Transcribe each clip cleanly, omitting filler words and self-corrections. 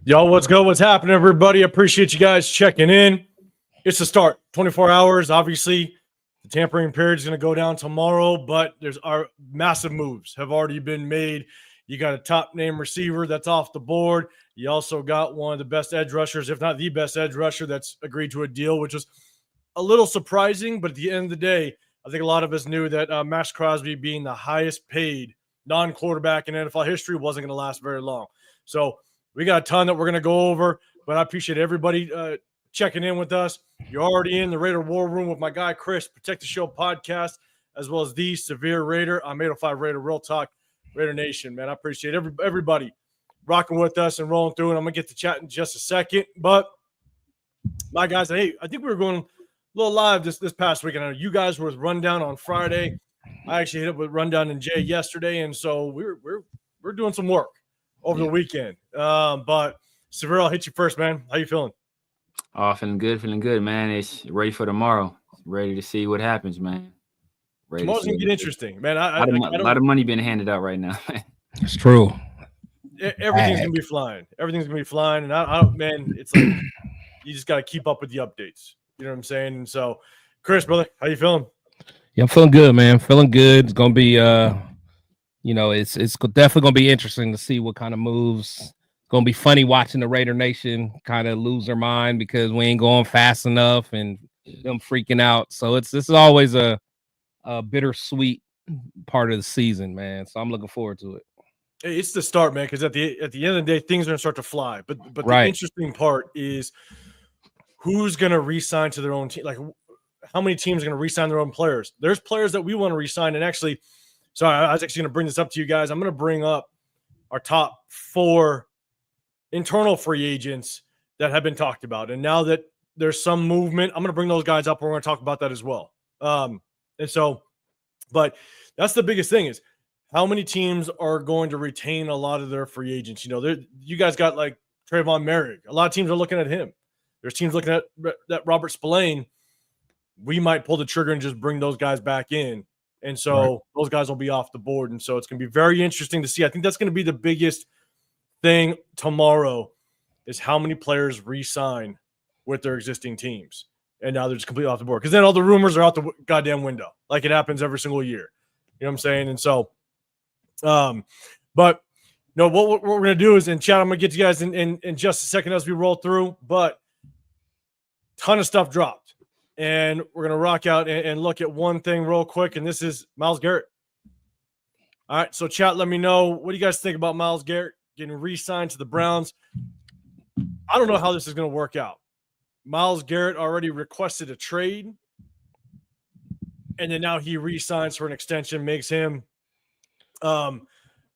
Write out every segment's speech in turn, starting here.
Yo, what's good? What's happening, everybody? Appreciate you guys checking in. It's the start, 24 hours. Obviously, the tampering period is going to go down tomorrow, but there's our massive moves have already been made. You got a top name receiver that's off the board. You also got one of the best edge rushers, if not the best edge rusher, that's agreed to a deal, which was a little surprising. But at the end of the day, I think a lot of us knew that Max Crosby being the highest paid non-quarterback in NFL history wasn't going to last very long. So we got a ton that we're going to go over, but I appreciate everybody checking in with us. You're already in the Raider War Room with my guy, Chris, Protect the Show podcast, as well as the Severe Raider. I'm 805 Raider, Real Talk, Raider Nation, man. I appreciate everybody rocking with us and rolling through, and I'm going to get to chat in just a second. But my guys, hey, I think we were going a little live this past weekend. I know you guys were with Rundown on Friday. I actually hit up with Rundown and Jay yesterday, and so we're doing some work over the weekend. But Severe, I'll hit you first, man. How you feeling? Oh, feeling good, man. It's ready for tomorrow. Ready to see what happens, man. Tomorrow's gonna get interesting, man. A lot of money being handed out right now. It's true. Everything's gonna be flying. Everything's gonna be flying, and I don't, man. It's like you just got to keep up with the updates. You know what I'm saying? And so, Chris, brother, how you feeling? Yeah, I'm feeling good, man. Feeling good. It's gonna be it's definitely gonna be interesting to see what kind of moves. It's gonna be funny watching the Raider Nation kind of lose their mind because we ain't going fast enough and them freaking out. So this is always a bittersweet part of the season, man. So I'm looking forward to it. It's the start, man, because at the end of the day, things are gonna start to fly. But right. The interesting part is who's gonna re-sign to their own team. Like, how many teams are gonna re-sign their own players? There's players that we want to re-sign, and actually, sorry, I was actually gonna bring this up to you guys. I'm gonna bring up our top 4 internal free agents that have been talked about, and now that there's some movement, I'm gonna bring those guys up. We're gonna talk about that as well. And so, but that's the biggest thing is how many teams are going to retain a lot of their free agents. You know, you guys got like Trayvon Merrick. A lot of teams are looking at him. There's teams looking at that Robert Spillane. We might pull the trigger and just bring those guys back in. And so those guys will be off the board. And so it's going to be very interesting to see. I think that's going to be the biggest thing tomorrow is how many players re-sign with their existing teams. And now they're just completely off the board. Because then all the rumors are out the goddamn window. Like it happens every single year. You know what I'm saying? And so, but you know, what we're going to do is in chat, I'm going to get you guys in just a second as we roll through. But ton of stuff dropped. And we're going to rock out and look at one thing real quick. And this is Myles Garrett. All right. So chat, let me know. What do you guys think about Myles Garrett getting re-signed to the Browns? I don't know how this is going to work out. Myles Garrett already requested a trade. And then now he re-signs for an extension, makes him I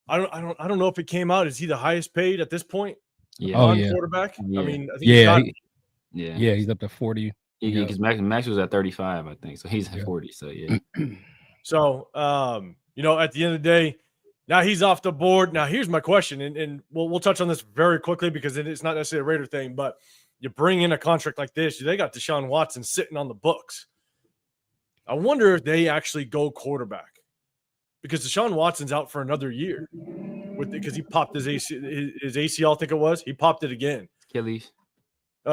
don't know if it came out. Is he the highest paid at this point? Yeah. Quarterback? Yeah. I mean, I think he's up to 40. Yeah, because Max was at 35, I think. So he's at 40. So yeah. So you know, at the end of the day, now he's off the board. Now here's my question, and we'll touch on this very quickly because it's not necessarily a Raider thing, but you bring in a contract like this, they got Deshaun Watson sitting on the books. I wonder if they actually go quarterback because Deshaun Watson's out for another year because he popped his ACL, I think it was. He popped it again. Achilles.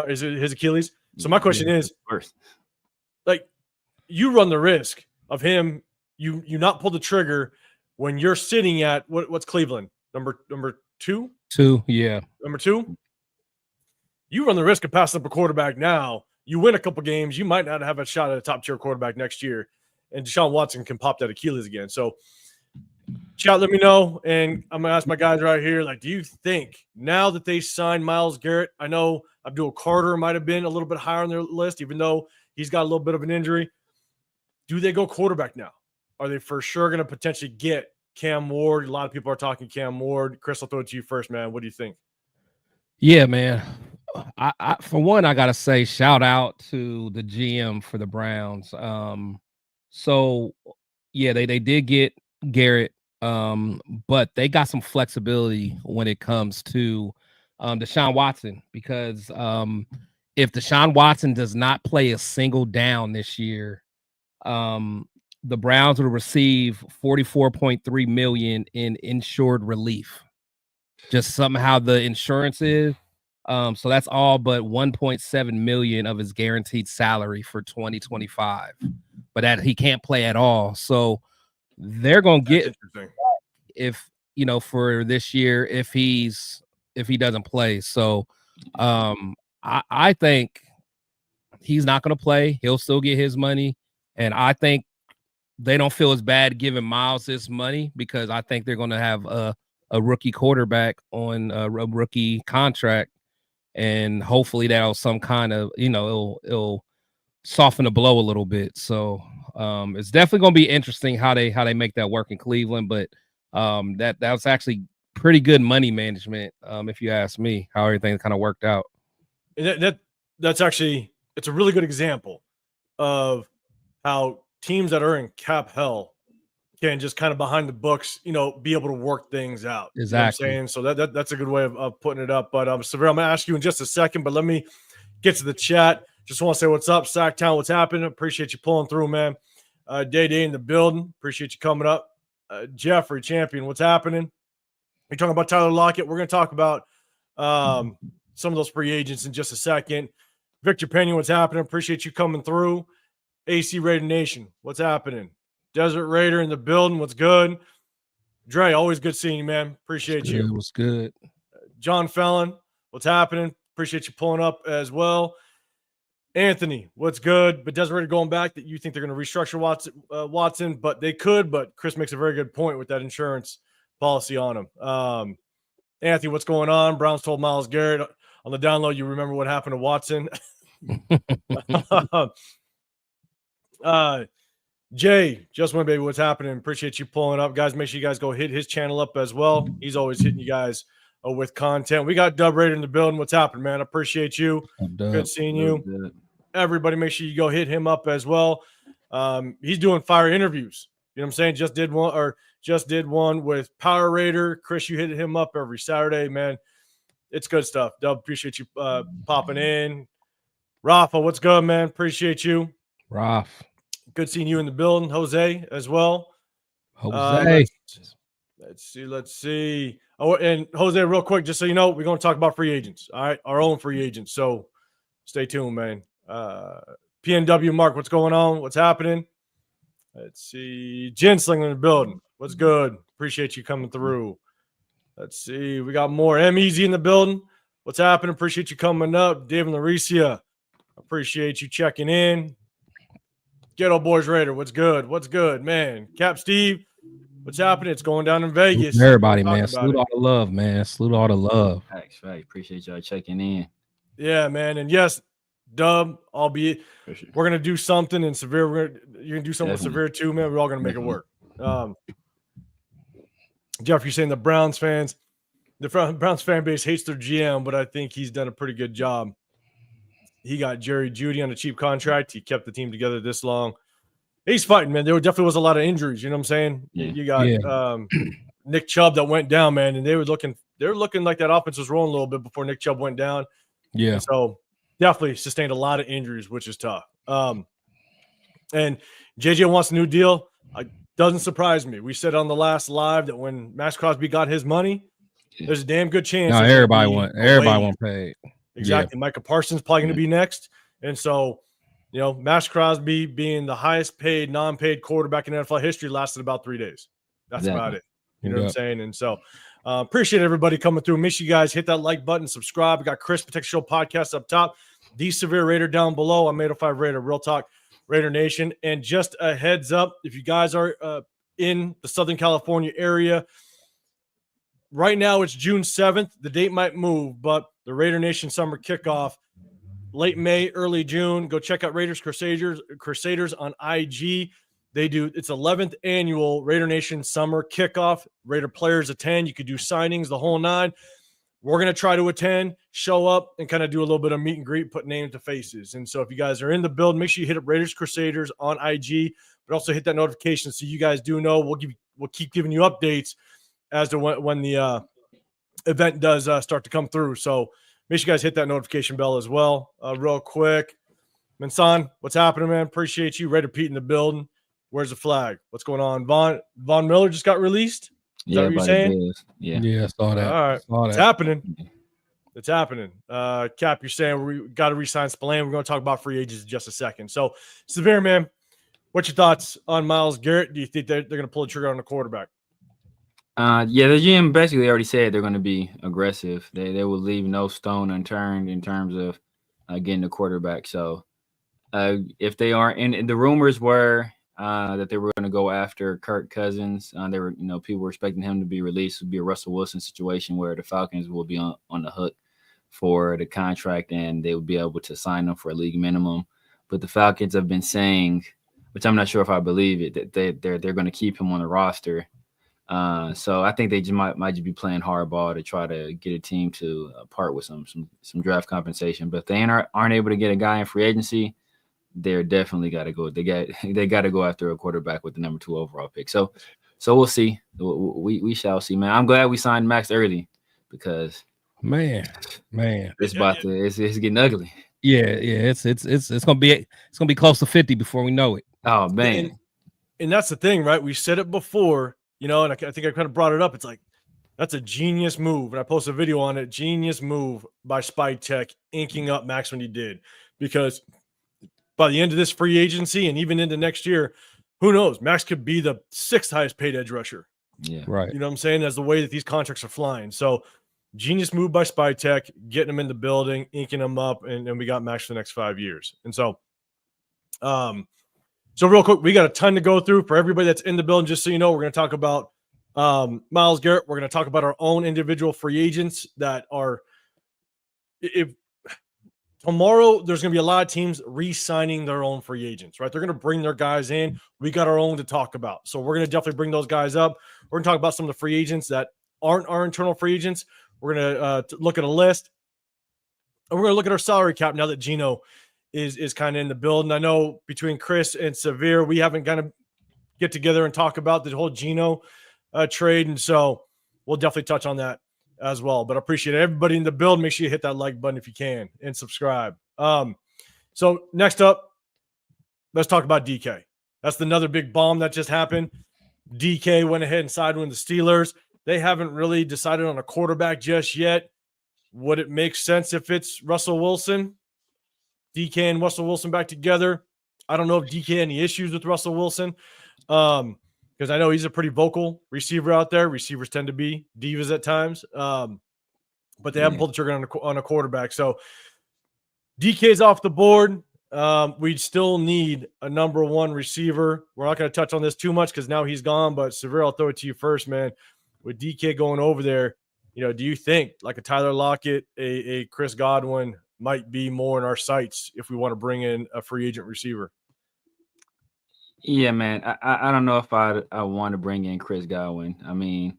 Is it his Achilles? So my question is, like, you run the risk of him, you not pull the trigger when you're sitting at what's Cleveland number 2? 2, yeah. Number 2. You run the risk of passing up a quarterback now. You win a couple games, you might not have a shot at a top tier quarterback next year, and Deshaun Watson can pop that Achilles again. So, chat, let me know, and I'm gonna ask my guys right here. Like, do you think now that they signed Myles Garrett? I know Abdul Carter might have been a little bit higher on their list, even though he's got a little bit of an injury. Do they go quarterback now? Are they for sure going to potentially get Cam Ward? A lot of people are talking Cam Ward. Chris, I'll throw it to you first, man. What do you think? Yeah, man. I for one, I got to say shout out to the GM for the Browns. So, yeah, they did get Garrett, but they got some flexibility when it comes to Deshaun Watson because if Deshaun Watson does not play a single down this year, the Browns will receive $44.3 million in insured relief. Just somehow the insurance is. So that's all but 1.7 million of his guaranteed salary for 2025. But that he can't play at all. So they're gonna get if for this year if he doesn't play. So I think he's not gonna play. He'll still get his money, and I think they don't feel as bad giving Myles this money because I think they're gonna have a rookie quarterback on a rookie contract, and hopefully that'll some kind of it'll soften the blow a little bit. So it's definitely gonna be interesting how they make that work in Cleveland, but that was actually pretty good money management, if you ask me, how everything kind of worked out. That's actually, it's a really good example of how teams that are in cap hell can just kind of behind the books, be able to work things out. Exactly. You know what I'm saying? So that's a good way of putting it up. But Severe, I'm gonna ask you in just a second, but let me get to the chat. Just want to say what's up, Sacktown. What's happening? Appreciate you pulling through, man. Day in the building. Appreciate you coming up. Jeffrey Champion, what's happening? You're talking about Tyler Lockett. We're going to talk about some of those free agents in just a second. Victor Pena, what's happening? Appreciate you coming through. AC Raider Nation, what's happening? Desert Raider in the building. What's good? Dre, always good seeing you, man. Appreciate you. It was good. John Fallon, what's happening? Appreciate you pulling up as well. Anthony, what's good? But Desert Raider going back that you think they're going to restructure Watson, but they could. But Chris makes a very good point with that insurance policy on him. Anthony, what's going on? Browns told Myles Garrett on the download. You remember what happened to Watson? Jay, just one baby, what's happening? Appreciate you pulling up, guys. Make sure you guys go hit his channel up as well. He's always hitting you guys with content. We got Dub Raider in the building. What's happening, man? Appreciate you. Good seeing you. Good. Everybody, make sure you go hit him up as well. He's doing fire interviews. You know what I'm saying? Just did one with Power Raider. Chris, you hit him up every Saturday, man. It's good stuff. Dub, appreciate you popping in. Rafa, what's good, man? Appreciate you. Raf. Good seeing you in the building. Jose as well. Jose. Let's see. Oh, and Jose, real quick, just so you know, we're going to talk about free agents. All right, our own free agents. So stay tuned, man. PNW Mark, what's going on? What's happening? Let's see. Ginsling in the building. What's good? Appreciate you coming through. Let's see. We got more M-Easy in the building. What's happening? Appreciate you coming up. David Laricia, appreciate you checking in. Ghetto Boys Raider, what's good? What's good, man? Cap Steve, what's happening? It's going down in Vegas. Everybody, man. Salute all the love, man. Salute all the love. Thanks, right. Appreciate y'all checking in. Yeah, man. And yes, Dub, albeit we're gonna do something in Severe. You're gonna do something with Severe too, man. We're all gonna make it work. Jeff, you're saying the Browns fan base hates their GM, but I think he's done a pretty good job. He got Jerry Jeudy on a cheap contract. He kept the team together this long. He's fighting, man. There definitely was a lot of injuries. You know what I'm saying? Yeah. You got Nick Chubb that went down, man, and they were looking like that offense was rolling a little bit before Nick Chubb went down. Yeah. And so definitely sustained a lot of injuries, which is tough. And JJ wants a new deal. Doesn't surprise me. We said on the last live that when Max Crosby got his money, there's a damn good chance. No, everybody want paid. Exactly. Yeah. Micah Parsons probably going to be next. And so, Max Crosby being the highest paid, non-paid quarterback in NFL history lasted about 3 days. That's about it. You know what I'm saying? And so appreciate everybody coming through. Make sure you guys hit that like button, subscribe. We got Chris Protect Show podcast up top. The Severe Raider down below. I'm 805 Raider, Real Talk Raider Nation. And just a heads up, if you guys are in the Southern California area, right now it's June 7th. The date might move, but the Raider Nation summer kickoff, late May, early June. Go check out Raiders Crusaders on IG. It's 11th annual Raider Nation summer kickoff. Raider players attend. You could do signings, the whole nine. We're going to try to attend, show up, and kind of do a little bit of meet and greet, put names to faces. And so if you guys are in the building, make sure you hit up Raiders Crusaders on IG, but also hit that notification so you guys do know. We'll keep giving you updates as to when the event does start to come through. So make sure you guys hit that notification bell as well. Real quick. Mansan, what's happening, man? Appreciate you. Raider Pete in the building. Where's the flag? What's going on? Von Miller just got released? Is that what you're saying? Yeah, I saw that. All right. It's happening. It's happening. Cap, you're saying we got to re-sign Spillane. We're going to talk about free agents in just a second. So, Severe, man, what's your thoughts on Myles Garrett? Do you think they're going to pull the trigger on the quarterback? Yeah, the GM basically already said they're going to be aggressive. They will leave no stone unturned in terms of getting the quarterback. So if they aren't, and the rumors were that they were going to go after Kirk Cousins. They were, people were expecting him to be released. It would be a Russell Wilson situation where the Falcons will be on the hook for the contract and they would be able to sign him for a league minimum. But the Falcons have been saying, which I'm not sure if I believe it, that they're going to keep him on the roster. So I think they just might just be playing hardball to try to get a team to part with some draft compensation. But if they aren't able to get a guy in free agency, they're definitely got to go. They got to go after a quarterback with the number 2 overall pick. So we'll see. We shall see, man. I'm glad we signed Max early because man, it's it's getting ugly. Yeah, it's gonna be close to 50 before we know it. Oh man, and that's the thing, right? We said it before, and I think I kind of brought it up. It's like that's a genius move, and I posted a video on it. Genius move by Spike Tech, inking up Max when he did, because by the end of this free agency and even into next year, who knows? Max could be the 6th highest paid edge rusher. Yeah, right. You know what I'm saying? As the way that these contracts are flying. So genius move by Spy Tech, getting him in the building, inking him up, and we got Max for the next 5 years. And so, so real quick, we got a ton to go through for everybody that's in the building. Just so you know, we're going to talk about Myles Garrett. We're going to talk about our own individual free agents that are if tomorrow there's going to be a lot of teams re-signing their own free agents, right? They're going to bring their guys in. We got our own to talk about. So we're going to definitely bring those guys up. We're going to talk about some of the free agents that aren't our internal free agents. We're going to look at a list. And we're going to look at our salary cap now that Geno is kind of in the building. I know between Chris and Severe, we haven't kind of get together and talk about the whole Geno trade. And so we'll definitely touch on that as well. But I appreciate everybody in the build. Make sure you hit that like button if you can and subscribe. So next up, let's talk about DK. That's another big bomb that just happened. DK went ahead and sided with the Steelers. They haven't really decided on a quarterback just yet. Would it make sense if it's Russell Wilson? DK and Russell Wilson back together. I don't know if DK had any issues with Russell Wilson. Because I know he's a pretty vocal receiver out there. Receivers tend to be divas at times. But they haven't pulled the trigger on a quarterback. So DK's off the board. We still need a number 1 receiver. We're not going to touch on this too much because now he's gone. But Severe, I'll throw it to you first, man. With DK going over there, do you think like a Tyler Lockett, a Chris Godwin might be more in our sights if we want to bring in a free agent receiver? Yeah, man. I don't know if I want to bring in Chris Godwin. I mean,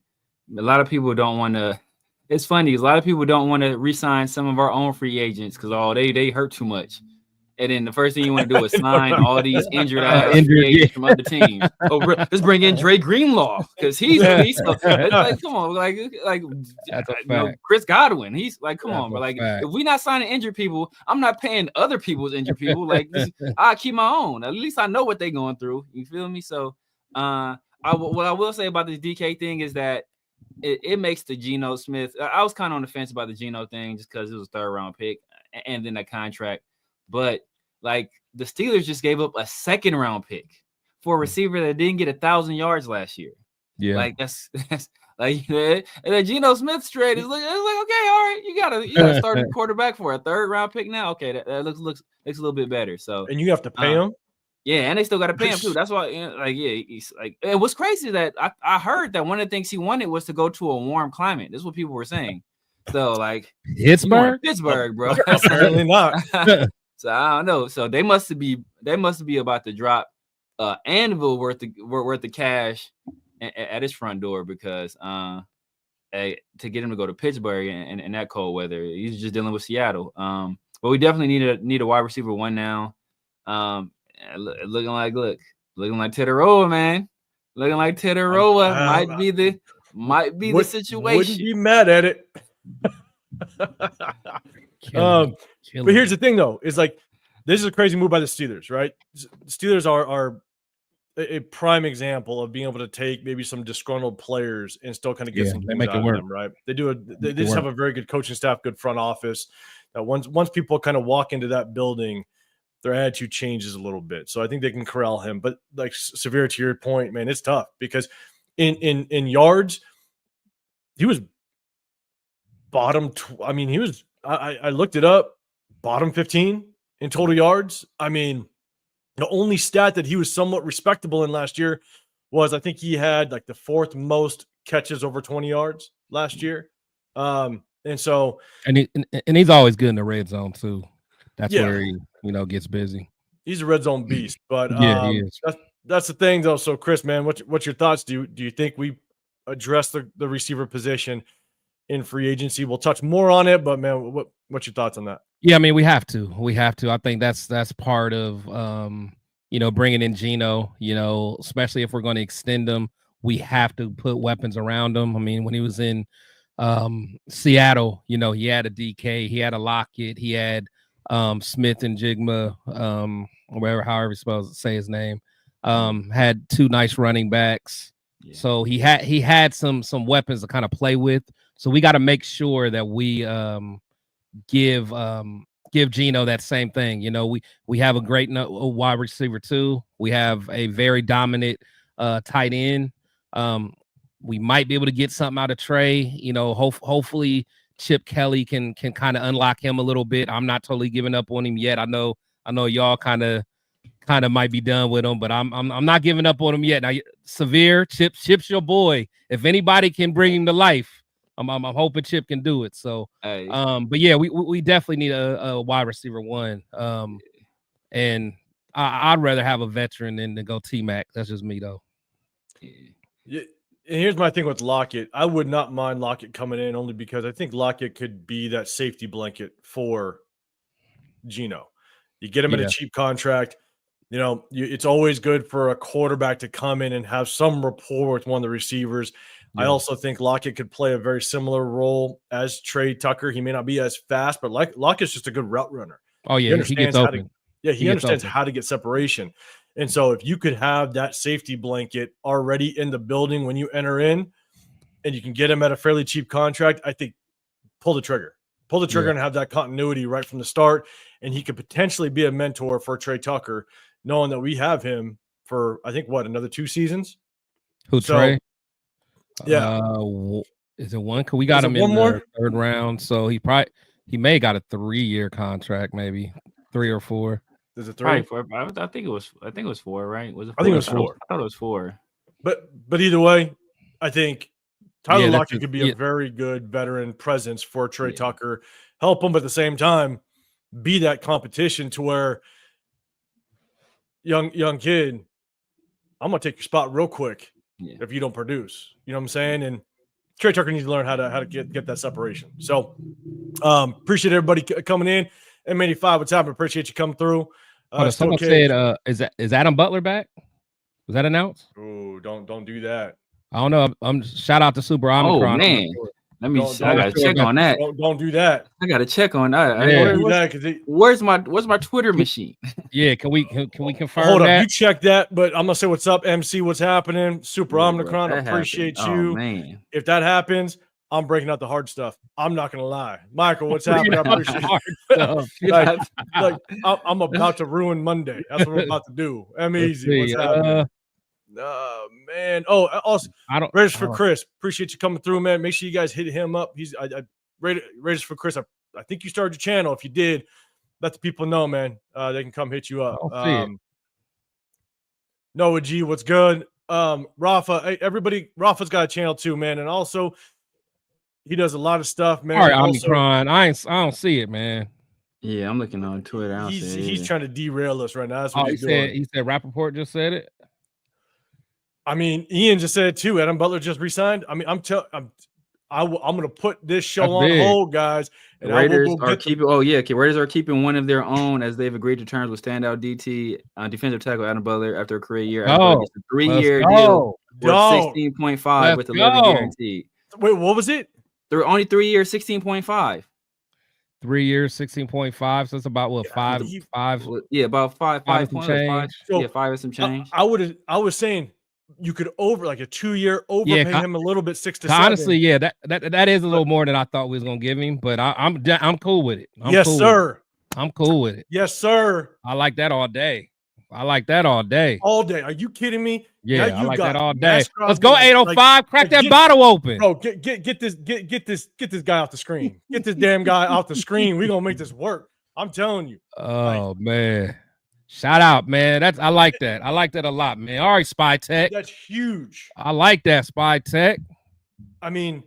a lot of people don't want to. It's funny. A lot of people don't want to re-sign some of our own free agents because they hurt too much. And then the first thing you want to do is sign all these injured free agents from other teams. Oh, let's bring in Dre Greenlaw because he's it's like, come on, like Chris Godwin. He's like, come on, but like if we're not signing injured people, I'm not paying other people's injured people. Like I keep my own. At least I know what they're going through. You feel me? So what I will say about this DK thing is that it makes the Geno Smith. I was kind of on the fence about the Geno thing just because it was a 3rd round pick and then that contract, but like the Steelers just gave up a 2nd round pick for a receiver that didn't get 1,000 yards last year. Yeah, like that's like and then Geno Smith trade is like okay, all right, you gotta start a quarterback for a 3rd round pick now. Okay, that looks a little bit better. So and you have to pay him. Yeah, and they still got to pay him too. That's why, he's like. It was crazy that I heard that one of the things he wanted was to go to a warm climate. This is what people were saying. So like Pittsburgh, bro. Apparently not. So I don't know. So they must be about to drop anvil worth of cash at his front door because to get him to go to Pittsburgh in that cold weather, he's just dealing with Seattle. But we definitely need a wide receiver 1 now. Looking like Tetaroa, man. Looking like Tetaroa might be the situation. Wouldn't be mad at it. But here's the thing, though, is like this is a crazy move by the Steelers, right? The Steelers are a prime example of being able to take maybe some disgruntled players and still kind of get some they things make out it of work. them, right? They just have a very good coaching staff, good front office. That once people kind of walk into that building, their attitude changes a little bit. So I think they can corral him. But like Severe, to your point, man, it's tough because in yards, he was bottom. He was. I looked it up. Bottom 15 in total yards. I mean, the only stat that he was somewhat respectable in last year was I think he had like the 4th most catches over 20 yards last year. And he's always good in the red zone too. That's Yeah. where he, gets busy. He's a red zone beast. But Yeah, he is. that's the thing though. So Chris, man, what's your thoughts? Do you think we address the receiver position in free agency? We'll touch more on it, but man, what's your thoughts on that? Yeah, I mean, we have to. I think that's part of bringing in Geno. Especially if we're going to extend him, we have to put weapons around him. I mean, when he was in Seattle, he had a DK, he had a Lockett, he had Smith and Jigma, however you're supposed to say his name. Had 2 nice running backs. Yeah. So he had some weapons to kind of play with. So we got to make sure that we give Geno that same thing. We have a great wide receiver too. We have a very dominant tight end. We might be able to get something out of Trey. Hopefully Chip Kelly can kind of unlock him a little bit. I'm not totally giving up on him yet. I know y'all kind of might be done with him, but I'm not giving up on him yet. Now, Severe, Chip's your boy. If anybody can bring him to life, I'm hoping Chip can do it. So, hey. But yeah, we definitely need a wide receiver 1. And I'd rather have a veteran than to go T-Mac. That's just me though. Yeah. And here's my thing with Lockett. I would not mind Lockett coming in only because I think Lockett could be that safety blanket for Geno. You get him at a cheap contract. It's always good for a quarterback to come in and have some rapport with one of the receivers. Yeah. I also think Lockett could play a very similar role as Trey Tucker. He may not be as fast, but Lockett's just a good route runner. Oh yeah, he gets open. He understands how to get separation. And so if you could have that safety blanket already in the building when you enter in and you can get him at a fairly cheap contract, I think pull the trigger and have that continuity right from the start. And he could potentially be a mentor for Trey Tucker, knowing that we have him for, I think, another 2 seasons? Trey? Yeah. Is it 1? Because we got him in the 3rd round. So he may have got a 3-year contract, maybe 3 or 4. Is it 3? 4. I think it was 4, right? Was it 4? I think it was 4. I thought it was 4. But either way, I think Tyler Lockett could be a very good veteran presence for Trey Tucker. Help him, but at the same time, be that competition to where young kid, I'm gonna take your spot real quick if you don't produce. You know what I'm saying? And Trey Tucker needs to learn how to get that separation. So appreciate everybody coming in. M85, what's happening? Appreciate you coming through. Someone said, is Adam Butler back? Was that announced? Oh, don't do that. I don't know. I'm shout out to Super Omicron. Oh man, let me. I gotta check on that. Don't do that. I gotta check on that. Where's my Twitter machine? Yeah, can we confirm? Hold that? up, you check that. But I'm gonna say what's up, MC. What's happening? Super Omicron. Appreciate you. Oh, man. If that happens, I'm breaking out the hard stuff. I'm not gonna lie, Michael. What's happening? I appreciate it. I'm about to ruin Monday. That's what I'm about to do. I'm easy. What's happening? Man. Oh, also, Raiders for Chris. Appreciate you coming through, man. Make sure you guys hit him up. He's Raiders for Chris. I think you started your channel. If you did, let the people know, man. They can come hit you up. Noah G, what's good? Rafa, hey, everybody. Rafa's got a channel too, man, and also he does a lot of stuff, man. All right, Omicron. I don't see it, man. Yeah, I'm looking on Twitter. He's trying to derail us right now. That's what he's doing. He said Rappaport just said it. I mean, Ian just said it too. Adam Butler just resigned. I mean, I'm going to put this show on hold, guys. And Raiders are keeping. Raiders are keeping one of their own as they've agreed to terms with standout DT defensive tackle Adam Butler after a career year. It's a 3-year deal worth 16.5 with 11 guaranteed. Wait, what was it? They're only 3 years, 16.5. 3 years, 16.5. So it's about what, five, Yeah, about five and some points. change. Yeah, 5 and some change. I was saying you could like a 2-year overpay him a little bit, 6 to 7. Honestly, yeah, that is a little more than I thought we was gonna give him, but I'm cool with it. Yes, sir. I'm cool with it. Yes, sir. I like that all day. All day. Are you kidding me? Yeah, now I like that all day. Crosby, Let's go 805. Crack that bottle open. Bro, get this guy off the screen. Get this damn guy off the screen. We're gonna make this work. I'm telling you. Oh man. Shout out, man. I like that. I like that a lot, man. All right, Spy Tech. That's huge. I like that, Spy Tech. I mean,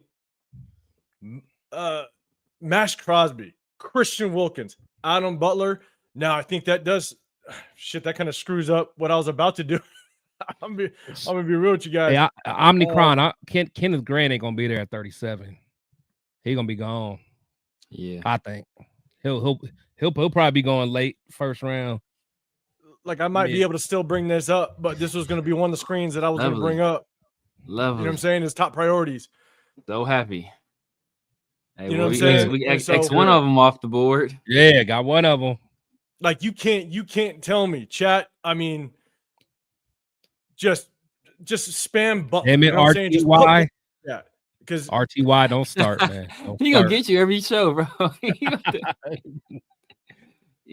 Myles Crosby, Christian Wilkins, Adam Butler. Now I think that does that kind of screws up what I was about to do. I'm gonna be real with you guys. Hey, Omnicron, Kenneth Grant ain't gonna be there at 37. He gonna be gone. Yeah, I think he'll probably be going late first round. Like I might be able to still bring this up, but this was gonna be one of the screens that I was gonna bring up. Lovely. You know what I'm saying? His top priorities. So happy. Hey, you know what I'm saying? We X one of them off the board. Yeah, got one of them. Like you can't tell me, chat. I mean, just spam Butler. Damn it, RTY. Yeah, because RTY don't start, man. He gonna get you every show, bro. He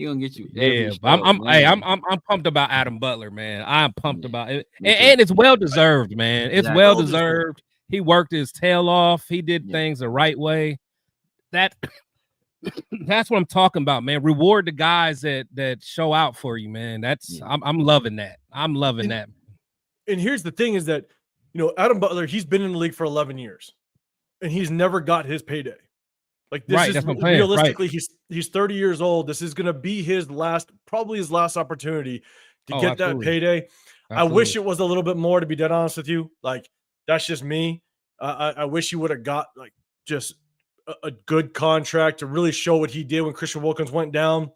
gonna get you. Every show, I'm pumped about Adam Butler, man. I'm pumped about it, and it's well deserved, man. It's well deserved. He worked his tail off. He did things the right way. That's what I'm talking about, man. Reward the guys that show out for you, man. I'm loving that. I'm loving that. And here's the thing is that, Adam Butler, he's been in the league for 11 years and he's never got his payday. Like this is realistically, he's 30 years old. This is going to be probably his last opportunity to get that payday. Absolutely. I wish it was a little bit more, to be dead honest with you. Like that's just me. I wish he would have got like just a good contract to really show what he did when Christian Wilkins went down.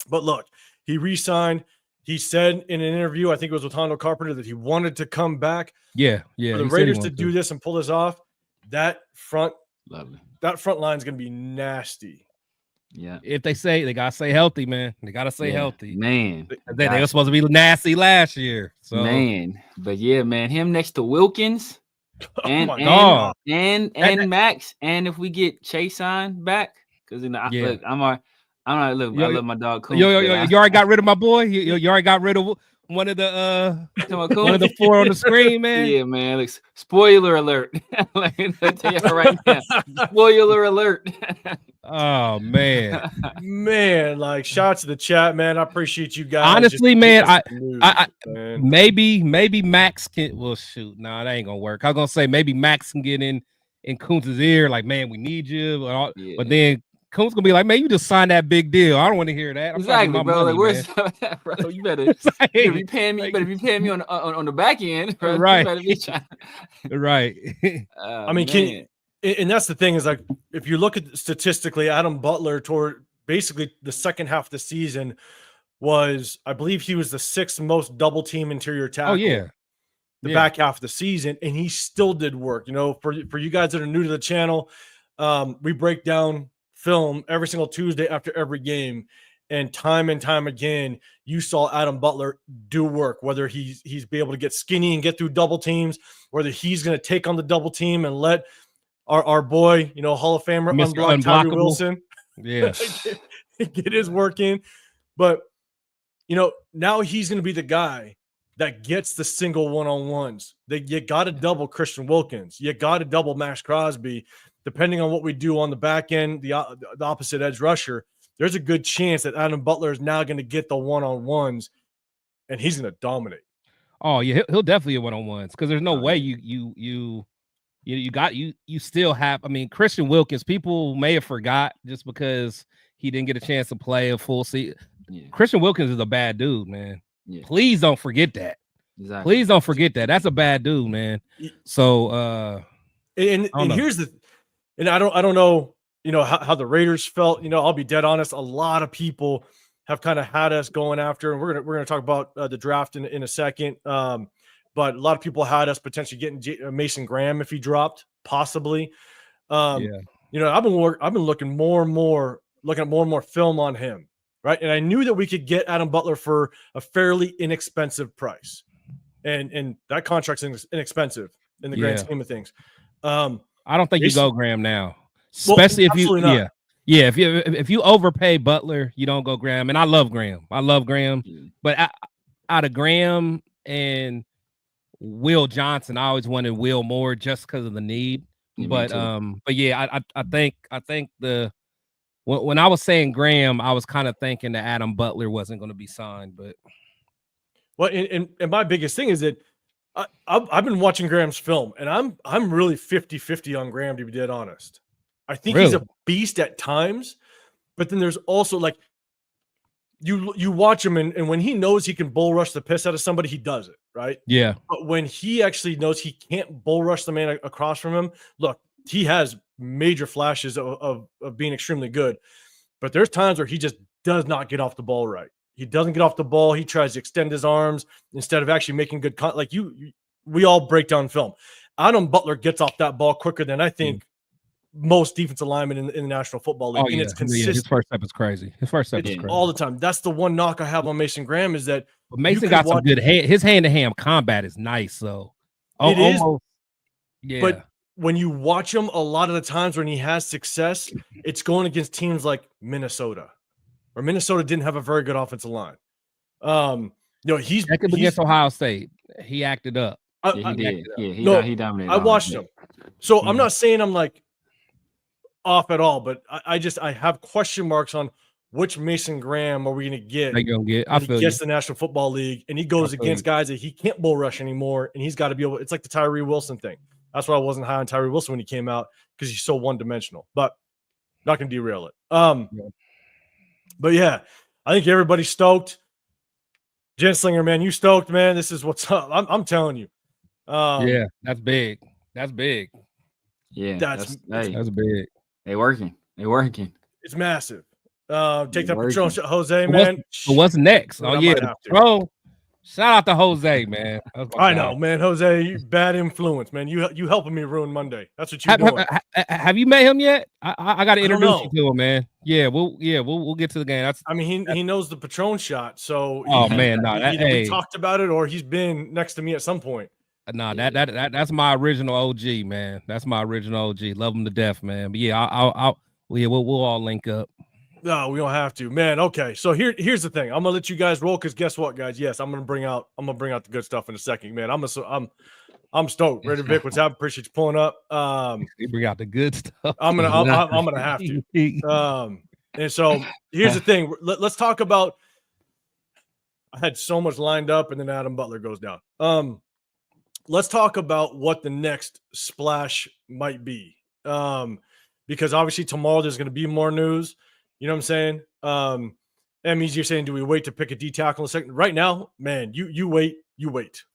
But look, he re-signed. He said in an interview, I think it was with Hondo Carpenter, that he wanted to come back. Yeah. For the Raiders to do this and pull this off, that front line is going to be nasty. Yeah. If they gotta stay healthy, man. They gotta stay healthy, man. They were supposed to be nasty last year, so man. But yeah, man, him next to Wilkins and Max, and if we get Chason back, because look, I love my dog. Coons, you already got rid of my boy. You already got rid of one of the 4 on the screen, man. Yeah, man. Look, spoiler alert. Let me tell you right now. Spoiler alert. Oh man. Like shout out to the chat, man. I appreciate you guys. Honestly, man, maybe Max can. Well, shoot, that ain't gonna work. I was gonna say maybe Max can get in Kuntz's ear, like, man, we need you, but then Coons gonna be like, man, you just signed that big deal. I don't want to hear that. Exactly, bro. Money, where's that, bro? You better be paying me. You better be paying me on the back end, bro. Right? Right. I mean, and that's the thing is, like, if you look at statistically, Adam Butler toward basically the second half of the season I believe he was the 6th most double team interior tackle. Oh yeah. The back half of the season, and he still did work. For you guys that are new to the channel, we break down film every single Tuesday after every game, and time again you saw Adam Butler do work, whether he's be able to get skinny and get through double teams, whether he's going to take on the double team and let our boy, Hall of Famer unblock Tyree Wilson get his work in. But now he's going to be the guy that gets the single one-on-ones. You got to double Christian Wilkins, you got to double Myles Crosby. Depending on what we do on the back end, the opposite edge rusher, there's a good chance that Adam Butler is now going to get the one-on-ones, and he's going to dominate. Oh yeah, he'll definitely get one-on-ones, because there's no way you still have. I mean, Christian Wilkins, people may have forgot just because he didn't get a chance to play a full season. Yeah. Christian Wilkins is a bad dude, man. Yeah. Please don't forget that. Exactly. Please don't forget that. That's a bad dude, man. So and here's the. And I don't know, how the Raiders felt. I'll be dead honest. A lot of people have kind of had us going after, and we're gonna talk about the draft in a second. But a lot of people had us potentially getting Mason Graham if he dropped, possibly. I've been looking more and more looking at more and more film on him, right? And I knew that we could get Adam Butler for a fairly inexpensive price. And that contract's inexpensive in the grand scheme of things. I don't think you go Graham now, Well, especially if you, not. if you overpay Butler, you don't go Graham. And I love Graham. But out of Graham and Will Johnson, I always wanted Will more just because of the need. But yeah, I think when I was saying Graham, I was kind of thinking that Adam Butler wasn't going to be signed. But and my biggest thing is that I've been watching Graham's film, and I'm really 50-50 on Graham, to be dead honest. I think he's a beast at times, but then there's also like you watch him, and when he knows he can bull rush the piss out of somebody, he does it, right? Yeah. But when he actually knows he can't bull rush the man across from him, look, he has major flashes of being extremely good, but there's times where he just does not get off the ball right. He doesn't get off the ball. He tries to extend his arms instead of actually making good like we all break down film. Adam Butler gets off that ball quicker than I think most defensive linemen in the National Football League. And it's consistent. His first step is crazy. All the time. That's the one knock I have on Mason Graham is that Mason got some good his hand-to-hand combat is nice, though. It is. Yeah. But when you watch him, a lot of the times when he has success, it's going against teams like Minnesota. Or Minnesota didn't have a very good offensive line. He's against Ohio State. He acted up. He did. He dominated. I watched him. So I'm not saying I'm like off at all, but I have question marks on which Mason Graham are we going to get. He gets the National Football League, and he goes against guys that he can't bull rush anymore, and he's got to be able. It's like the Tyree Wilson thing. That's why I wasn't high on Tyree Wilson when he came out because he's so one-dimensional. But not going to derail it. But yeah, I think everybody's stoked. Genslinger, man, you stoked, man. This is what's up. I'm telling you. Yeah, that's big. That's big. Yeah, that's big. They working. It's massive. Take that Patron shot, Jose, man. What's next? Oh yeah, Patron. Shout out to Jose, man. I know, man. Jose, you bad influence, man. You helping me ruin Monday. That's what you're doing. Have you met him yet? I got to introduce you to him, man. Yeah, we'll get to the game. He knows the Patron shot, so we talked about it, or he's been next to me at some point. No, that's my original OG, man. That's my original OG. Love him to death, man. But yeah, we'll all link up. No, we don't have to, man. Okay, so here's the thing. I'm gonna let you guys roll because guess what, guys? Yes, I'm gonna bring out the good stuff in a second, man. I'm stoked. Ready, Vic? What's up? Appreciate you pulling up. You bring out the good stuff. I'm gonna have to. And so here's the thing. Let's talk about. I had so much lined up, and then Adam Butler goes down. Let's talk about what the next splash might be. Because obviously tomorrow there's going to be more news. You know what I'm saying? Emmys, you're saying, do we wait to pick a D tackle in a second? Right now, man, you wait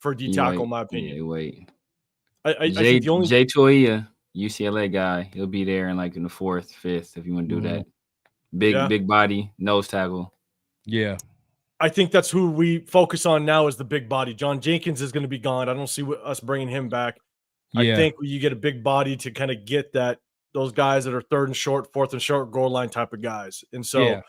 for a D tackle, in my opinion. Yeah, wait. I think the only Jay Toia, UCLA guy, he'll be there in the 4th, 5th if you want to do that. Big body, nose tackle. Yeah. I think that's who we focus on now is the big body. John Jenkins is going to be gone. I don't see us bringing him back. I think you get a big body to kind of get those guys that are 3rd and short, 4th and short, goal line type of guys. And so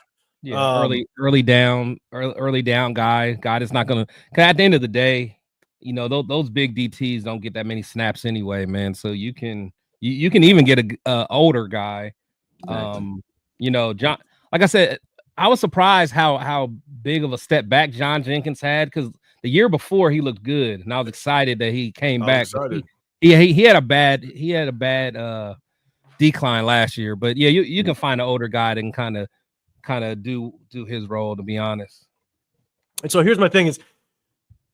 early down guy that's not gonna, cause at the end of the day, those big DTs don't get that many snaps anyway, man. So you can even get a older guy. Exactly. John, like I said, I was surprised how big of a step back John Jenkins had, because the year before he looked good, and I was excited that he came back. He had a bad decline last year, but yeah, you can find an older guy that can kind of do his role, to be honest. And so here's my thing is,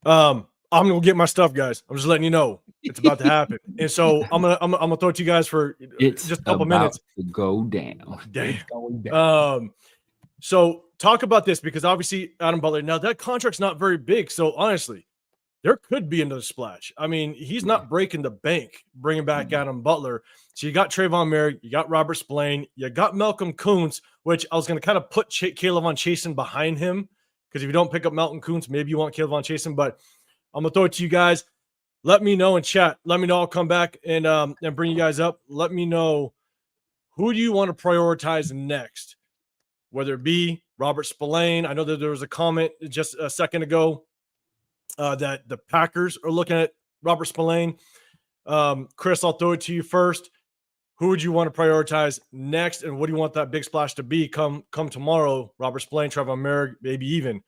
I'm gonna get my stuff, guys. I'm just letting you know it's about to happen. And so I'm gonna throw it to you guys for just a couple minutes. To go down. Damn. So talk about this, because obviously Adam Butler, now that contract's not very big. So honestly, there could be another splash. I mean, he's not breaking the bank bringing back Adam Butler. So you got Trayvon Merritt, you got Robert Spillane, you got Malcolm Kuntz, which I was going to kind of put Caleb Von Chasen behind him, because if you don't pick up Malcolm Kuntz, maybe you want Caleb Von Chasen. But I'm going to throw it to you guys. Let me know in chat. Let me know. I'll come back and bring you guys up. Let me know, who do you want to prioritize next? whether it be Robert Spillane. I know that there was a comment just a second ago that the Packers are looking at Robert Spillane. Chris, I'll throw it to you first. Who would you want to prioritize next, and what do you want that big splash to be come tomorrow? Robert Spillane, Trevor Merrick, maybe even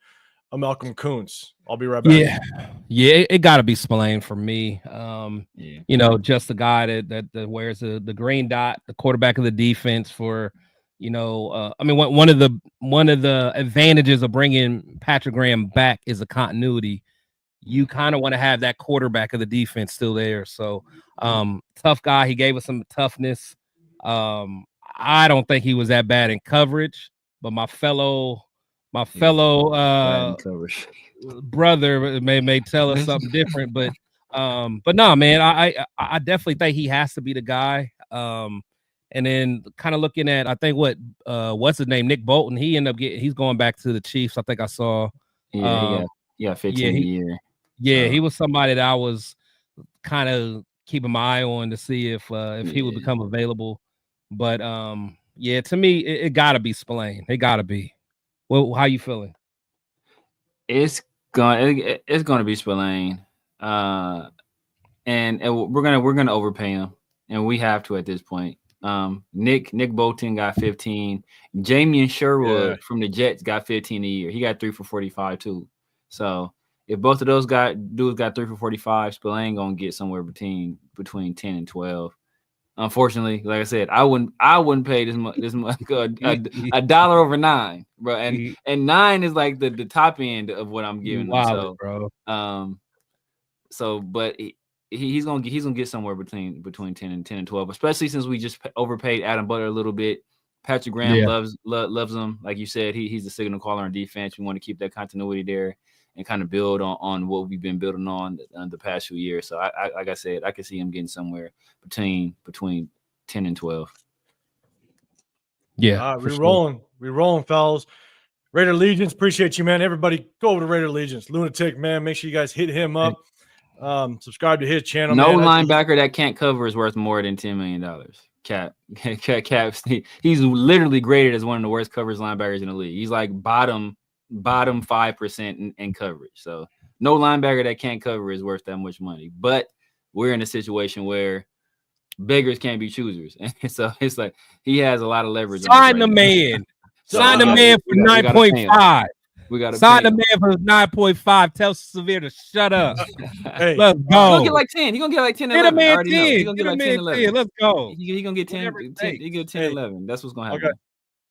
a Malcolm Kuntz. I'll be right back. Yeah, it got to be Spillane for me. You know, just the guy that wears the green dot, the quarterback of the defense for, you know, I mean, one of the advantages of bringing Patrick Graham back is the continuity. You kind of want to have that quarterback of the defense still there. So, tough guy. He gave us some toughness. I don't think he was that bad in coverage, but my fellow brother may tell us something different. But no, man, I definitely think he has to be the guy. And then kind of looking at, I think what's his name, Nick Bolton. He's going back to the Chiefs. I think I saw. He got 15 a year. Yeah, he was somebody that I was kind of keeping my eye on to see if he would become available. But yeah, to me, it gotta be Spillane. It gotta be. Well, how you feeling? It's gonna be Spillane. And we're gonna overpay him, and we have to at this point. Nick Bolton got 15. Jamian Sherwood from the Jets got 15 a year. He got 3 for 45 too. So if both of those dudes got 3 for 45, Spillane gonna get somewhere between 10 and 12. Unfortunately, like I said, I wouldn't pay this much a dollar over 9, bro. And 9 is like the top end of what I'm giving him. So, bro. But he's gonna get somewhere between 10 and 12, especially since we just overpaid Adam Butler a little bit. Patrick Graham loves him, like you said. He's the signal caller on defense. We want to keep that continuity there and kind of build on what we've been building on the past few years. So, like I said, I can see him getting somewhere between 10 and 12. Yeah, we're rolling, fellas. Raider Legions, appreciate you, man. Everybody, go over to Raider Legions. Lunatic, man. Make sure you guys hit him up. Subscribe to his channel. No linebacker that can't cover is worth more than $10 million. Cap. He's literally graded as one of the worst coverage linebackers in the league. He's like bottom 5% in coverage. So no linebacker that can't cover is worth that much money. But we're in a situation where beggars can't be choosers. And so it's like he has a lot of leverage. Sign the man. Sign the man for 9.5. We got to sign the man for 9.5. Tell Severe to shut up. Hey, let's go. He's gonna get like 10. He's gonna get like 10. Get a man 10. He's gonna get like 10, 11. Let's go. He's gonna get 10. He get 10, 11. That's what's gonna happen. Okay.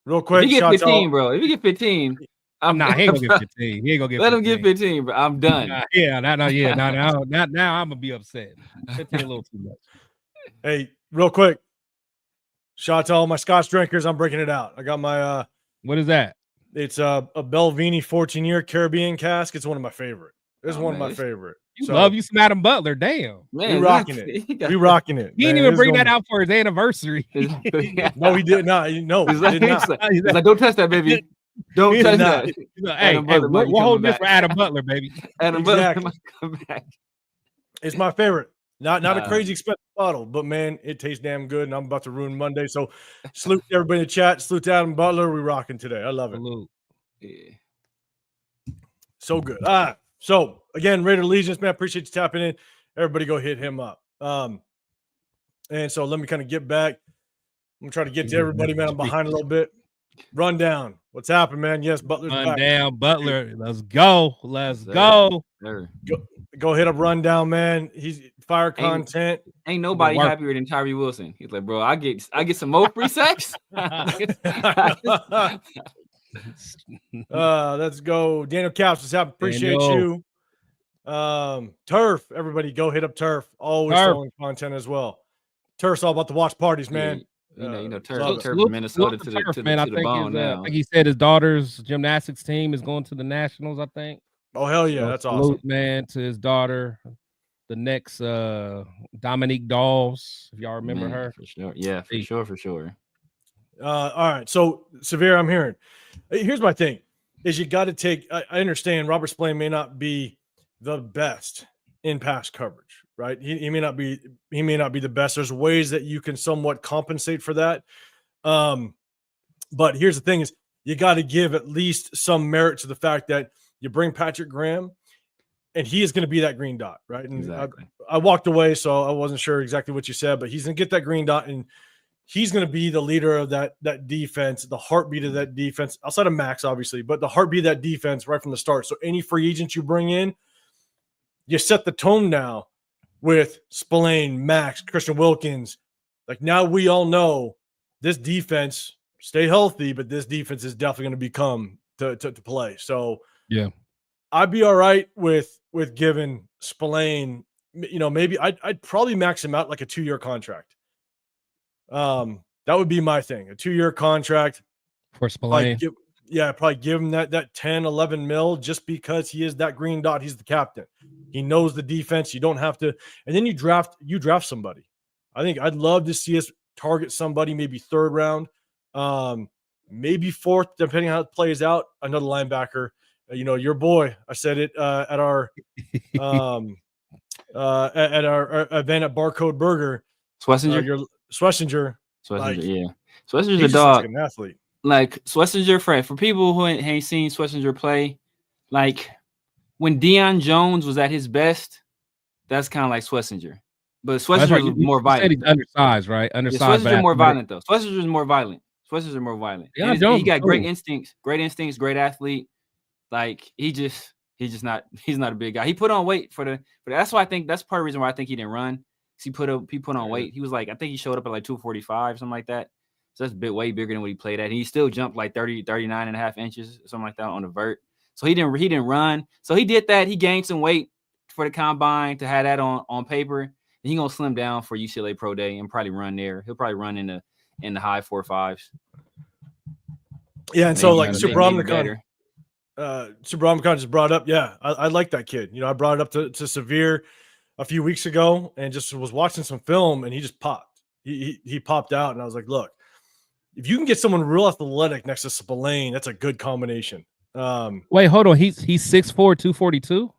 Real quick, if you get 15, bro. If you get 15, he ain't gonna get 15. He ain't gonna get. Let 15. him get 15, bro. I'm done. Now I'm gonna be upset. 15 a little too much. Hey, real quick. Shout out to all my Scotch drinkers. I'm breaking it out. I got my what is that? It's a Belvini 14-year Caribbean cask. It's one of my favorite. It's one of my favorite. You love you some Adam Butler. Damn. Man, we rocking it. We rocking it. He didn't even bring that out for his anniversary. No, he did not. No, he did not. He's like, don't touch that, baby. Don't touch that. Like, hey, we'll hold this for Adam Butler, baby. Adam Butler might come back. It's my favorite. Not a crazy expensive bottle, but man, it tastes damn good. And I'm about to ruin Monday. So salute to everybody in the chat. Salute to Adam Butler. We rocking today. I love it. Salute. Yeah. So good. So again, Raider Legions, man, appreciate you tapping in. Everybody go hit him up. And so let me kind of get back. I'm trying to get to everybody, man. I'm behind a little bit. Rundown. What's happening, man? Yes, Butler's back. Rundown, Butler. Let's go. Let's go. Go hit up Rundown, man. He's fire content. Ain't nobody happier than Tyree Wilson. He's like, bro, I get some more free sex. Let's go. Daniel Caps, what's up? Appreciate you. Turf, everybody go hit up Turf. Always throwing content as well. Turf's all about the watch parties, man. Turf from Minnesota to the bone now. Like he said, his daughter's gymnastics team is going to the nationals, I think. Oh, hell yeah. That's awesome. Man, to his daughter, the next Dominique Dawes, if y'all remember her. For sure. Yeah, for sure. All right. So, Severe, I'm hearing. Here's my thing, is you got to take – I understand Robert Spillane may not be the best in pass coverage, right? He may not be the best. There's ways that you can somewhat compensate for that. But here's the thing is, you got to give at least some merit to the fact that you bring Patrick Graham, and he is going to be that green dot, right? And Exactly. I walked away, so I wasn't sure exactly what you said, but he's going to get that green dot, and he's going to be the leader of that defense, the heartbeat of that defense, outside of Max, obviously, but the heartbeat of that defense right from the start. So any free agents you bring in, you set the tone now with Spillane, Max, Christian Wilkins. Like, now we all know this defense, stay healthy, but this defense is definitely going to become to play. So yeah, I'd be all right with giving Spillane, maybe I'd probably max him out like a 2-year contract. That would be my thing, a 2-year contract for Spillane. Probably give him that 10, 11 mil just because he is that green dot. He's the captain. He knows the defense. You don't have to, and then you draft somebody. I think I'd love to see us target somebody, maybe 3rd round, maybe 4th, depending on how it plays out. Another linebacker, your boy. I said it at our at our event at Barcode Burger. Schlesinger. Yeah. Schlesinger's He's a dog. like an athlete. Like Schlesinger, for people who ain't seen Schlesinger play, like when Deion Jones was at his best, that's kind of like Schlesinger. But Schlesinger is more violent. He's undersized, right? Undersized. Schlesinger more violent though. Schlesinger is more violent. Yeah, he got great instincts, great athlete. Like he's not a big guy. He put on weight for that's why I think that's part of the reason why I think he didn't run. He put on weight. He was like, I think he showed up at like 245, something like that. So that's way bigger than what he played at. And he still jumped like 39 and a half inches, something like that on the vert. So he didn't run. So he did that. He gained some weight for the combine to have that on paper. And he's gonna slim down for UCLA Pro Day and probably run there. He'll probably run in the high 4.5s. Yeah, and so like Subramanian just brought up, I like that kid. I brought it up to Severe a few weeks ago and just was watching some film, and he just popped. He popped out, and I was like, look, if you can get someone real athletic next to Spillane, that's a good combination. Wait, hold on. He's 6'4", 242?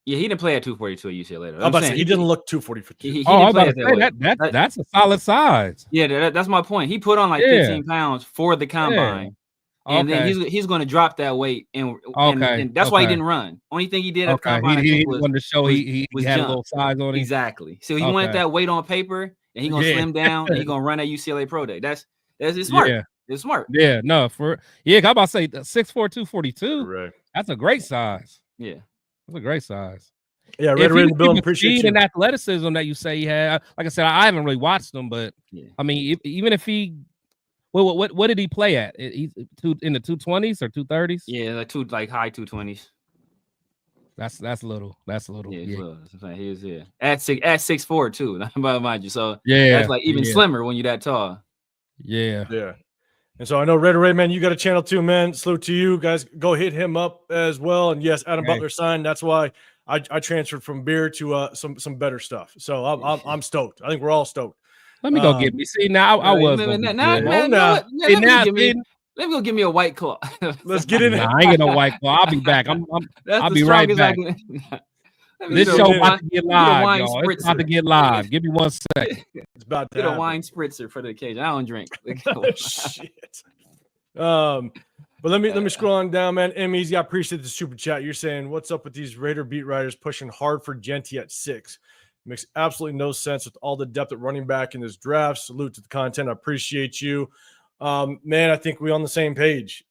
Yeah, he didn't play at 242 at UCLA. I'm about to say, he didn't look 242. He didn't play at that's a solid size. Yeah, that's my point. He put on like 15 pounds for the combine. And then he's going to drop that weight, and that's why he didn't run. Only thing he did at the combine, he wanted to show he had a little size on him. Exactly. So he wanted that weight on paper, and he's going to slim down, and he's going to run at UCLA Pro Day. That's smart. Yeah. It's smart. Yeah, no, I'm about to say 6'4", 242. Correct. That's a great size. Yeah. That's a great size. Yeah, Raider Bill, appreciate speed and athleticism that you say he had. Like I said, I haven't really watched him, but I mean, even if he, what did he play at? He's in the 220s or 230s? Yeah, like high 220s. That's little. That's little. Yeah, little. He is at 6'4" too. Mind you, so yeah, that's like even slimmer when you're that tall. Yeah. And so I know Raider Ray, man, you got a channel too, man. Salute to you guys. Go hit him up as well. And yes, Adam Butler signed. That's why I transferred from beer to some better stuff. So I'm stoked. I think we're all stoked. Let me go get me. See, now I was. Let me go get me a White Claw. Let's get in. I ain't get no White Claw. I'll be back. I'll be right back. This show about to get live, y'all. It's about to get live. Give me 1 second. It's about to get a wine spritzer for the occasion. I don't drink. Shit. But let me scroll on down, man. Easy, I appreciate the super chat. You're saying, what's up with these Raider beat writers pushing hard for Genty at 6? Makes absolutely no sense with all the depth at running back in this draft. Salute to the content. I appreciate you. Man, I think we're on the same page.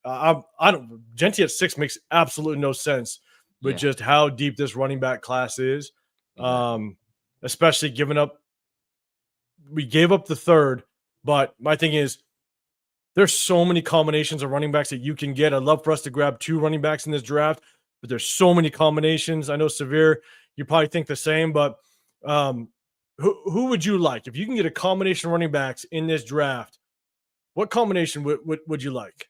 Genty at 6 makes absolutely no sense. But just how deep this running back class is, especially we gave up the 3rd, but my thing is there's so many combinations of running backs that you can get. I'd love for us to grab 2 running backs in this draft, but there's so many combinations. I know Severe, you probably think the same, but who would you like? If you can get a combination of running backs in this draft, what combination would you like?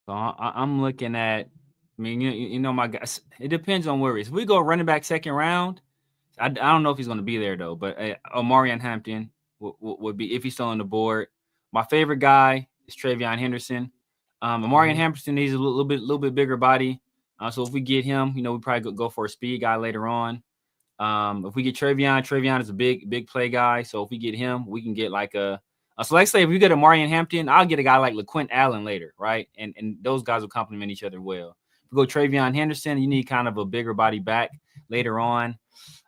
So I'm looking at, I mean, you know, my guys, it depends on where he is. If we go running back 2nd round, I don't know if he's going to be there, though, but Omarion Hampton would be, if he's still on the board. My favorite guy is Travion Henderson. Omarion Hampton needs a little bit bigger body. So if we get him, we probably go for a speed guy later on. If we get Travion is a big play guy. So if we get him, we can get like a So let's say if we get a Marion Hampton, I'll get a guy like LaQuint Allen later, right? And those guys will complement each other well. If we go Travion Henderson, you need kind of a bigger body back later on.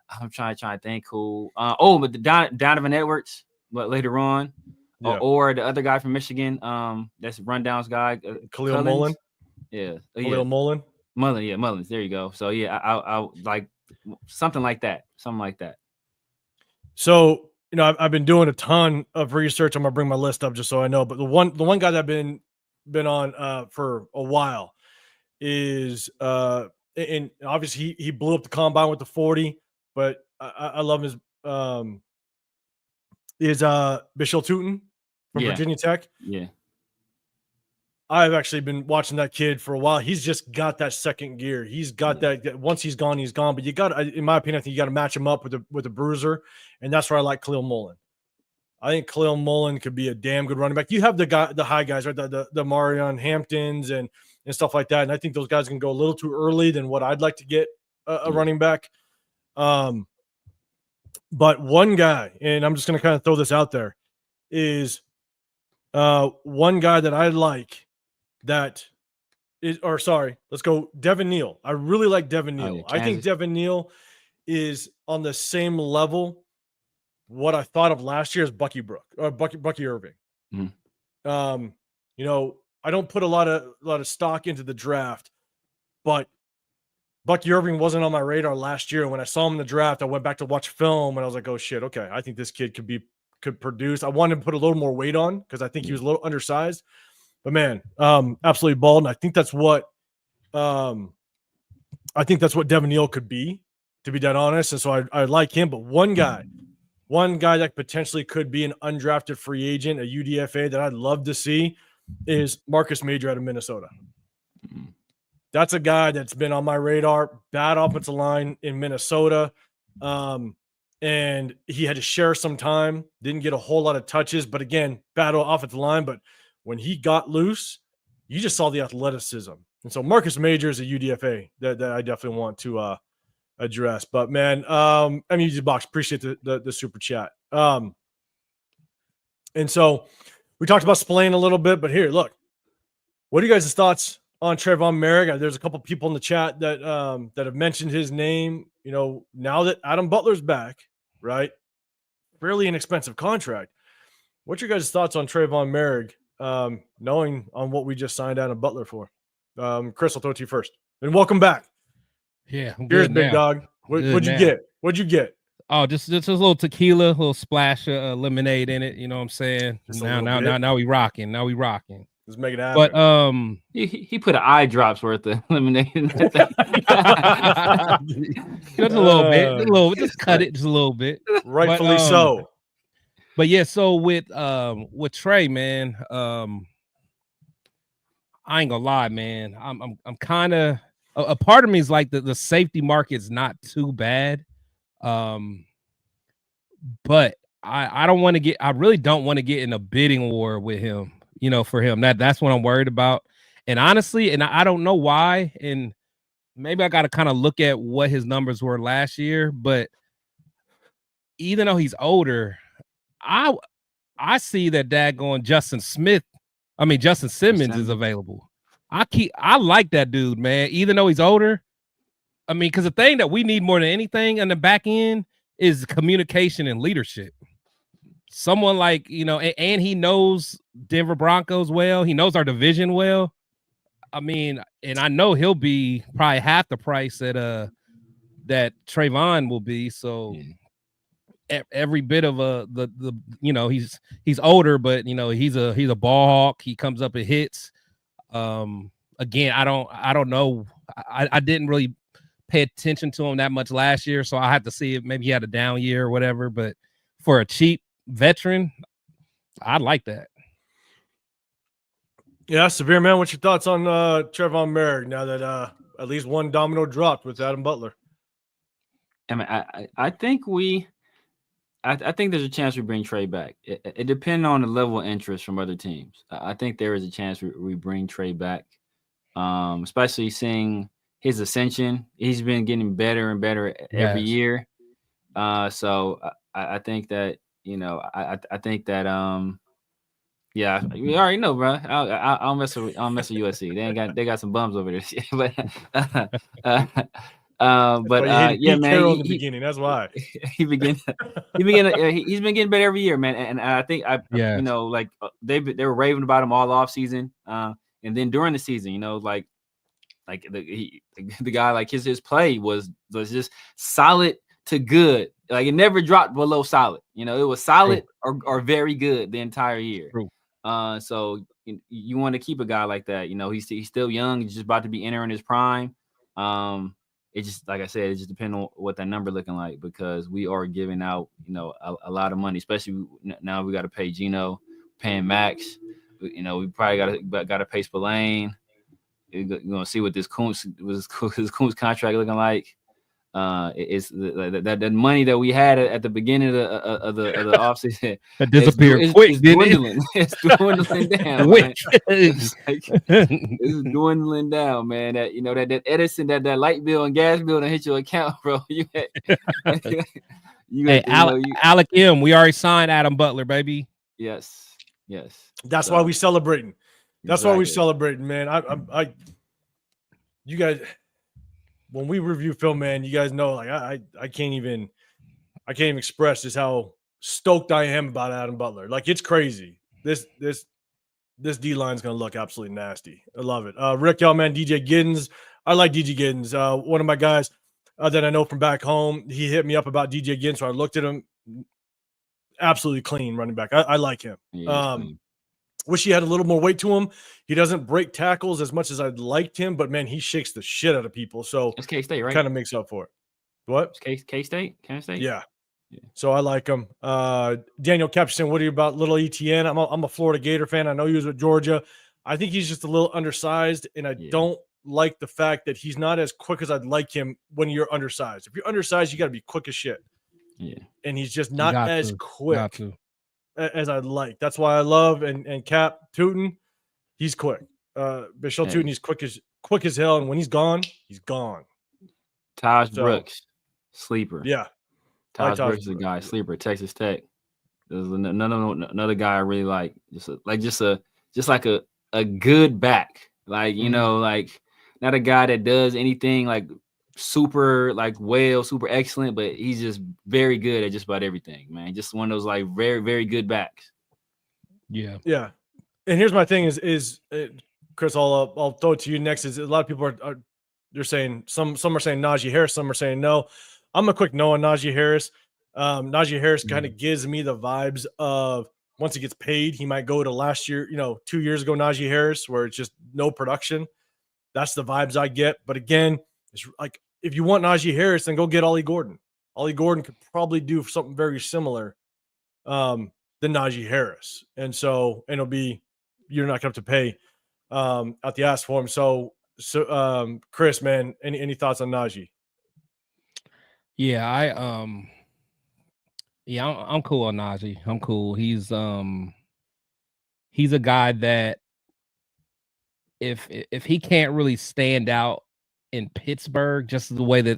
I'm trying to think who. But the Donovan Edwards, but later on, or the other guy from Michigan, that's Rundown's guy, Khalil Mullen. Yeah, Khalil Mullen. Mullins. There you go. So yeah, I like something like that. So I've been doing a ton of research. I'm gonna bring my list up just so I know. But the one guy that I've been on for a while is and obviously he blew up the combine with the 40, but I love his Bishal Tootin from Virginia Tech. Yeah. I've actually been watching that kid for a while. He's just got that second gear. He's got that. Once he's gone, he's gone. But you got, in my opinion, I think you got to match him up with a bruiser, and that's where I like Khalil Mullen. I think Khalil Mullen could be a damn good running back. You have the high guys, right? The Marion Hamptons and stuff like that. And I think those guys can go a little too early than what I'd like to get a running back. But one guy, and I'm just going to kind of throw this out there, is one guy that I like. Let's go Devin Neal. I really like Devin Neal. I think Devin Neal is on the same level. What I thought of last year is Bucky Irving. Mm-hmm. I don't put a lot of stock into the draft, but Bucky Irving wasn't on my radar last year. When I saw him in the draft, I went back to watch film and I was like, oh shit, okay, I think this kid could produce. I wanted to put a little more weight on because I think he was a little undersized. But man, absolutely bald, and I think that's what Devin Neal could be, to be dead honest. And so I like him. But one guy that potentially could be an undrafted free agent, a UDFA that I'd love to see is Marcus Major out of Minnesota. That's a guy that's been on my radar. Bad offensive line in Minnesota, and he had to share some time. Didn't get a whole lot of touches, but again, bad offensive line, but when he got loose, you just saw the athleticism. And so Marcus Major is a UDFA that I definitely want to address. But man, MEG Box, appreciate the super chat. And so we talked about Spillane a little bit, but here, look, what are you guys' thoughts on Trayvon Merrick? There's a couple people in the chat that have mentioned his name. Now that Adam Butler's back, right? Fairly inexpensive contract. What's your guys' thoughts on Trayvon Merrick? Knowing on what we just signed Adam Butler for. Chris, I'll throw it to you first. And welcome back. Yeah, I'm here's good big now. dog. What'd you get? What'd you get? Oh, just a little tequila, a little splash of lemonade in it. You know what I'm saying? Now we rocking. Let's make it happen. But he put an eye drops worth of lemonade in that just a little bit, just cut it just a little bit. Rightfully so. But yeah, so with Trey, man, I ain't gonna lie, man. I'm kind of a part of me is like the safety market's not too bad, but I don't want to get. I really don't want to get in a bidding war with him. For him, that's what I'm worried about. And honestly, and I don't know why. And maybe I got to kind of look at what his numbers were last year. But even though he's older, I see that daggone Justin Simmons is available. I like that dude, man. Even though he's older, I mean, because the thing that we need more than anything in the back end is communication and leadership. Someone like and he knows Denver Broncos well. He knows our division well. I mean, and I know he'll be probably half the price that Trayvon will be. So. Every bit of he's older, but he's a ball hawk. He comes up and hits. Again, I don't know. I didn't really pay attention to him that much last year, so I have to see if maybe he had a down year or whatever. But for a cheap veteran, I like that. Yeah, Severe Man, what's your thoughts on Trayvon Merrick now that at least one domino dropped with Adam Butler? I mean, I think I think there's a chance we bring Trey back. It depends on the level of interest from other teams. I think there is a chance we bring Trey back, especially seeing his ascension. He's been getting better and better every year. So I think that I think that Yeah, you already know, bro. I'll mess with USC. They got some bums over there. But you hated yeah, Pete man, Carroll in the beginning. That's why. he's been getting better every year, man. And I think Yes. you know, like they were raving about him all off season, and then during the season, you know, like the guy, like his play was just solid to good. Like it never dropped below solid. You know, it was solid or very good the entire year. True. So you want to keep a guy like that. You know, he's still young. He's just about to be entering his prime. It just, like I said, it just depends on what that number looking like, because we are giving out, you know, a lot of money, especially now we got to pay Geno, paying Max. You know, we probably got to pay Spillane. You're gonna see what his Kuntz contract looking like. It's that money that we had at the beginning of the offseason that disappeared quick. It's dwindling. It's dwindling down. It's dwindling down, man. That, you know, that Edison, that light bill and gas bill to hit your account, bro. Alec M. We already signed Adam Butler, baby. Yes. That's why we celebrating. That's exactly. why we celebrating, man. You guys, when we review film, man, you guys know, like I can't even express just how stoked I am about Adam Butler. Like, it's crazy. This D line is gonna look absolutely nasty. I love it. Rick, y'all, man, DJ Giddens. I like DJ Giddens. One of my guys that I know from back home, he hit me up about DJ Giddens, so I looked at him. Absolutely clean running back. I like him. Yeah, wish he had a little more weight to him. He doesn't break tackles as much as I'd liked him, but man, he shakes the shit out of people. So it's K-State, right? Kind of makes up for it. What? It's K-State? Kansas State? Yeah. So I like him. Daniel Capson, what are you about little ETN? I'm a Florida Gator fan. I know he was with Georgia. I think he's just a little undersized, and I don't like the fact that he's not as quick as I'd like him when you're undersized. If you're undersized, you got to be quick as shit. Yeah. And he's just not as quick as I'd like. That's why I love and Cap Tootin. He's quick. Michelle Tootin, he's quick as hell, and when he's gone, he's gone. Taj Brooks, sleeper. Yeah. Taj Brooks is a guy, sleeper, Texas Tech. There's another guy I really like. Just like a good back. Like, you know, like not a guy that does anything like super super excellent, but he's just very good at just about everything, man. Just one of those like very, very good backs. Yeah. Yeah. And here's my thing is Chris, I'll throw it to you next. Is a lot of people are they're saying some are saying Najee Harris, some are saying no. I'm a quick no on Najee Harris. Najee Harris kind of gives me the vibes of once he gets paid, he might go to last year, 2 years ago, Najee Harris, where it's just no production. That's the vibes I get. But again, it's like if you want Najee Harris, then go get Ollie Gordon. Ollie Gordon could probably do something very similar than Najee Harris. And it'll be you're not going to have to pay at the ass for him. So Chris, man, any thoughts on Najee? Yeah, I'm cool on Najee. I'm cool. He's a guy that if he can't really stand out in Pittsburgh, just the way that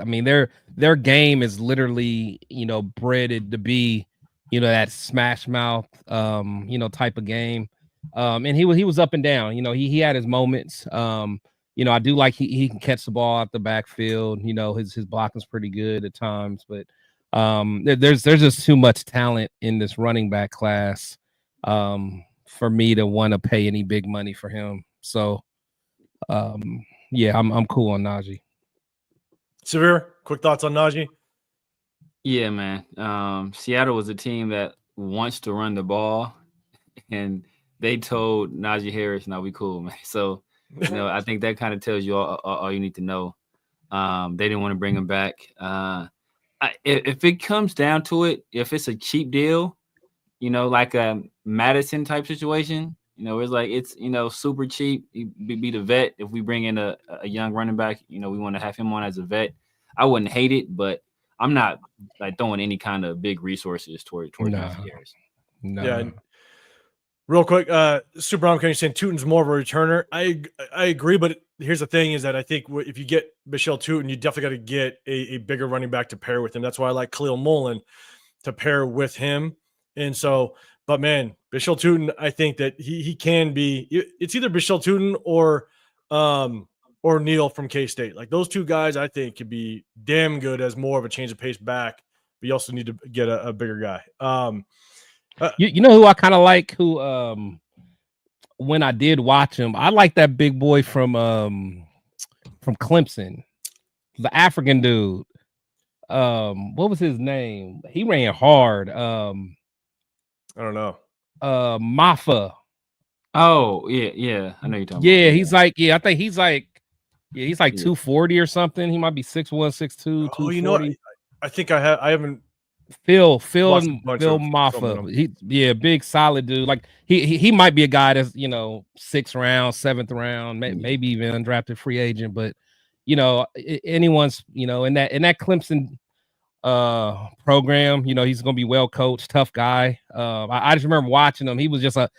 their game is literally bred to be that smash mouth type of game. And he was up and down. He had his moments. I do like he can catch the ball out the backfield. His blocking's pretty good at times, but there's just too much talent in this running back class for me to want to pay any big money for him. So I'm cool on Najee. Severe, quick thoughts on Najee? Yeah, man. Seattle was a team that wants to run the ball, and they told Najee Harris, "No, we cool, man." So, I think that kind of tells you all you need to know. They didn't want to bring him back. If it comes down to it, if it's a cheap deal, like a Madison type situation, it's super cheap. He'd be the vet. If we bring in a young running back, we want to have him on as a vet. I wouldn't hate it, but I'm not like throwing any kind of big resources toward Najee Harris. No. Yeah. Real quick, Super Ron, you're saying Tootin's more of a returner. I agree, but here's the thing: is that I think if you get Michelle Tootin, you definitely got to get a bigger running back to pair with him. That's why I like Khalil Mullen to pair with him. And so, but man, Bishop Tootin, I think that he can be. It's either Bishop Tootin or Neal from K-State. Like those two guys, I think could be damn good as more of a change of pace back. But you also need to get a bigger guy. You know who I kind of like? Who when I did watch him, I like that big boy from Clemson, the African dude. What was his name? He ran hard. I don't know. Mafa. Oh, yeah. I know you're talking Yeah, about. he's like, I think he's like 240 or something. He might be 6'1", 6'2", 240. You know what? I think I haven't. Phil watched a bunch of Maffa. Big solid dude. Like he might be a guy that's 6th round, 7th round, maybe even undrafted free agent. But anyone's in that Clemson program, he's gonna be well coached, tough guy. I just remember watching him. He was just one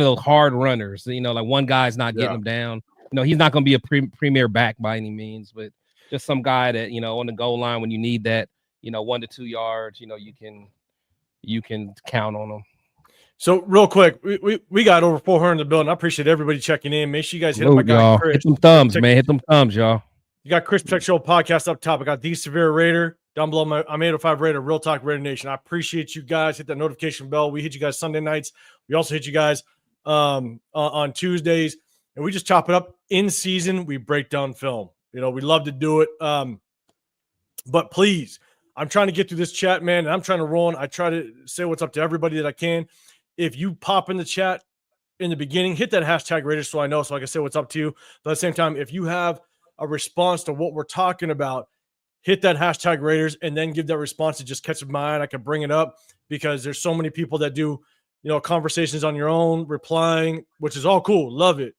of those hard runners. Like one guy's not getting him down. He's not gonna be a premier back by any means, but just some guy that on the goal line when you need that. 1 to 2 yards, you can count on them. So real quick, we got over 400 in the building. I appreciate everybody checking in. Make sure you guys hit my guy Chris. Hit them thumbs, man. Hit them thumbs, y'all. You got Chris Protect Show podcast up top. I got the Severe Raider down below. I'm 805 Raider, Real Talk Raider Nation. I appreciate you guys. Hit that notification bell. We hit you guys Sunday nights. We also hit you guys on Tuesdays, and we just chop it up in season. We break down film. We love to do it. But please. I'm trying to get through this chat, man, and I'm trying to roll. I try to say what's up to everybody that I can. If you pop in the chat in the beginning, hit that hashtag Raiders so I know, so I can say what's up to you. But at the same time, if you have a response to what we're talking about, hit that hashtag Raiders and then give that response. It just catches my eye. I can bring it up because there's so many people that do, conversations on your own, replying, which is all cool. Love it.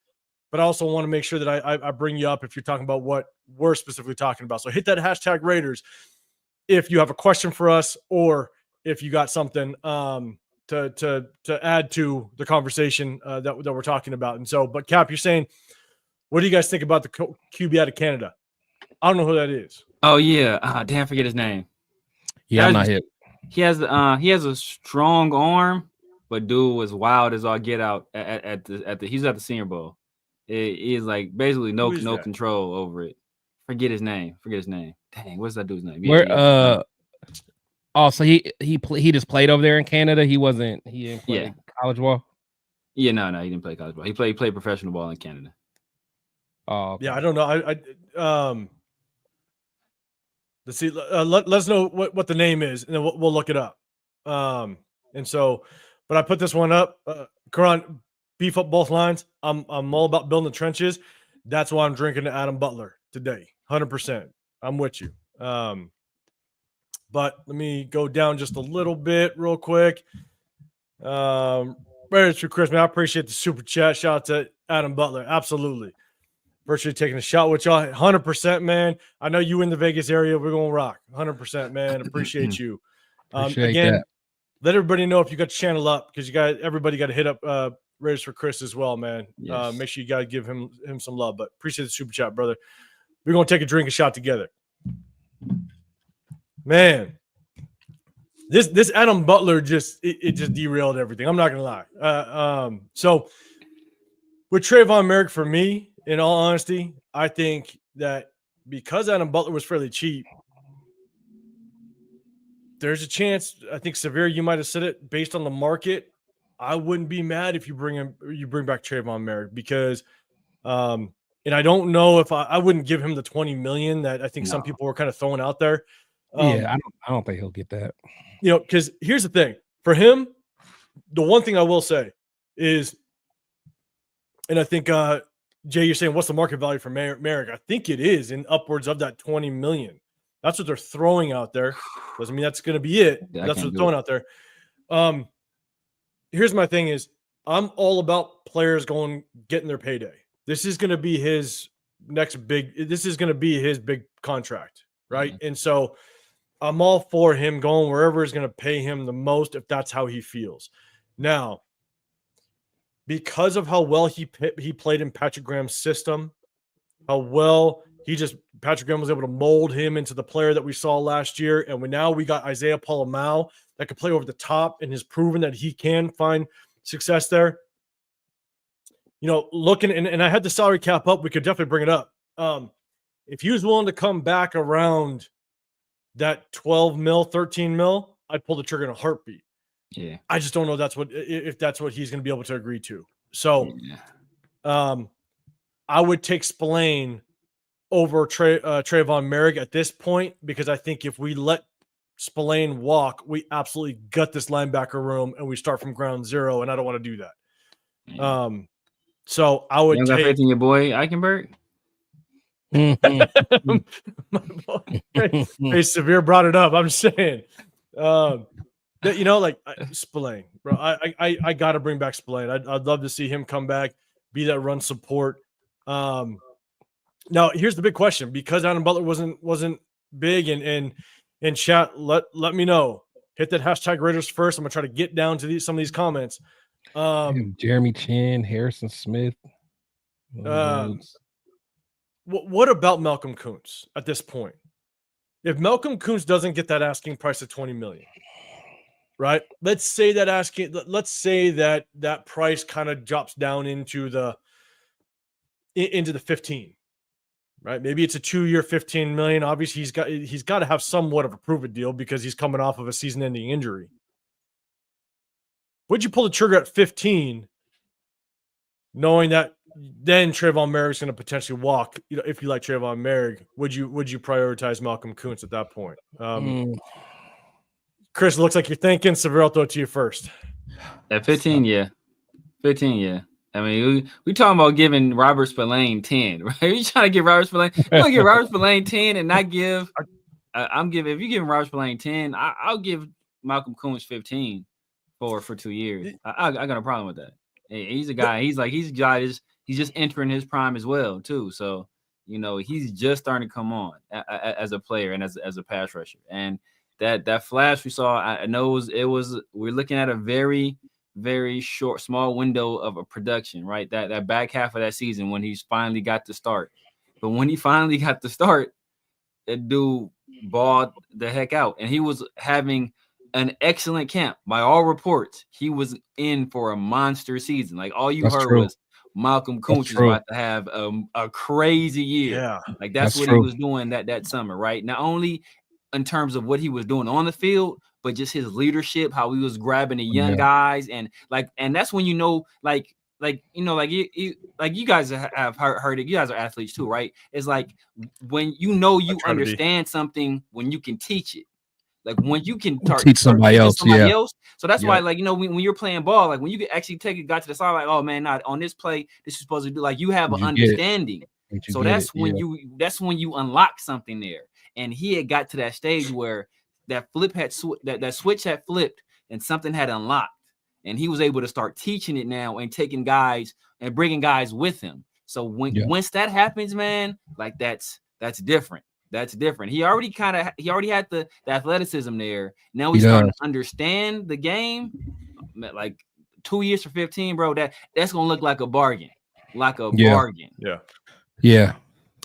But I also want to make sure that I bring you up if you're talking about what we're specifically talking about. So hit that hashtag Raiders if you have a question for us or if you got something to add to the conversation that we're talking about. And so, but Cap, you're saying, what do you guys think about the QB out of Canada? I don't know who that is. Oh yeah, damn, forget his name. Yeah, I'm not hip. He has a strong arm, but dude was wild as all get out he's at the Senior Bowl. It is like basically no control over it. Forget his name. Dang, what's that dude's name? So he just played over there in Canada. He didn't play college ball. Yeah, no, he didn't play college ball. He played professional ball in Canada. Oh, okay. Yeah, I don't know. Let's see. Let us know what the name is, and then we'll look it up. And so, but I put this one up. Karan, beef up both lines. I'm all about building the trenches. That's why I'm drinking to Adam Butler today. 100%. I'm with you. But let me go down just a little bit real quick. Raiders for Chris, man. I appreciate the super chat. Shout out to Adam Butler. Absolutely. Virtually taking a shot with y'all. 100%, man. I know you in the Vegas area. We're going to rock. 100%, man. Appreciate you. Again, that. Let everybody know if you got the channel up because everybody got to hit up Raiders for Chris as well, man. Yes. Make sure you got to give him some love. But appreciate the super chat, brother. We're going to take a drink and shot together. Man, this Adam Butler just derailed everything. I'm not going to lie. So with Trayvon Merrick, for me, in all honesty, I think that because Adam Butler was fairly cheap, there's a chance. I think Severe, you might have said it based on the market. I wouldn't be mad if you bring back Trayvon Merrick because, and I don't know if I wouldn't give him the $20 million that I think some people were kind of throwing out there. I don't think he'll get that. Because here's the thing for him. The one thing I will say is, and I think Jay, you're saying what's the market value for Merrick? I think it is in upwards of that $20 million. That's what they're throwing out there. Doesn't mean that's going to be it. That's what they're throwing out there. Here's my thing is I'm all about players getting their payday. This is going to be his big contract, right? And so I'm all for him going wherever is going to pay him the most if that's how he feels. Now, because of how well he played in Patrick Graham's system, how well Patrick Graham was able to mold him into the player that we saw last year. And we got Isaiah Pola-Mao that could play over the top and has proven that he can find success there. Looking, and I had the salary cap up, we could definitely bring it up. If he was willing to come back around that 12 mil, 13 mil, I'd pull the trigger in a heartbeat. Yeah. I just don't know if that's what he's going to be able to agree to. So I would take Spillane over Trayvon Merrick at this point, because I think if we let Spillane walk, we absolutely gut this linebacker room and we start from ground zero, and I don't want to do that. Yeah. So I would got faith in your boy Eichenberg. Hey, Severe brought it up. I'm saying, Spillane, bro. I got to bring back Spillane. I'd love to see him come back, be that run support. Now here's the big question, because Adam Butler wasn't big, and chat, let me know. Hit that hashtag Raiders first. I'm gonna try to get down to some of these comments. Jeremy Chin, Harrison Smith. What about Malcolm Kuntz at this point? If Malcolm Kuntz doesn't get that asking price of $20 million, right? Let's say that price kind of drops down into the 15, right? Maybe it's a 2-year, $15 million. Obviously, he's got to have somewhat of a prove-it deal because he's coming off of a season-ending injury. Would you pull the trigger at 15, knowing that then Trayvon Merrick's going to potentially walk? If you like Trayvon Merrick, would you prioritize Malcolm Kuntz at that point? Chris, it looks like you're thinking. Severe, I'll throw it to you first. At 15, yeah. 15, yeah. I mean, we talking about giving Robert Spillane 10, right? You trying to give Robert Spillane? You want to give Robert Spillane 10 and not give? If you're giving Robert Spillane 10, I'll give Malcolm Kuntz 15 for 2 years. I got a problem with that. He's a guy. He's just entering his prime as well too. So he's just starting to come on as a player and as a pass rusher. And that flash we saw, I know we're looking at a very, very short, small window of a production, right? That back half of that season when he's finally got to start. But when he finally got to start, that dude balled the heck out, and he was having an excellent camp. By all reports, he was in for a monster season. Like all you heard was Malcolm Kuntz is about to have a crazy year. Yeah, like that's what he was doing that summer, right? Not only in terms of what he was doing on the field, but just his leadership, how he was grabbing the young guys, and that's when you guys have heard it. You guys are athletes too, right? It's like when you understand something when you can teach it. Like when you can teach somebody else. So that's why, when you're playing ball, like when you can actually take a guy to the side, like, oh man, not on this play, this is supposed to do. Like you have an understanding. So that's when you unlock something there. And he had got to that stage where that flip had that switch had flipped and something had unlocked, and he was able to start teaching it now and taking guys and bringing guys with him. So once that happens, man, like that's different. That's different. He already had the athleticism there. Now he's starting to understand the game. Like 2 years for 15, bro. That's gonna look like a bargain. Bargain. Yeah.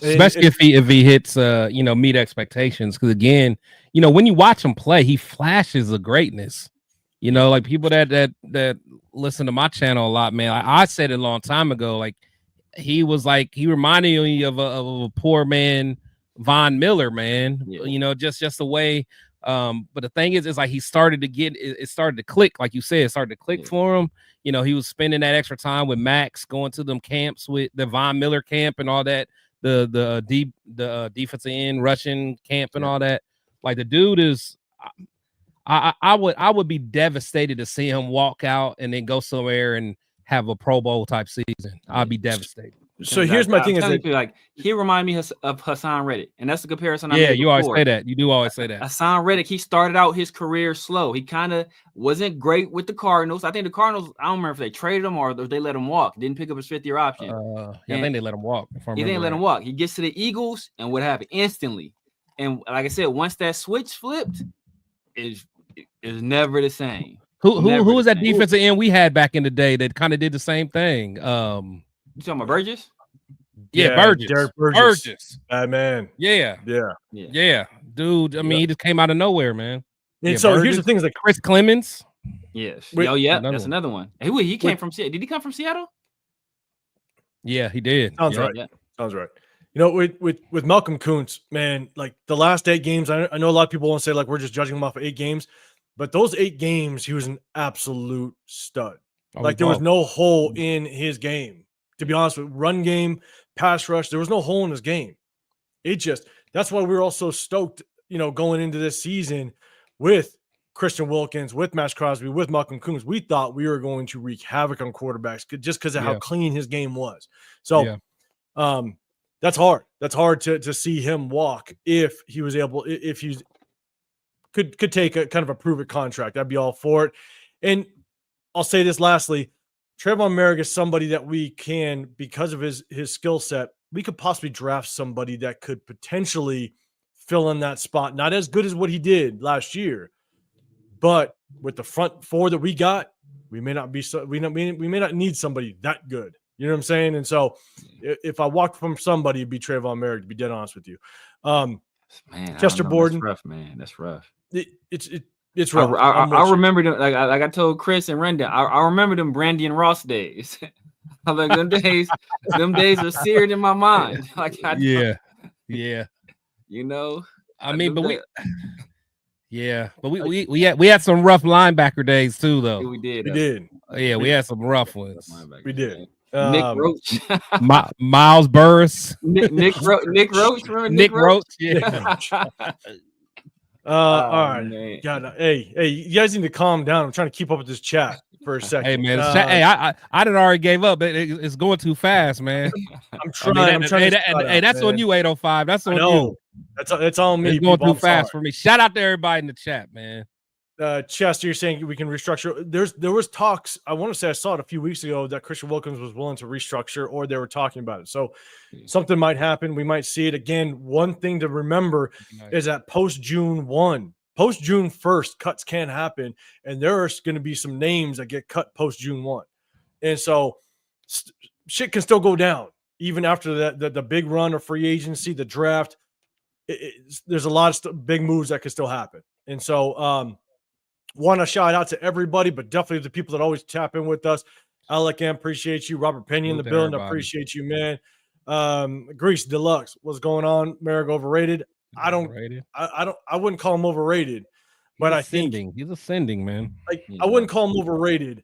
Especially if he hits meet expectations. Because again, when you watch him play, he flashes of greatness. Like people that listen to my channel a lot, man. I said it a long time ago. Like he reminded me of a poor man, Von Miller, man. Just the way. But the thing is like he started to click, like you said, it started to click for him. He was spending that extra time with Max, going to them camps with the Von Miller camp and all that. The defensive end rushing camp and all that. Like the dude is, I would be devastated to see him walk out and then go somewhere and have a Pro Bowl type season. I'd be devastated. So here's my thing: he remind me of Hassan Reddick, and that's the comparison. You always say that. You do always say that. Hassan Reddick, he started out his career slow. He kind of wasn't great with the Cardinals. I think the Cardinals, I don't remember if they traded him or if they let him walk. Didn't pick up his 5th-year option. I think they let him walk. He didn't let him walk. He gets to the Eagles, and what happened instantly? And like I said, once that switch flipped, is never the same. Who was that defensive end we had back in the day that kind of did the same thing? You talking about Burgess? Yeah, Burgess. Derek Burgess. Bad man. Yeah. Dude, I mean, he just came out of nowhere, man. And so here's the thing: is like Chris Clemens. Yes. Another That's one. another one. He came from Seattle. Did he come from Seattle? Yeah, he did. Sounds right. Yeah. Sounds right. You know, with Malcolm Kuntz, man, like the last 8 games, I know a lot of people want to say like we're just judging him off of 8 games, but those 8 games, he was an absolute stud. Like there was no hole in his game. To be honest with you, run game, pass rush, there was no hole in his game. That's why we were all so stoked, you know, going into this season with Christian Wilkins, with Max Crosby, with Malcolm Kuntz. We thought we were going to wreak havoc on quarterbacks just because of how clean his game was. So, that's hard. That's hard to see him walk if he was able, if he could take a kind of a prove-it contract. I'd be all for it. And I'll say this lastly, Trayvon Merrick is somebody that we can, because of his skill set, we could possibly draft somebody that could potentially fill in that spot. Not as good as what he did last year, but with the front 4 that we got, we may not need somebody that good. You know what I'm saying? And so if I walked from somebody, it'd be Trayvon Merrick, to be dead honest with you. Man, Chester Borden. That's rough, man. That's rough. It's rough. I remember them, like I told Chris and Rendon, I remember them Brandy and Ross days. Like them days are seared in my mind. Like yeah. You know, I mean, but we had some rough linebacker days too, though. We did. Yeah, we had some rough ones. We did. Nick Roach, Myles Burris, Nick Roach, Nick Roach. Yeah. All right. Man. God, hey, you guys need to calm down. I'm trying to keep up with this chat for a second. Hey, man. I didn't already gave up. It's going too fast, man. I'm trying. That's on you, 805. That's on you. That's on me. It's going too fast for me. Shout out to everybody in the chat, man. Chester, you're saying we can restructure. There was talks. I want to say I saw it a few weeks ago that Christian Wilkins was willing to restructure, or they were talking about it. So something might happen. We might see it again. One thing to remember is that post June 1st, cuts can happen, and there are going to be some names that get cut post June 1, and so shit can still go down even after the big run of free agency, the draft. There's a lot of big moves that can still happen, and so. Want to shout out to everybody, but definitely the people that always tap in with us. Alec M, appreciate you. Robert Penny in the building, everybody. Appreciate you, man. Grease Deluxe, what's going on? Merrick overrated. I wouldn't call him overrated, but I think he's ascending, man. I wouldn't call him overrated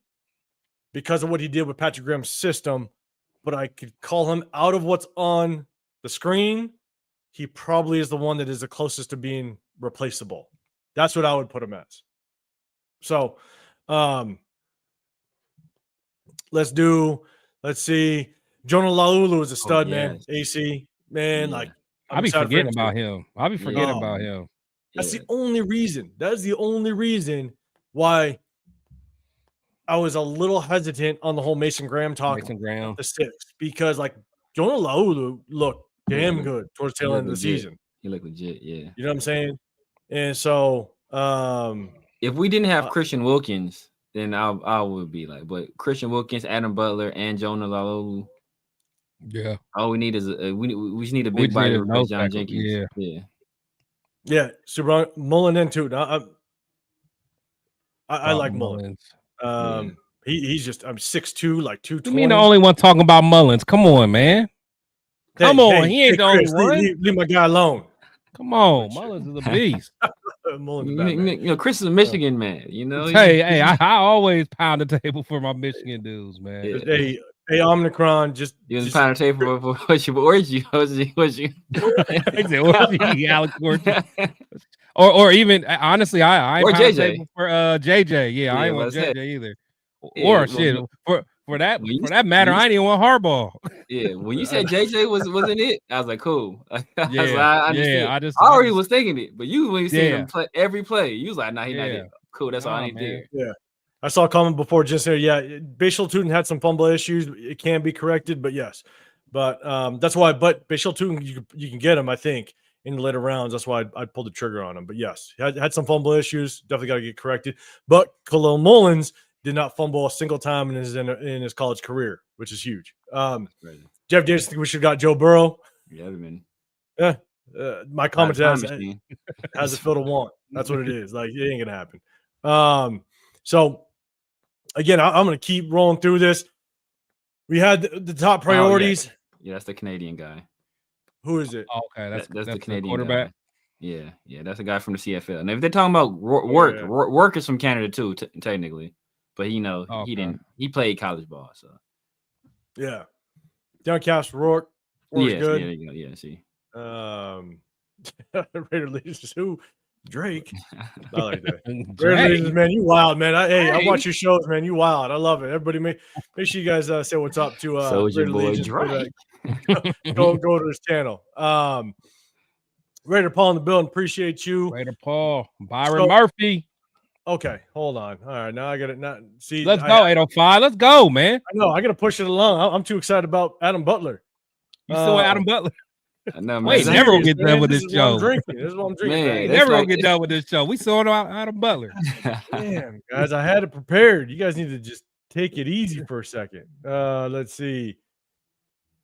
because of what he did with Patrick Graham's system, but I could call him out of what's on the screen. He probably is the one that is the closest to being replaceable. That's what I would put him as. So, let's see. Jonah Laulu is a stud, man. AC, man. I'll be forgetting about him. That's the only reason. That is the only reason why I was a little hesitant on the whole Mason Graham talk. The 6, because Jonah Laulu looked damn good towards the tail end of the season. He looked legit, yeah. You know what I'm saying? And so, if we didn't have Christian Wilkins, then I would be but Christian Wilkins, Adam Butler, and Jonah Laulu. Yeah. All we need is we just need a big body with John Jenkins. Yeah. Super Mullen in too. I like Mullen. He's just 6'2", 220. You mean the only one talking about Mullins? Come on, man. Come on, he ain't the only one. Leave my guy alone. Come on, Mullins is a beast. Chris is a Michigan man. You know. Hey, I always pound the table for my Michigan dudes, man. Yeah. Hey, Omnicron, just pound the table for what you orgy. Or even honestly, I or pound JJ. the table for JJ. Yeah, I ain't want JJ either. Or shit. For that matter, I ain't even want Harbaugh. Yeah, when you said JJ wasn't it, I was like, cool. I already was thinking it, but when you see him play every play, you was like, nah, he not it. Cool, that's all I need to hear. Yeah, I saw a comment before just there. Yeah, Bashal Tootin had some fumble issues. It can be corrected, but yes, but that's why. But Bashal Tootin, you can get him, I think, in the later rounds. That's why I pulled the trigger on him. But yes, had some fumble issues. Definitely got to get corrected. But Khalil Mullins did not fumble a single time in his college career, which is huge. Jeff Davis think we should have got Joe Burrow. Yeah, I mean, my comment has machine. a feel to want. That's what it is. Like, it ain't gonna happen. So again, I'm gonna keep rolling through this. We had the top priorities. Yeah, that's the Canadian guy. Who is it? Oh, okay, that's the Canadian quarterback. guy. Yeah, that's a guy from the CFL. And if they're talking about work is from Canada too, technically, but he didn't. He played college ball, so yeah. Downcast Rourke. Rourke's good. Yeah, there you go. Yeah, see. Raider leaders who? Drake. I like that. Drake. Raider leaders, man, you wild, man. I watch your shows, man. You wild. I love it. Everybody, make sure you guys say what's up to Soldier Raider Boy Legions. Drake. Go to his channel. Raider Paul in the building. Appreciate you. Raider Paul. Byron Murphy. Okay, hold on. All right, now I got it. Not see. Let's go, 805. Let's go, man. I know. I got to push it along. I'm too excited about Adam Butler. You still Adam Butler? No, Wait, never gonna get done with this show. This is what I'm drinking. Man, Never gonna get done with this show. We saw Adam Butler. Damn, guys, I had it prepared. You guys need to just take it easy for a second. Let's see.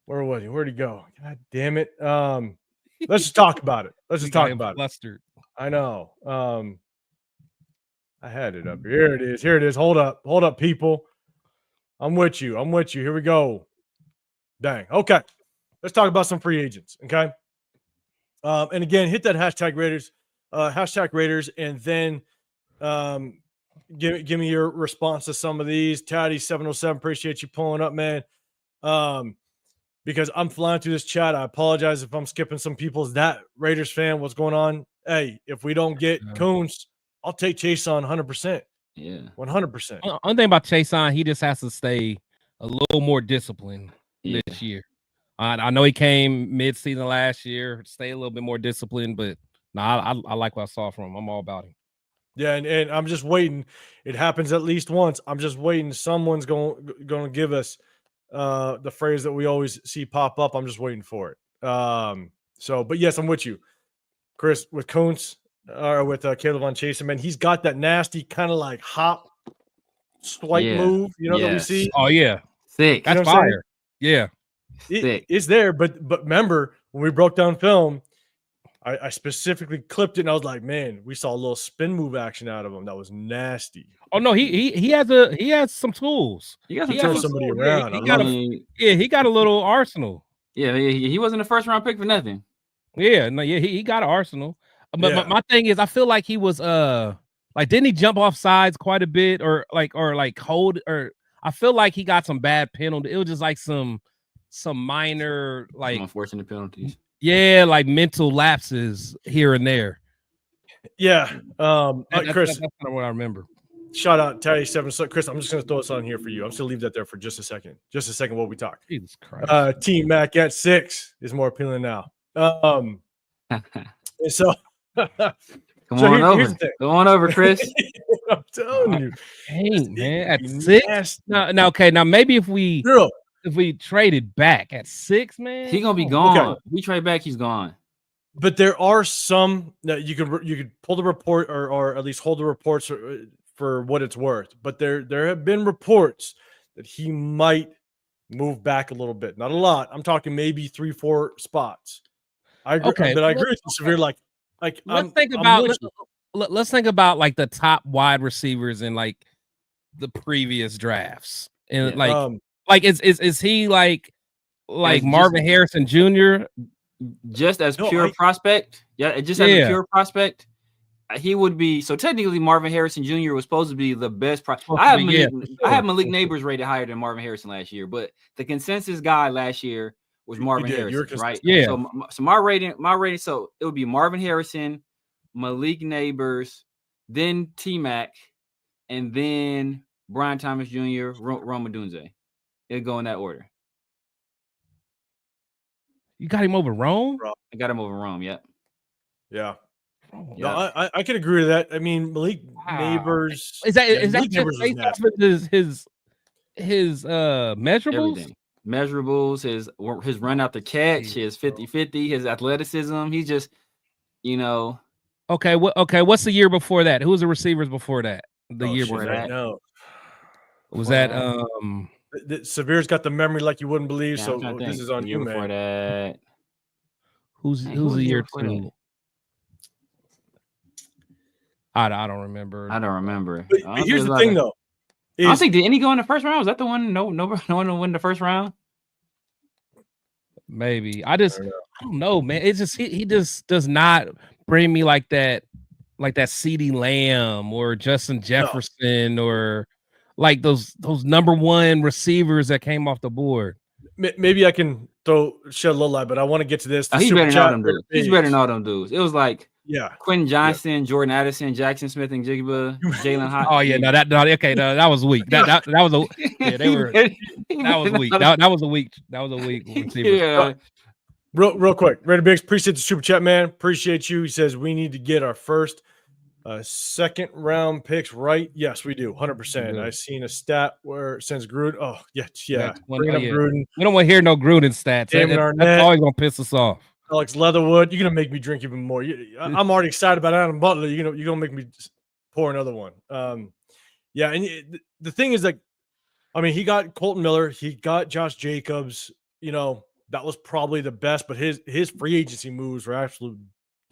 Where was he? Where'd he go? God damn it. Let's just talk about it. Let's just talk about flustered. it. I know. I had it up here. Here it is. Hold up, people. I'm with you. Here we go. Dang. Okay. Let's talk about some free agents. Okay. And again, hit that hashtag Raiders, and then give me your response to some of these. Taddy 707, appreciate you pulling up, man. Because I'm flying through this chat. I apologize if I'm skipping some people's. That Raiders fan, what's going on? Hey, if we don't get Coons, I'll take Chase on 100%. Yeah, 100%. One thing about Chase on, he just has to stay a little more disciplined this year. I know he came mid-season last year, stay a little bit more disciplined, but I like what I saw from him. I'm all about him. Yeah, and I'm just waiting. It happens at least once. I'm just waiting. Someone's going to give us the phrase that we always see pop up. I'm just waiting for it. But yes, I'm with you, Chris, with Kuntz or with Caleb on Chase. Man, he's got that nasty kind of like hop swipe move, that we see. Oh yeah, thick. That's fire. Yeah. It's there, but remember when we broke down film, I specifically clipped it and I was like, man, we saw a little spin move action out of him that was nasty. Oh no, he has some tools. You got to turn somebody around. He got a little arsenal. Yeah, he wasn't a first round pick for nothing. Yeah, no, yeah, he got an arsenal. But my thing is, I feel like he was like, didn't he jump off sides quite a bit, or hold, or I feel like he got some bad penalty. It was just like some minor, like, some unfortunate penalties. Yeah, like mental lapses here and there. Yeah. Chris, that's kind of what I remember. Shout out Taddy 7. So Chris, I'm just gonna throw this on here for you. I'm just gonna leave that there for just a second. Just a second while we talk. Jesus Christ. Team Mac at 6 is more appealing now. And so Come on over, Chris. I'm telling you. Dang, man, at 6. No, okay. Now maybe if we traded back at 6, man, he's gonna be gone. Okay. We trade back, he's gone. But there are some that you could pull the report or at least hold the reports for what it's worth. But there have been reports that he might move back a little bit, not a lot. I'm talking maybe 3-4 spots. I agree, but I agree with you, Severe. Like let's think about like the top wide receivers in like the previous drafts, and is he like Marvin Harrison Jr. just as pure prospect? Yeah, just as a pure prospect, he would be. So technically, Marvin Harrison Jr. was supposed to be the best. I have Malik Neighbors rated higher than Marvin Harrison last year, but the consensus guy last year was Marvin Harrison, right? Yeah. So my rating, so it would be Marvin Harrison, Malik Neighbors, then T-Mac, and then Brian Thomas Jr., Rome Odunze. It'll go in that order. You got him over Rome? I got him over Rome, yep. Yeah. No, I can agree to that. I mean, Malik Neighbors. Is that just based off of his measurables? Everything. Measurables, his run out the catch, his 50-50, his athleticism. He's just, Okay, what's the year before that? Who was the receivers before that? The year before that? No. Was that Severe's got the memory like you wouldn't believe. Yeah, so I'm trying to this think. is on The year you, before man. that. Who's Who was the the year year before that? 2? I don't remember. I don't remember. But I don't think here's it the was thing, like though. I don't think did any go in the first round? Was that the one? No one win the first round. Maybe I don't know, man. It's just he just does not bring me like that CeeDee Lamb or Justin Jefferson or like those number 1 receivers that came off the board. Maybe I can shed a little light, but I want to get to this. He's better than all them dudes. He's better than all them dudes. It was like Quentin Johnston, Jordan Addison, Jackson Smith, and Jigba, Jalen Hot. Oh yeah, that was weak. That was a they were that was weak. That was a weak receiver. Yeah. Real quick, Raider Biggs, appreciate the super chat, man. Appreciate you. He says we need to get our first second round picks right. Yes, we do, 100%. I've seen a stat where since Gruden. Oh yeah. Gruden. We don't want to hear no Gruden stats. That's always gonna piss us off. Alex Leatherwood, you're gonna make me drink even more. I'm already excited about Adam Butler. You're gonna make me pour another one. And the thing is, like, I mean, he got Colton Miller, he got Josh Jacobs. That was probably the best, but his free agency moves were absolute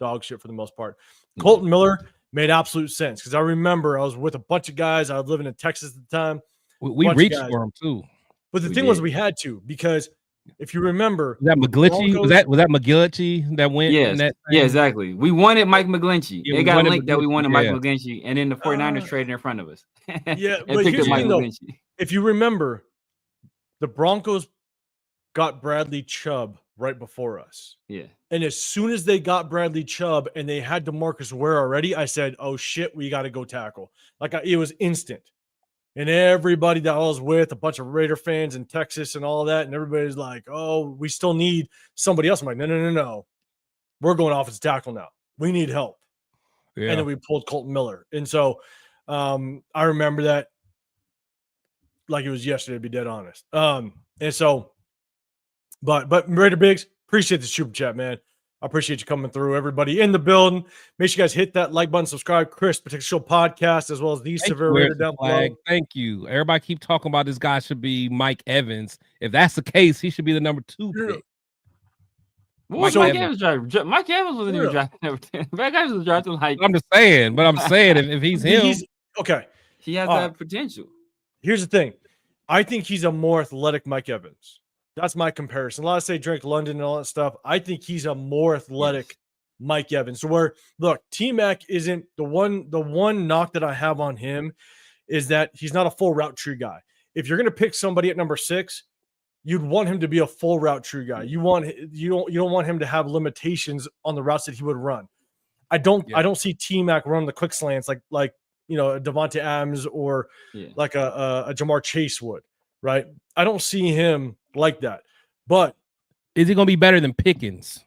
dog shit for the most part. Colton Miller made absolute sense because I remember I was with a bunch of guys. I was living in Texas at the time. We reached for him too. But the thing was, we had to, because if you remember, was that McGlinchey? Was that McGlinchey that went? Yes. Yeah, exactly. We wanted Mike McGlinchey. It got linked that we wanted Mike McGlinchey, and then the 49ers traded in front of us. Yeah, but here's the thing, though. If you remember, the Broncos got Bradley Chubb right before us. Yeah. And as soon as they got Bradley Chubb and they had DeMarcus Ware already, I said, oh shit, we got to go tackle. It was instant. And everybody that I was with, a bunch of Raider fans in Texas and all that, and everybody's like, oh, we still need somebody else. I'm like, no. We're going offensive tackle now. We need help. Yeah. And then we pulled Colton Miller. And so I remember that like it was yesterday, to be dead honest. And so, but Raider Biggs, appreciate the super chat, man. I appreciate you coming through. Everybody in the building, make sure you guys hit that like button, subscribe. Chris Protect Show podcast, as well as the Severe Raider down below. Thank you. Everybody keep talking about this guy should be Mike Evans. If that's the case, he should be the number 2 pick. Mike Evans drafted. Mike Evans wasn't even drafted. Mike Evans was drafted like. I'm just saying, if he's him, okay. He has that potential. Here's the thing. I think he's a more athletic Mike Evans. That's my comparison. A lot of say Drake London and all that stuff. I think he's a more athletic Mike Evans. So where look, T-Mac isn't the one knock that I have on him is that he's not a full route tree guy. If you're going to pick somebody at number 6, you'd want him to be a full route tree guy. You don't want him to have limitations on the routes that he would run. I don't see T-Mac run the quick slants like Devontae Adams or like a Jamar Chase would, right? I don't see him like that. But is he going to be better than Pickens?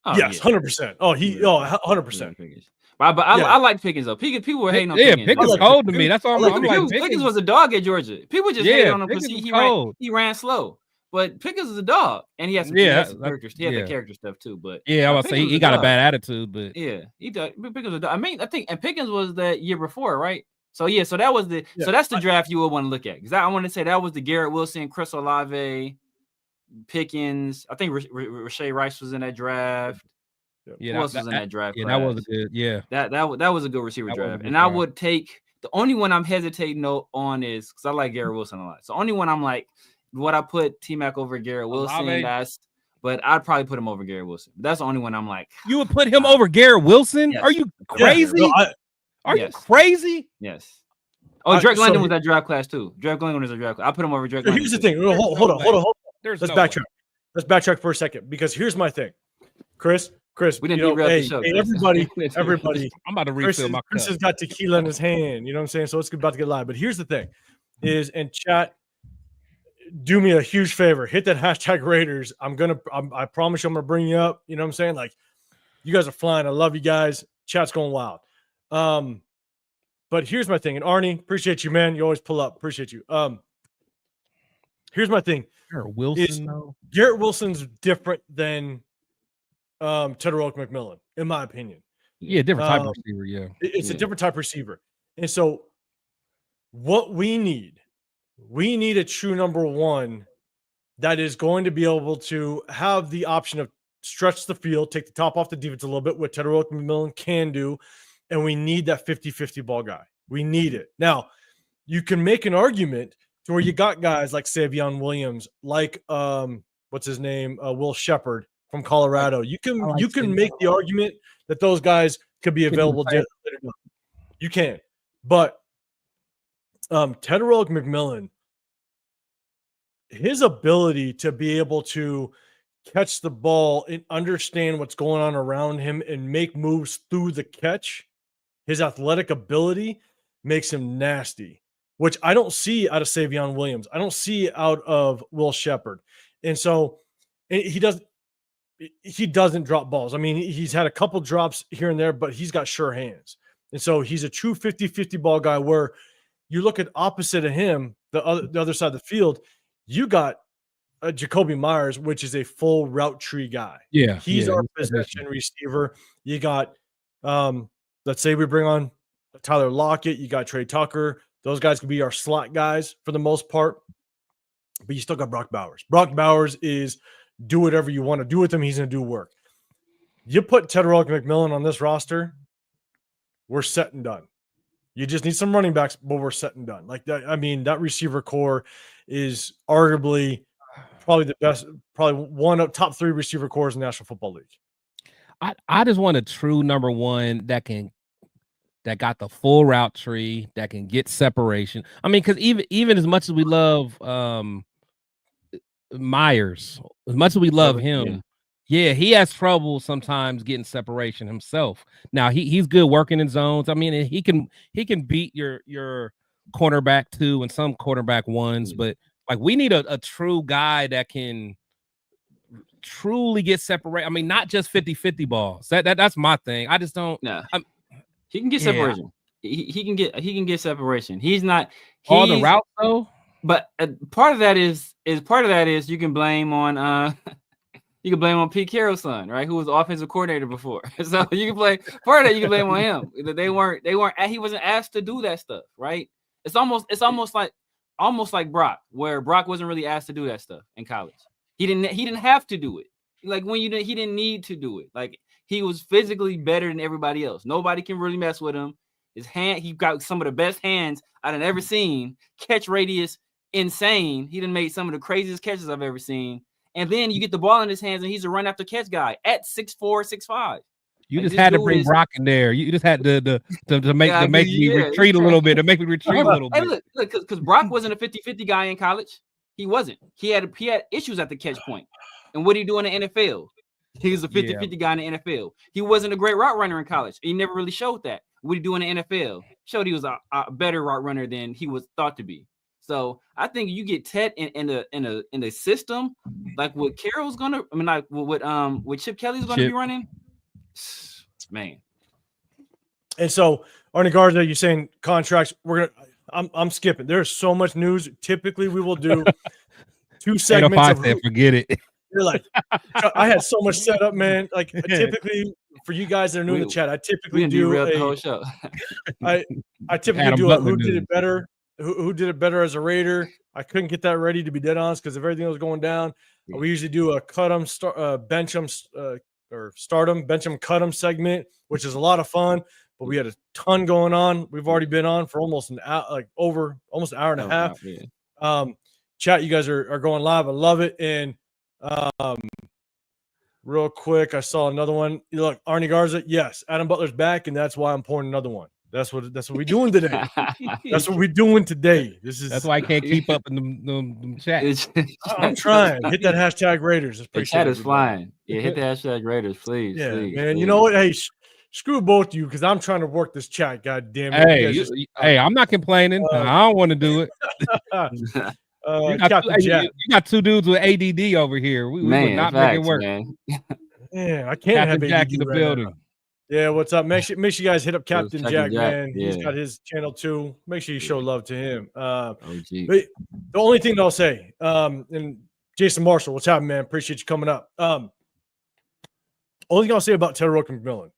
Oh, yes, 100%. 100%. But I like Pickens though. People were hating on Pickens. Pickens was cold to me. That's all I'm like. Pickens was a dog at Georgia. People just hated on him because he ran slow. But Pickens is a dog, and he has some characters. He had the character stuff too. But I was saying he got a bad attitude. But he does. Pickens was a dog. I think Pickens was the year before, right? So so that was so that's the draft you would want to look at, because I want to say that was the Garrett Wilson, Chris Olave, Pickens. I think Rashae Rice was in that draft. Yeah, who else was in that draft? Yeah, that was a good. Yeah, that was a good receiver draft. And I would take the only one I'm hesitating on is because I like Garrett Wilson a lot. So only one I'm like, would I put T-Mac over Garrett Wilson? But I'd probably put him over Garrett Wilson. That's the only one I'm like. You would put him over Garrett Wilson? Yes. Are you crazy? Are you crazy? Yes. Oh, Drake London was that draft class too. Drake London was a draft class. I put him over Drake London. Here's the thing. Hold on. Let's backtrack. Let's backtrack for a second, because here's my thing. Chris, we didn't derail the show. Everybody. I'm about to refill my cup. Chris has got tequila in his hand. You know what I'm saying? So it's about to get live. But here's the thing: in chat, do me a huge favor. Hit that hashtag Raiders. I promise you, I'm gonna bring you up. You know what I'm saying? Like, you guys are flying. I love you guys. Chat's going wild. But here's my thing. And Arnie, appreciate you, man. You always pull up. Appreciate you. Here's my thing. Garrett Wilson's different than Tedorock McMillan, in my opinion. Yeah, different type of receiver. Yeah, it's a different type of receiver. And so what we need We need a true number one that is going to be able to have the option of stretch the field, take the top off the defense a little bit, what Teteroa McMillan can do. And we need that 50-50 ball guy. We need it. Now, you can make an argument to where you got guys like Savion Williams, like what's his name, Will Shepard from Colorado. You can make the argument that those guys could be available. You can, but Teteroa McMillan, his ability to be able to catch the ball and understand what's going on around him and make moves through the catch, his athletic ability makes him nasty, which I don't see out of Savion Williams. I don't see out of Will Shepard. And so he doesn't drop balls. I mean, he's had a couple drops here and there, but he's got sure hands. And so he's a true 50-50 ball guy where you look at opposite of him, the other side of the field, you got Jacoby Myers, which is a full route tree guy. Yeah. He's our possession receiver. You got, let's say we bring on Tyler Lockett, you got Trey Tucker. Those guys could be our slot guys for the most part. But you still got Brock Bowers. Brock Bowers is do whatever you want to do with him. He's going to do work. You put Teteroa McMillan on this roster, we're set and done. You just need some running backs, but we're set and done. Like that. I mean, that receiver core is arguably probably the best, probably one of top 3 receiver cores in the National Football League. I just want a true number one that got the full route tree, that can get separation. I mean, because even as much as we love Myers, as much as we love him, yeah, he has trouble sometimes getting separation himself. Now he's good working in zones. I mean, he can beat your cornerback 2 and some cornerback 1s, but like we need a true guy that can truly get separated. I mean, not just 50-50 balls. That's my thing. I just don't. No, he can get separation. He can get separation. He's not all the route though. But part of that is you can blame on Pete Carroll's son, right? Who was offensive coordinator before. So you can blame part of that. You can blame on him. He wasn't asked to do that stuff, right? It's almost like Brock, where Brock wasn't really asked to do that stuff in college. He didn't have to do it. Like he didn't need to do it. Like he was physically better than everybody else. Nobody can really mess with him. He got some of the best hands I've ever seen. Catch radius, insane. He done made some of the craziest catches I've ever seen. And then you get the ball in his hands, and he's a run after catch guy at 6'4", 6'5". You just had to bring Brock in there. You just had to make me retreat a little bit. To make me retreat a little bit. Look, because Brock wasn't a 50-50 guy in college. He wasn't. He had issues at the catch point. And what did he do in the NFL? He was a 50-50 guy in the NFL. He wasn't a great route runner in college. He never really showed that. What did he do in the NFL? Showed he was a better route runner than he was thought to be. So I think you get Ted in a system like what Carroll's gonna. I mean, like what Chip Kelly's gonna be running. Man. And so Arnie Garza, you're saying contracts. I'm skipping. There's so much news. Typically, we will do 2 segments. Forget it. You're like, I had so much set up, man. Like typically for you guys that are new in the chat, I typically do the whole show. I typically do a who did it better. Who did it better as a Raider? I couldn't get that ready, to be dead honest, because of everything that was going down. Yeah. We usually do a cut 'em, bench 'em, or start 'em, bench 'em, cut 'em segment, which is a lot of fun. But we had a ton going on. We've already been on for almost an hour, almost an hour and a half. Wow, chat, you guys are going live. I love it. And real quick, I saw another one. Look, Arnie Garza, yes, Adam Butler's back, and that's why I'm pouring another one. That's what we're doing today. That's what we're doing today. That's why I can't keep up in the chat. I'm trying. Hit that hashtag Raiders. The chat is flying. Yeah, hit the hashtag Raiders, please. Yeah, please, man. please. You know what? Hey, screw both of you, because I'm trying to work this chat. God damn it. Hey, I'm not complaining. I don't want to do it. You got 2 dudes with ADD over here. We would not make it work. Man. Yeah, I can't have Jack ADD in the right building. now. Yeah, what's up? Make sure you guys hit up Captain Jack, man. Yeah. He's got his channel too. Make sure you show love to him. But the only thing that I'll say, and Jason Marshall, what's happening, man? Appreciate you coming up. Only thing I'll say about Teteroa McMillan,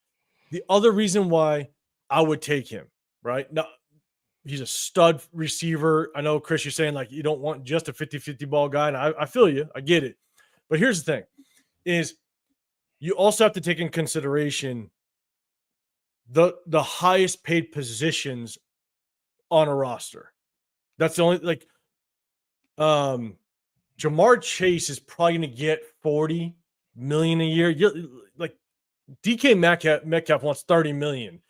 the other reason why I would take him, right? Now, He's a stud receiver. I know, Chris, you're saying like you don't want just a 50-50 ball guy, and I feel you. I get it. But here's the thing is you also have to take in consideration the highest paid positions on a roster. That's the only like Jamar Chase is probably going to get $40 million a year. Like DK Metcalf wants $30 million,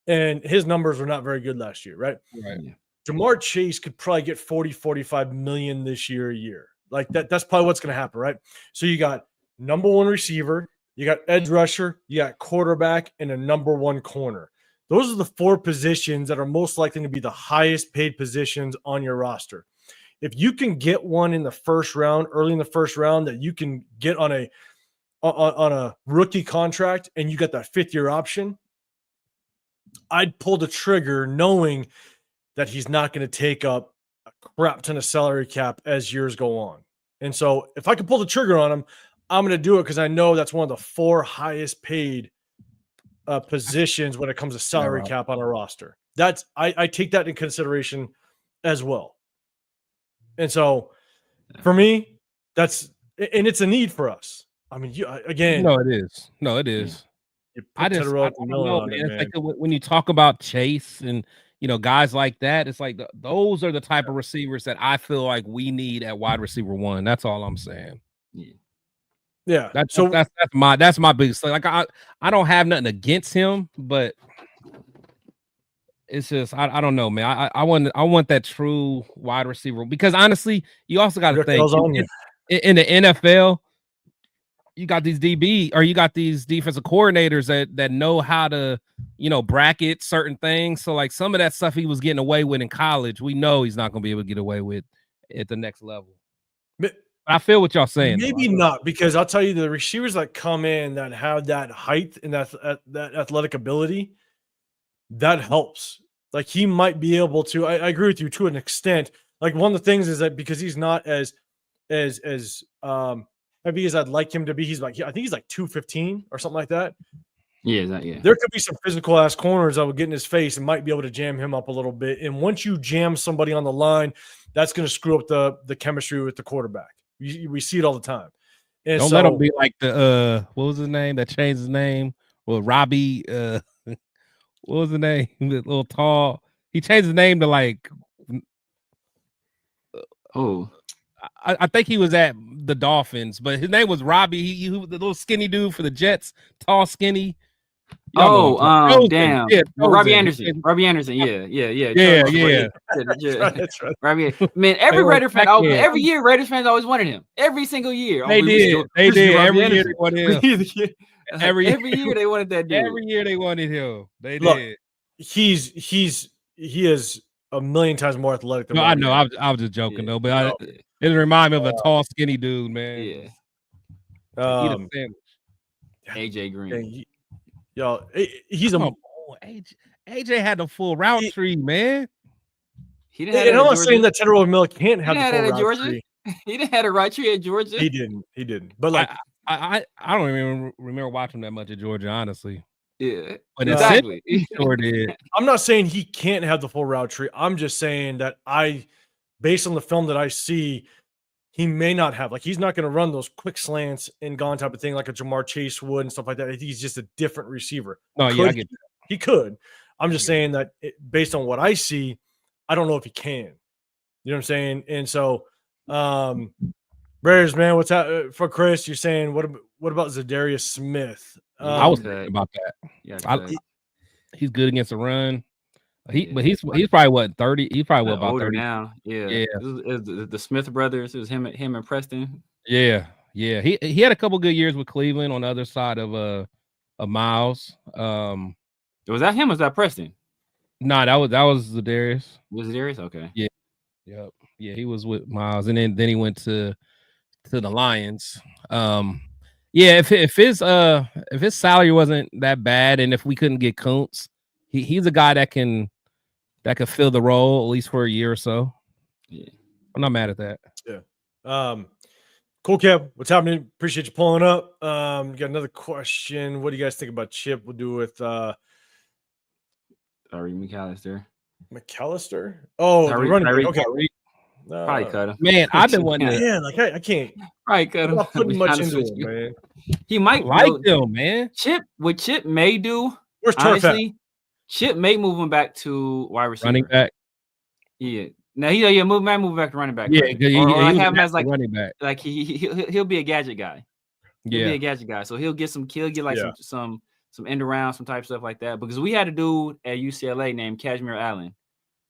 and his numbers were not very good last year, right? Right. Jamar Chase could probably get 45 million this year a year. Like that's probably what's going to happen, right? So you got number one receiver, you got edge rusher, you got quarterback, and a number one corner. Those are the four positions that are most likely to be the highest paid positions on your roster. If you can get one in the first round, early in the first round, that you can get on a rookie contract and you got that 5th-year option, I'd pull the trigger knowing that he's not going to take up a crap ton of salary cap as years go on. And so if I can pull the trigger on him, I'm going to do it because I know that's one of the 4 highest paid positions when it comes to salary cap on a roster. That's I take that in consideration as well. And so for me, it's a need for us. I mean, again. No, it is. No, it is. I don't know, man. It's like when you talk about Chase and guys like that, it's like those are the type of receivers that I feel like we need at wide receiver 1. That's all I'm saying. Yeah. That's my biggest thing. Like I don't have nothing against him, but it's just I don't know, man. I want that true wide receiver because honestly, you also got to think in the NFL, you got these DB or you got these defensive coordinators that know how to bracket certain things. So like some of that stuff he was getting away with in college, we know he's not going to be able to get away with at the next level. But I feel what y'all saying. Maybe not, because I'll tell you the receivers that come in that have that height and that athletic ability, that helps. Like he might be able to. I agree with you to an extent. Like one of the things is that because he's not as heavy as I'd like him to be, I think he's like 215 or something like that. Yeah. There could be some physical ass corners that would get in his face and might be able to jam him up a little bit. And once you jam somebody on the line, that's going to screw up the chemistry with the quarterback. We see it all the time. And don't let him be like the what was his name that changed his name? Well, Robbie. What was the name? The little tall. He changed his name to like. I think he was at the Dolphins, but his name was Robbie. He the little skinny dude for the Jets, tall, skinny. Damn. Yeah, Robbie Anderson. Robbie Anderson. Yeah. That's right. Robbie. Man, every Raider fan, every year, Raiders fans always wanted him. Every single year. They did. Every year they wanted him. Every year they wanted that dude. Every year they wanted him. They Look, did. He is a million times more athletic than I know. I was just joking though, but it remind me of a tall, skinny dude, man. Yeah. AJ Green. He's AJ had the full route tree, man. He didn't. And I'm not saying that Tedder Miller can't have the full route tree. He didn't have a right tree at Georgia. He didn't. But like I don't even remember watching that much at Georgia, honestly. Yeah, but exactly. Sure did. I'm not saying he can't have the full route tree. I'm just saying that based on the film that I see, he may not have. Like he's not going to run those quick slants and gone type of thing like a Jamar Chase would and stuff like that. I think he's just a different receiver. No, I get that. He could. I'm just saying that based on what I see, I don't know if he can. You know what I'm saying? And so, Raiders, man, what's that for Chris? You're saying what about Zadarius Smith? I was thinking about that. Yeah, he's good against the run. He's probably what 30. He's probably about 30 now. Yeah. It was the Smith brothers. It was him and Preston. Yeah. He had a couple good years with Cleveland on the other side of Myles. Was that him? Or was that Preston? No, that was Zadarius. Was Zadarius? Okay. Yeah. Yep. Yeah, he was with Myles, and then he went to the Lions. Yeah, if his salary wasn't that bad, and if we couldn't get Kuntz, he's a guy that can fill the role at least for a year or so. Yeah, I'm not mad at that. Yeah. Cool, Kev. What's happening? Appreciate you pulling up. Got another question. What do you guys think about Chip? We'll do with Reed McAllister. McAllister. Oh, the running back. Okay, Probably cut him. Man, I've been wanting to. Man, like I can't. Probably cut I'm him. not putting much into him, man. He might like them, man. What Chip may do. Where's honestly, Chip may move him back to wide receiver. Running back. Yeah. Now move back to running back. Yeah, right? he have him as like running back. Like he'll be a gadget guy. He'll be a gadget guy. So he'll get like some end around, some type stuff like that. Because we had a dude at UCLA named Kashmir Allen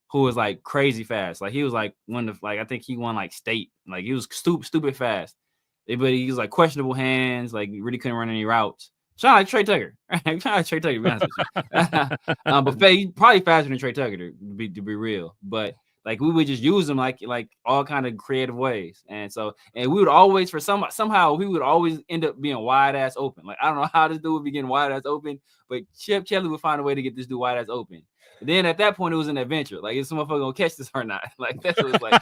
who was like crazy fast. Like he was like one of I think he won like state. Like he was stupid fast. But he was like questionable hands. Like he really couldn't run any routes. Sound like Trey Tucker. Sound like Trey Tucker, to be honest with you. But he's probably faster than Trey Tucker to be real. But like we would just use them like all kind of creative ways, and we would always somehow we would always end up being wide ass open. Like I don't know how this dude would be getting wide ass open, but Chip Kelly would find a way to get this dude wide ass open. And then at that point it was an adventure. Like is some motherfucker gonna catch this or not? Like that's what it's like.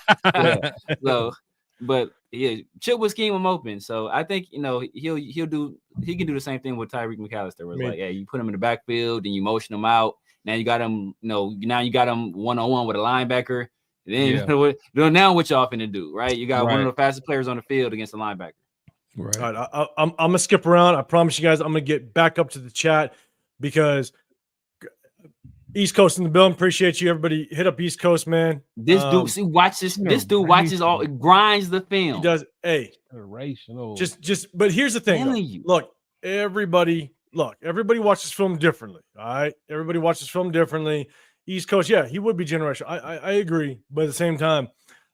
So, but yeah, Chip would scheme him open. So I think he can do the same thing with Tyreek McAllister. Where it's like, hey, you put him in the backfield, then you motion him out. Now you got him, now you got him one-on-one with a linebacker. Then now what y'all finna do, right? You got one of the fastest players on the field against a linebacker. Right. All right. I'm gonna skip around. I promise you guys I'm gonna get back up to the chat because East Coast in the building. Appreciate you. Everybody hit up East Coast, man. This dude, watch this. This dude watches grinds the film. He does. Hey, but here's the thing. Look, everybody watches film differently. All right. Everybody watches film differently. East Coast, yeah, he would be generational. I agree. But at the same time,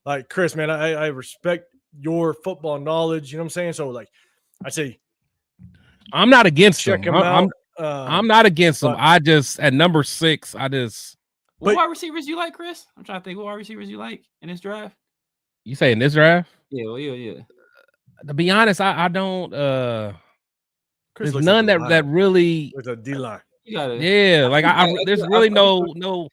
like Chris, man, I respect your football knowledge. You know what I'm saying? So like I say I'm not against check him. him out. I'm not against him. I just at number 6, what wide receivers you like, Chris? I'm trying to think what wide receivers you like in this draft. You say in this draft? Yeah. To be honest, I don't Chris there's none that really with a D-line. There's really no to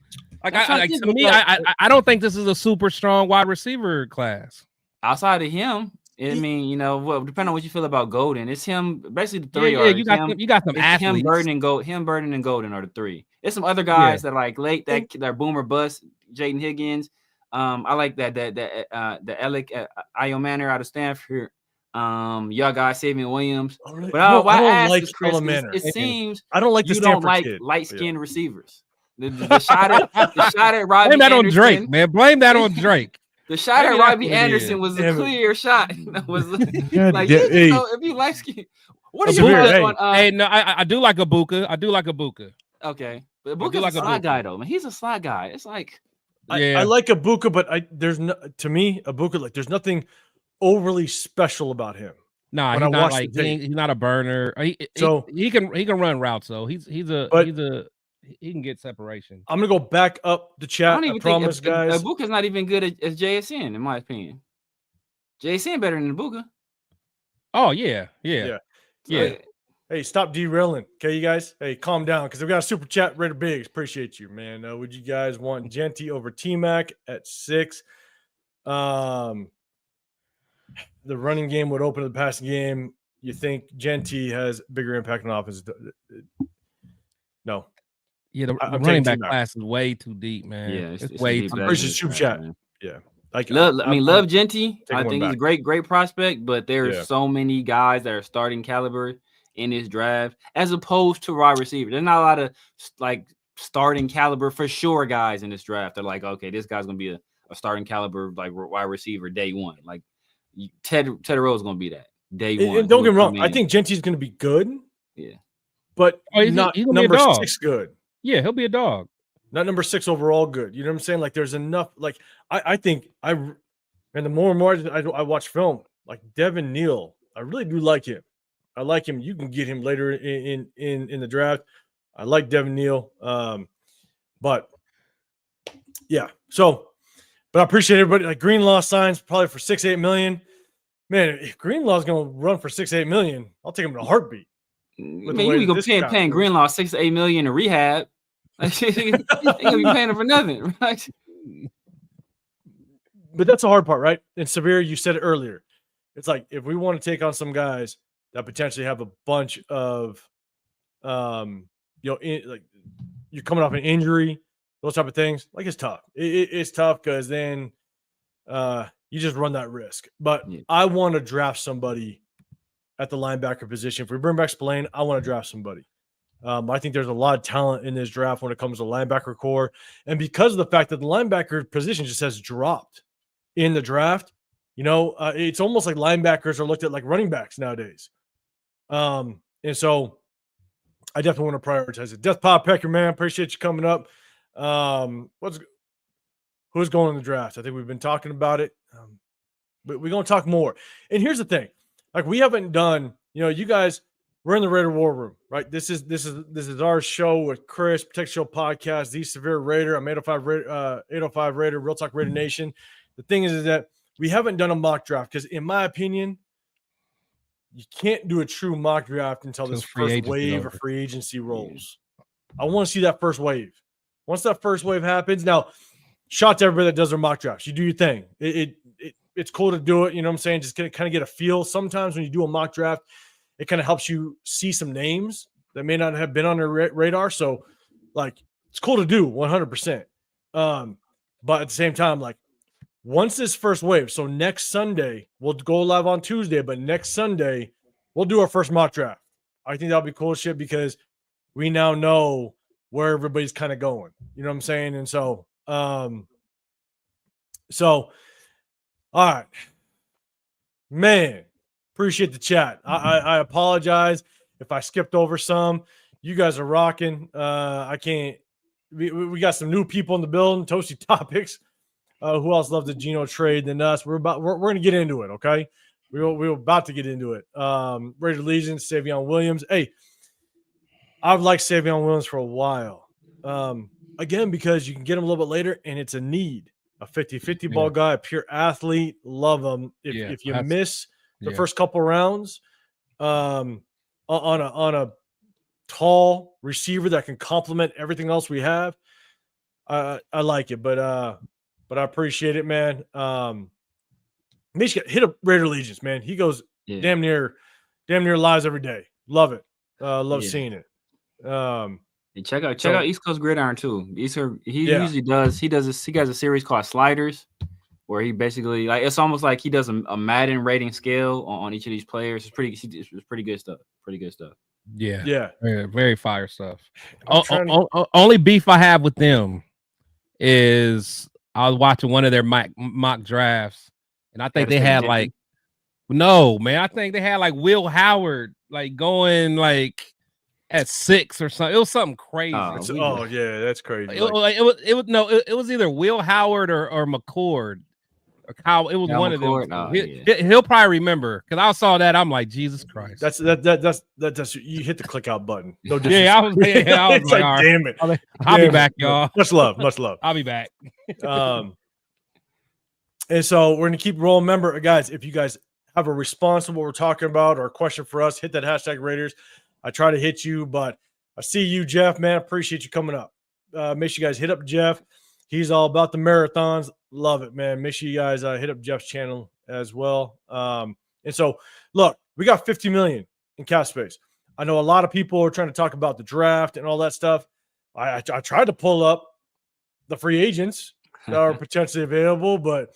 me, I don't think this is a super strong wide receiver class. Outside of him, I mean, depending on what you feel about Golden, it's him. Basically, the three are you got some athletes. Him, Burden, and Golden are the three. There's some other guys that like late that boomer bust. Jaden Higgins. I like the Alec Iomanner out of Stanford. Y'all guys, Savion Williams. Oh, really? But I don't like Chris, it seems I don't like you the don't Stanford like kid. light-skinned receivers. The shot at Robbie Blame that Anderson, on Drake, man. Blame that on Drake. The shot at Robbie Anderson was a clear shot. Was like if you light skin, what are your thoughts on? No, I do like Ibuka. Okay, but Ibuka's a slot guy though, man. He's a slot guy. It's like I like Ibuka, but there's no to me Ibuka like there's nothing overly special about him. Nah, he's not a burner. He can run routes though. He can get separation. I'm gonna go back up the chat. I promise, guys. Ibuka's not even good as JSN, in my opinion. JSN better than Ibuka. Oh yeah. Hey, stop derailing, okay, you guys. Hey, calm down, because we got a super chat. Raider Biggs, appreciate you, man. Would you guys want Genty over T-Mac at 6? The running game would open the passing game. You think Genty has bigger impact on offense? No. Yeah, the running back class is way too deep, man. Yeah, it's way too deep. Super chat. Man. Yeah. Love Genty. I think he's a great prospect, but there's so many guys that are starting caliber in this draft as opposed to wide receiver. There's not a lot of like starting caliber for sure guys in this draft. They're like, okay, this guy's gonna be a starting caliber like wide receiver day one. Like Ted Rowe is gonna be that day one. And don't get me wrong, I think Genty's gonna be good. Yeah, but not number 6 good. Yeah, he'll be a dog. Not number 6 overall good. You know what I'm saying? Like there's enough. Like I think and the more and more I watch film, like Devin Neal, I really do like him. I like him. You can get him later in the draft. I like Devin Neal. But yeah. So, but I appreciate everybody. Like Greenlaw signs probably for 6-8 million. Man, if Greenlaw's gonna run for 6-8 million, I'll take him in a heartbeat. Man, you go paying Greenlaw 6-8 million in rehab. You gonna be paying him for nothing, right? But that's the hard part, right? And Severe, you said it earlier. It's like if we want to take on some guys that potentially have a bunch of, like you're coming off an injury, those type of things, like it's tough. It's tough because then you just run that risk. But I want to draft somebody at the linebacker position. If we bring back Spillane, I want to draft somebody. I think there's a lot of talent in this draft when it comes to linebacker core. And because of the fact that the linebacker position just has dropped in the draft, it's almost like linebackers are looked at like running backs nowadays. And so I definitely want to prioritize it. Death Pop Pecker, man, appreciate you coming up. Who's going in the draft? I think we've been talking about it. But we're going to talk more. And here's the thing. Like, we haven't done, you guys – we're in the Raider War Room, right? This is our show with Chris, Protect Show Podcast, The Severe Raider. I'm 805 Raider, Real Talk Raider Nation. The thing is that we haven't done a mock draft because, in my opinion, you can't do a true mock draft until this first wave of free agency rolls. I want to see that first wave. Once that first wave happens, now, shout out to everybody that does their mock drafts. You do your thing. It's cool to do it. You know what I'm saying? Just kind of get a feel. Sometimes when you do a mock draft, it kind of helps you see some names that may not have been on their radar. So, like, it's cool to do 100%. But at the same time, like, once this first wave, so next Sunday, we'll go live on Tuesday, but next Sunday, we'll do our first mock draft. I think that'll be cool shit because we now know where everybody's kind of going. You know what I'm saying? And so, all right. Man. Appreciate the chat. I apologize if I skipped over some. You guys are rocking. I can't. We got some new people in the building. Toasty Topics. Who else loves the Geno trade than us? We're going to get into it. Okay, we're about to get into it. Raider Allegiance, Savion Williams. Hey, I've liked Savion Williams for a while. Again, because you can get him a little bit later, and it's a need. A 50-50 ball guy, a pure athlete. Love him. If you miss the first couple rounds on a tall receiver that can complement everything else we have, I like it. But I appreciate it, man. Michigan hit up Raider Allegiance, man. He goes damn near lives every day. Love it. Love seeing it. Check out East Coast Gridiron too. Usually does. He has a series called Sliders, where he basically, like, it's almost like he does a Madden rating scale on each of these players. It's pretty good stuff. Yeah. Very, very fire stuff. Only beef I have with them is I was watching one of their mock drafts, and I think they had I think they had like Will Howard like going like at 6 or something. It was something crazy. Yeah, that's crazy. It was either Will Howard or McCord. Kyle, it was one McCord. Of them. He'll probably remember because I saw that. I'm like, Jesus Christ. That's you hit the click out button. No I was like, right. Damn it. I'll be back, y'all. Much love. I'll be back. And so we're gonna keep rolling. Remember, guys, if you guys have a response to what we're talking about or a question for us, hit that hashtag Raiders. I try to hit you, but I see you, Jeff, man. Appreciate you coming up. Make sure you guys hit up Jeff. He's all about the marathons. Love it, man. Make sure you guys hit up Jeff's channel as well. And so, look, we got $50 million in cap space. I know a lot of people are trying to talk about the draft and all that stuff. I tried to pull up the free agents that are potentially available, but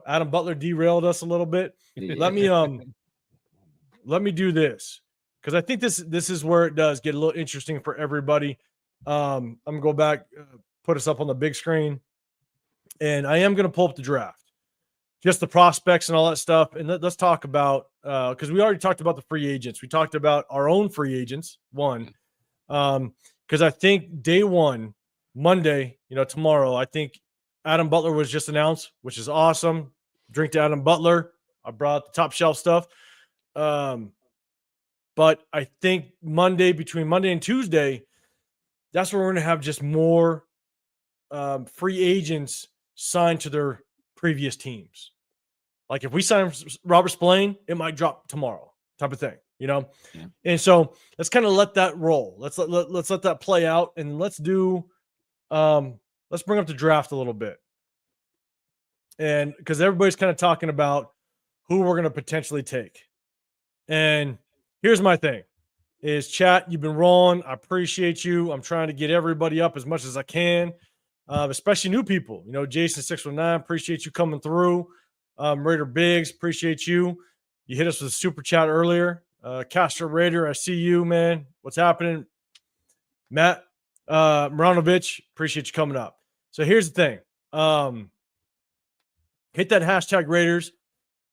Adam Butler derailed us a little bit. Let me do this because I think this is where it does get a little interesting for everybody. I'm gonna go back, put us up on the big screen, and I am gonna pull up the draft, just the prospects and all that stuff, and let's talk about because we already talked about the free agents. We talked about our own free agents, because I think day one, Monday, tomorrow, I think Adam Butler was just announced, which is awesome. Drink to Adam Butler. I brought the top shelf stuff. But I think between Monday and Tuesday, that's where we're going to have just more free agents signed to their previous teams. Like if we sign Robert Spillane, it might drop tomorrow type of thing, Yeah. And so let's kind of let that roll. Let's let that play out, and let's do let's bring up the draft a little bit. And because everybody's kind of talking about who we're going to potentially take. And here's my thing is, chat, you've been rolling. I appreciate you. I'm trying to get everybody up as much as I can. especially new people. You know, Jason 619, appreciate you coming through. Raider Biggs, appreciate you. You hit us with a super chat earlier. Castro Raider, I see you, man. What's happening? Matt Maranovich, appreciate you coming up. So here's the thing. Hit that hashtag Raiders,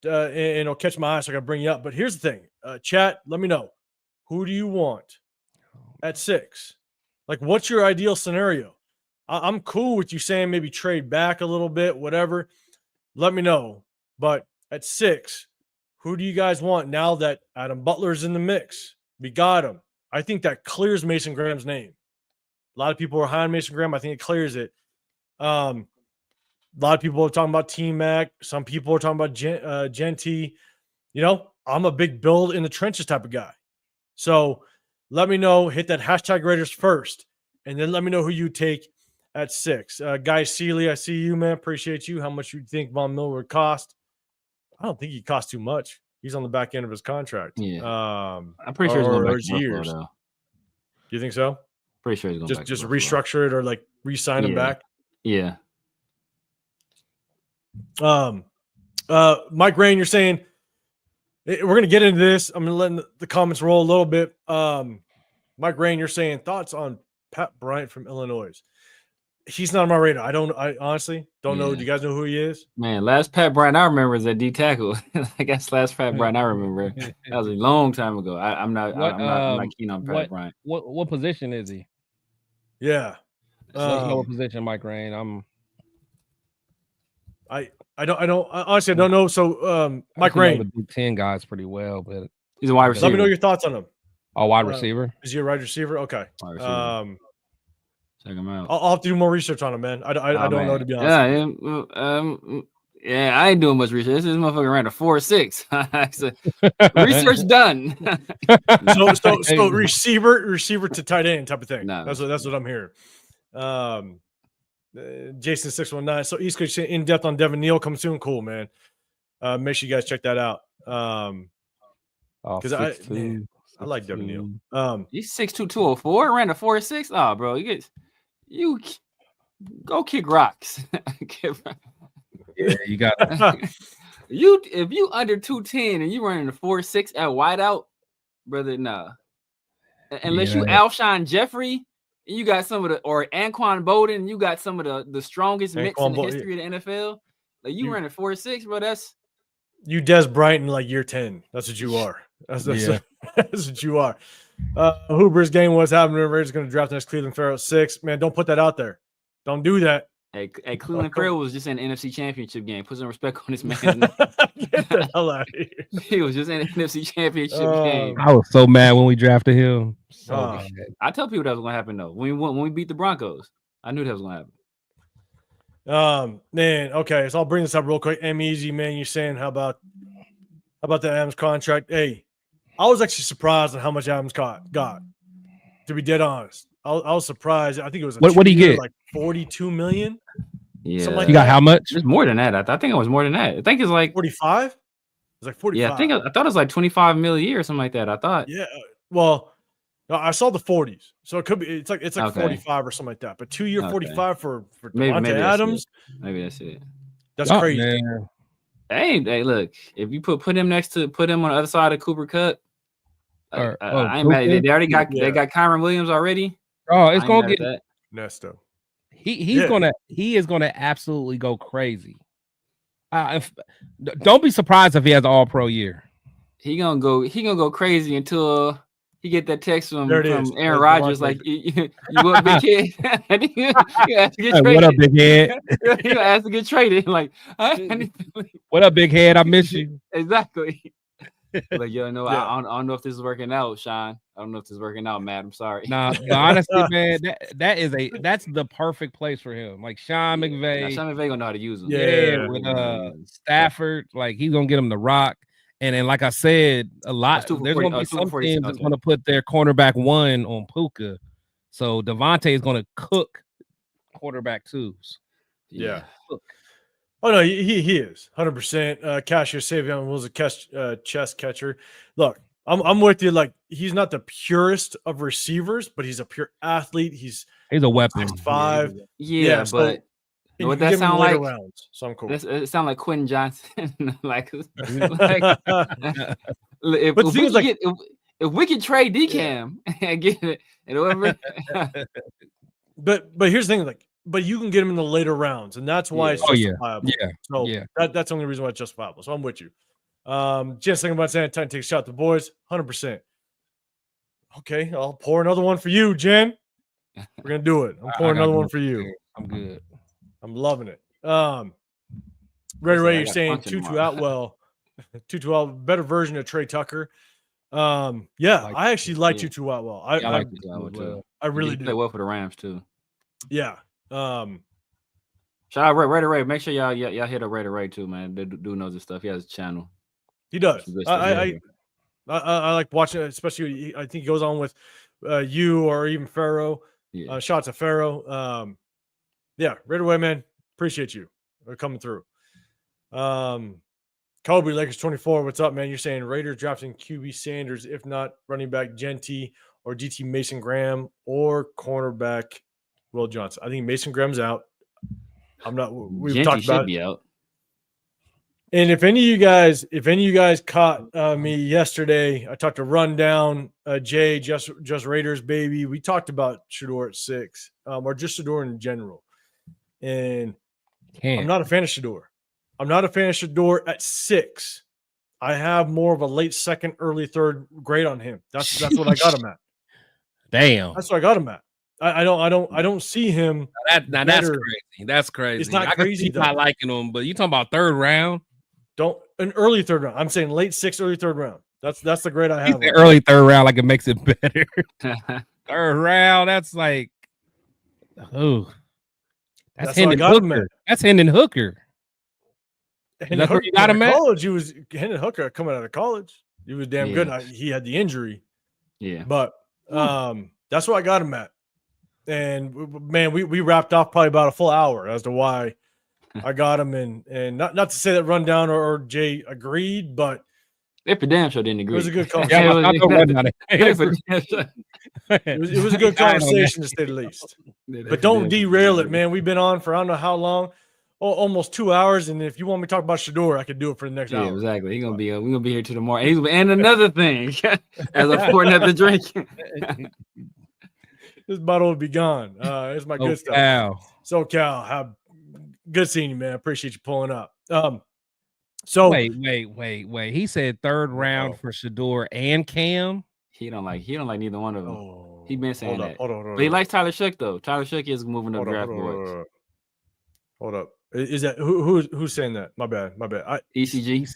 and it'll catch my eye, so I got to bring you up. But here's the thing. Chat, let me know. Who do you want at 6? Like, what's your ideal scenario? I'm cool with you saying maybe trade back a little bit, whatever. Let me know. But at 6, who do you guys want now that Adam Butler's in the mix? We got him. I think that clears Mason Graham's name. A lot of people are high on Mason Graham. I think it clears it. A lot of people are talking about T-Mac. Some people are talking about Genty. You know, I'm a big build in the trenches type of guy. So let me know. Hit that hashtag Raiders first. And then let me know who you take at 6. Guy Seeley, I see you, man. Appreciate you. How much you think Von Miller would cost? I don't think he costs too much. He's on the back end of his contract. Yeah. I'm pretty sure he's going back to Buffalo, though. Do you think so? Pretty sure he's going back to Buffalo. Restructure it or like re-sign him back? Yeah. Mike Rain, you're saying we're going to get into this. I'm going to let the comments roll a little bit. Mike Rain, you're saying thoughts on Pat Bryant from Illinois. He's not on my radar. I honestly don't know. Do you guys know who he is? Man, last Pat Bryant I remember is at D tackle. I guess last Pat Bryant I remember. That was a long time ago. I'm not keen on Pat Bryant. What position is he? Yeah. Let us know what position, Mike Rain. I honestly don't know. So Mike Rain, the Big Ten guys pretty well, but he's a wide receiver. Let me know your thoughts on him. A wide receiver? Is he a wide receiver? Okay. Wide receiver. Check him out. I'll have to do more research on him, man. I don't know, to be honest. Yeah, I ain't doing much research. This motherfucker ran a 4.6. Research done. so receiver to tight end type of thing. No, that's what I'm hearing. Jason 619. So East Coast in depth on Devin Neal coming soon. Cool, man. Make sure you guys check that out. Because I like Devin Neal. He's 6'2", 204. Ran a 4.6. Oh, bro, you go kick rocks. Yeah, you got if you under 210 and you running a 4.6 at wideout, brother, nah. Unless you Alshon Jeffrey, and you got some of or Anquan Bolden, you got some of the strongest mix in the history of the NFL. Like you running 4.6, bro. That's you Des Bryant in like year 10. That's what you are. That's what you are. Hoover's game was happening. Raiders going to draft next Cleveland Farrell 6. Man, don't put that out there. Don't do that. Hey, Cleveland Farrell was just in an NFC Championship game. Put some respect on this man's name. Get the hell out of here. He was just in an NFC Championship game. I was so mad when we drafted him. I tell people that was going to happen, though. When we beat the Broncos, I knew that was going to happen. Man, okay. So I'll bring this up real quick. Easy, man. You're saying how about the Adams contract? Hey, I was actually surprised at how much Adams got. To be dead honest, I was surprised. I think it was what do you get? Like $42 million. Yeah, like you got how much? It's more than that. I think it was more than that. I think it's like 45. It's like 45. Yeah, I thought it was like 25 million a year or something like that. I thought. Yeah. Well, I saw the 40s, so it could be. It's like okay. 45 or something like that. But 2 year 45 for Devontae Adams. Maybe that's it. That's crazy. Man. Hey, look! If you put him on the other side of Cooper Kupp, I ain't mad. They already got they got Kyron Williams already. Oh, it's gonna get that. Nesto. He is gonna absolutely go crazy. Don't be surprised if he has an All-Pro year. He gonna go crazy until he get that text from Aaron Rodgers like you want big kid. You have to get traded. What up, big head? You have to get traded. Like what up, big head? I miss you. Exactly. Like I don't know if this is working out, Sean. I don't know if this is working out, Matt. I'm sorry. Nah, honestly, man, that's the perfect place for him. Like Sean McVay. Sean McVay gonna know how to use him. Yeah, with Stafford, like he's gonna get him the rock. And then, like I said, there's gonna be some teams that's gonna put their cornerback 1 on Puka. So Devontae is gonna cook quarterback 2s. Yeah. Oh no, he is 100%. Cassius Savion was a chess catcher. Look, I'm with you. Like, he's not the purest of receivers, but he's a pure athlete. He's a weapon. 6'5". Yeah, so, but and what you can that give him sound later like? rounds, so I'm cool. It sound like Quentin Johnson. like if But the thing is, like, if we could trade DCam and get it, and whoever. but here's the thing, like, but you can get him in the later rounds, and that's why it's justifiable. So that's the only reason why it's justifiable. So I'm with you. Just thinking about saying, time to take a shot at the boys, 100%. Okay, I'll pour another one for you, Jen. We're gonna do it. I'm pouring another one for you. I'm good. I'm loving it. Ray, you're saying Tutu Atwell, better version of Trey Tucker. I actually like Tutu Atwell. I like Tutu Atwell too. I really do. Play well for the Rams too. Yeah. Shout out Ray. Make sure y'all hit up Ray too, man. The dude knows his stuff. He has a channel. He does. I like watching it, especially I think he goes on with you or even Pharaoh. Yeah. Shots at Pharaoh. Right away, man. Appreciate you coming through. Kobe Lakers 24. What's up, man? You're saying Raiders drafting QB Sanders, if not running back Genty or DT Mason Graham or cornerback Will Johnson. I think Mason Graham's out. I'm not. We've Genty talked about should be out. And if any of you guys caught me yesterday, I talked to Rundown, Jay, just Raiders baby. We talked about Shador at 6, or just Shador in general. And I'm not a fan of Shador. I'm not a fan of Shador at 6. I have more of a late second, early third grade on him. That's what I got him at. Damn. That's what I got him at. I don't see him. That's crazy. That's crazy. It's not crazy. Not liking him, but you talking about third round? An early third round. I'm saying late 6th, early third round. That's the grade I have. Early third round, like it makes it better. Third round, that's like, that's Hendon Hooker. That's Hendon Hooker. And that's where you got him at? College, he was Hendon Hooker coming out of college. He was damn good. He had the injury. Yeah. But that's where I got him at. And man, we wrapped off probably about a full hour as to why I got him and not to say that Rundown or Jay agreed, but they for damn sure didn't agree. It was a good conversation. It was a good conversation to say the least. But don't derail it, man. We've been on for I don't know how long. Almost 2 hours, and if you want me to talk about Shador, I could do it for the next hour. Exactly. We're gonna be here till tomorrow. And another thing, as I'm pouring out the drink, this bottle will be gone. It's my good stuff. SoCal, have good seeing you, man. Appreciate you pulling up. So wait. He said third round for Shador and Cam. He don't like neither one of them. He been saying that. Hold on, but he likes Tyler Shook though. Tyler Shook is moving up draft boards. Hold up. Is that who's saying that? My bad. ECG.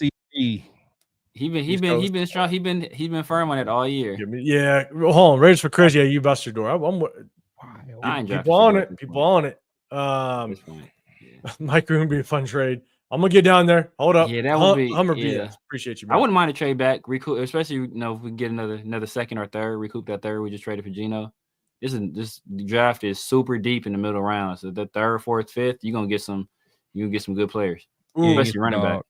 He been strong. He been firm on it all year. Yeah. Hold on. Raiders for Chris. Yeah, you bust your door. People on it. Mike Green would be a fun trade. I'm gonna get down there. Hold up. Yeah, that would be Hummer BS. Appreciate you, man. I wouldn't mind a trade back, recoup, especially if we can get another second or third, recoup that third we just traded for Geno. This draft is super deep in the middle round. So the third, fourth, fifth, you're gonna get some good players, especially running back.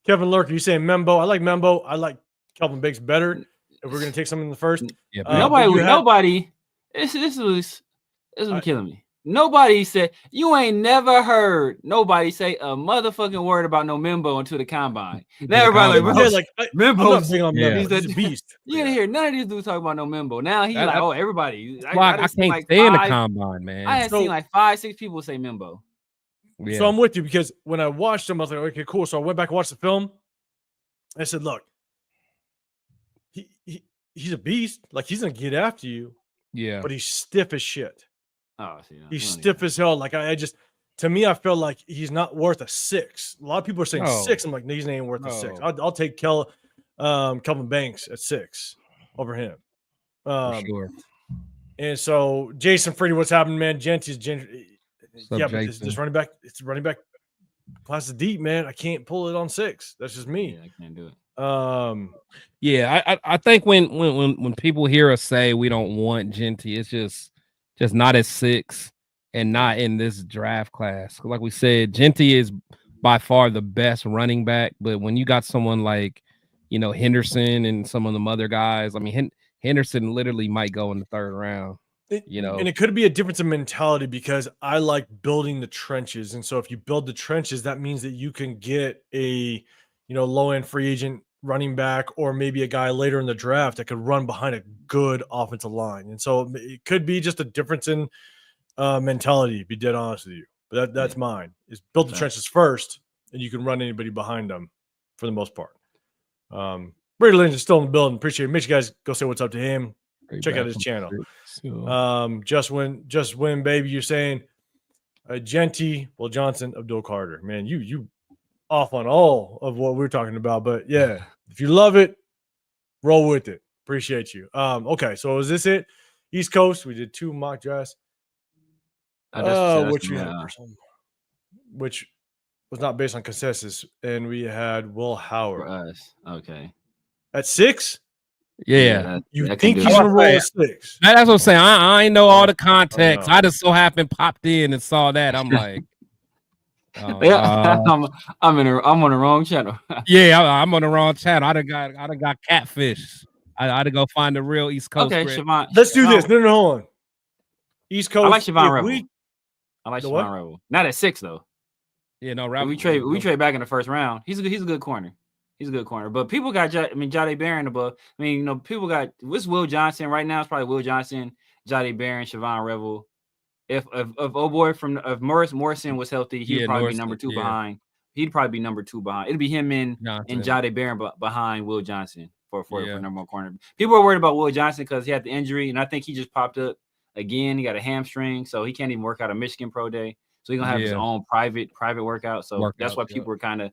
Kevin Lurk, you saying Membo? I like Membo. I like Kelvin Banks better. If we're gonna take something in the first, nobody. This is killing me. Nobody said you ain't never heard nobody say a motherfucking word about no Membo until the combine. Now everybody like Membo's he's a beast. You didn't hear none of these dudes talk about no Membo. Now he's everybody. I can't stay in the combine, man. I had seen like 5-6 people say Membo. Yeah. So I'm with you because when I watched him, I was like, okay, cool. So I went back and watched the film. I said, look, he's a beast. Like he's gonna get after you. Yeah. But he's stiff as shit. Oh, he's stiff as hell. Like I just, to me, I feel like he's not worth a 6. A lot of people are saying 6. I'm like, no, he's not even worth a 6. I'll take Kelvin Banks at 6 over him. For sure. And so Jason Freedy, what's happening, man? Genty's but this running back, it's running back class is deep, man. I can't pull it on 6. That's just me. Yeah, I can't do it. I think when people hear us say we don't want Genty, it's just not at 6 and not in this draft class. Like we said, Genty is by far the best running back, but when you got someone like, Henderson and some of them other guys. I mean, Henderson literally might go in the 3rd round. And it could be a difference in mentality because I like building the trenches. And so if you build the trenches, that means that you can get a, low-end free agent running back or maybe a guy later in the draft that could run behind a good offensive line. And so it could be just a difference in mentality, to be dead honest with you. But that's mine, is build the trenches first, and you can run anybody behind them for the most part. Brady Lynch is still in the building. Appreciate it. Make sure you guys go say what's up to him. Check out his channel. Just win, baby. You're saying Genty, Will Johnson, Abdul Carter. Man, you off on all of what we're talking about. But yeah, if you love it, roll with it. Appreciate you. Okay, so is this it? East Coast, we did 2 mock drafts. Which was not based on consensus, and we had Will Howard. For us. Okay. At 6? Yeah. You think he's going to roll at 6? That's what I'm saying. I ain't know all the context. I just so happened popped in and saw that. I'm like, I'm on the wrong channel. I'm on the wrong channel. I done got catfish. I had to go find the real East Coast. Okay, Siobhan. Let's do this. No, hold on. East Coast. I like Siobhan Rebel. I like Siobhan Rebel. Not at 6 though. Yeah, no. We trade back in the 1st round. He's a good corner. He's a good corner. But people got Jahdae Barron above. I mean, people got what's Will Johnson right now? It's probably Will Johnson, Jahdae Barron, Siobhan Rebel. If Morrison was healthy, he'd probably be number 2 behind. He'd probably be number 2 behind. It'd be him and Jahdae Barron behind Will Johnson for number 1 corner. People are worried about Will Johnson because he had the injury, and I think he just popped up again. He got a hamstring, so he can't even work out a Michigan Pro Day. So he's gonna have his own private workout. So that's why people were kind of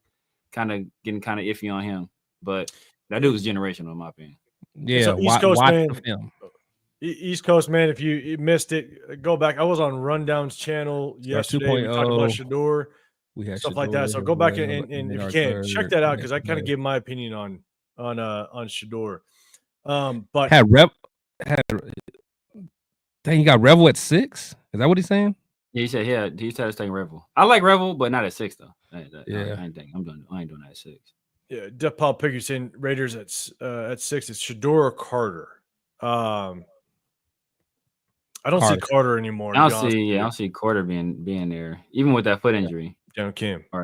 getting kind of iffy on him. But that dude was generational, in my opinion. Yeah, so East Coast man. East Coast man, if you missed it, go back. I was on Rundown's channel yesterday. We talked about Shador, stuff like that. So go back and if you can, check that out because I kind of gave my opinion on Shador. But he got Revel at 6. Is that what he's saying? Yeah, he said he's taking Revel. I like Revel, but not at 6 though. I ain't doing that at 6. Yeah, Def Paul Pickers saying Raiders at 6. It's Shador or Carter. I don't see Carter anymore. I don't see Carter being there, even with that foot injury. John Kim. I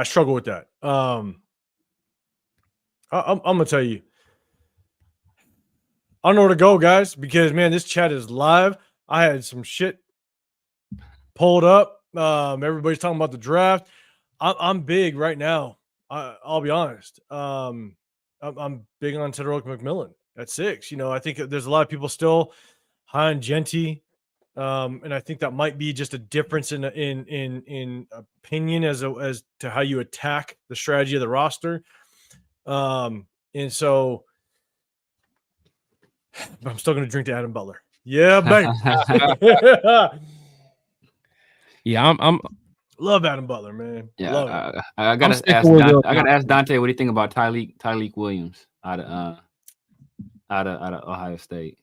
struggle with that. I'm gonna tell you. I don't know where to go, guys, because man, this chat is live. I had some shit pulled up. Everybody's talking about the draft. I'm big right now. I'll be honest. I'm big on Tedrick McMillan at 6. I think there's a lot of people still high on Genty, and I think that might be just a difference in opinion as to how you attack the strategy of the roster. And so I'm still going to drink to Adam Butler. Yeah, baby. Yeah, I'm love Adam Butler, man. Yeah, I gotta ask Dante what do you think about Tyleik Williams out of Ohio State.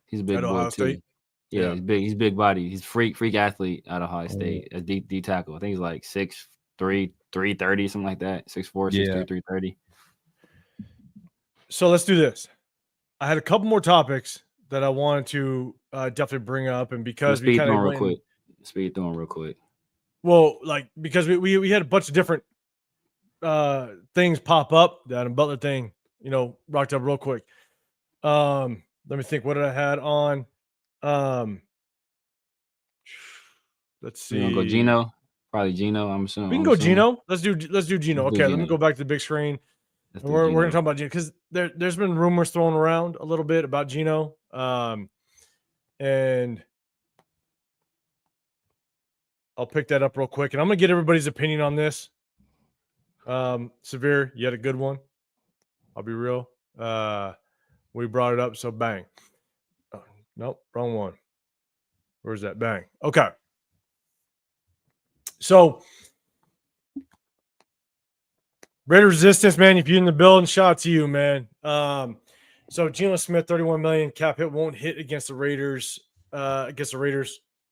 He's a big boy too. State? Yeah, he's big. He's big body. He's freak athlete out of Ohio State. As D tackle. I think he's like 6'3", 330, something like that. 6'4", 6'3", 330. So let's do this. I had a couple more topics that I wanted to definitely bring up, and because we kind of speed through them real quick. Well, because we had a bunch of different things pop up. The Adam Butler thing, rocked up real quick. Let me think. What did I had on? Let's see. You want to go Geno? Probably Geno. I'm assuming. We can go Geno. Let's do Geno. Okay, let me go back to the big screen. We're going to talk about Geno because there's been rumors thrown around a little bit about Geno, and I'll pick that up real quick, and I'm going to get everybody's opinion on this. Severe, you had a good one. I'll be real. We brought it up, so bang. Oh, nope, wrong one. Where's that? Bang. Okay. So, Raider Resistance, man, if you're in the building, shout out to you, man. So Geno Smith, $31 million cap hit won't hit against the Raiders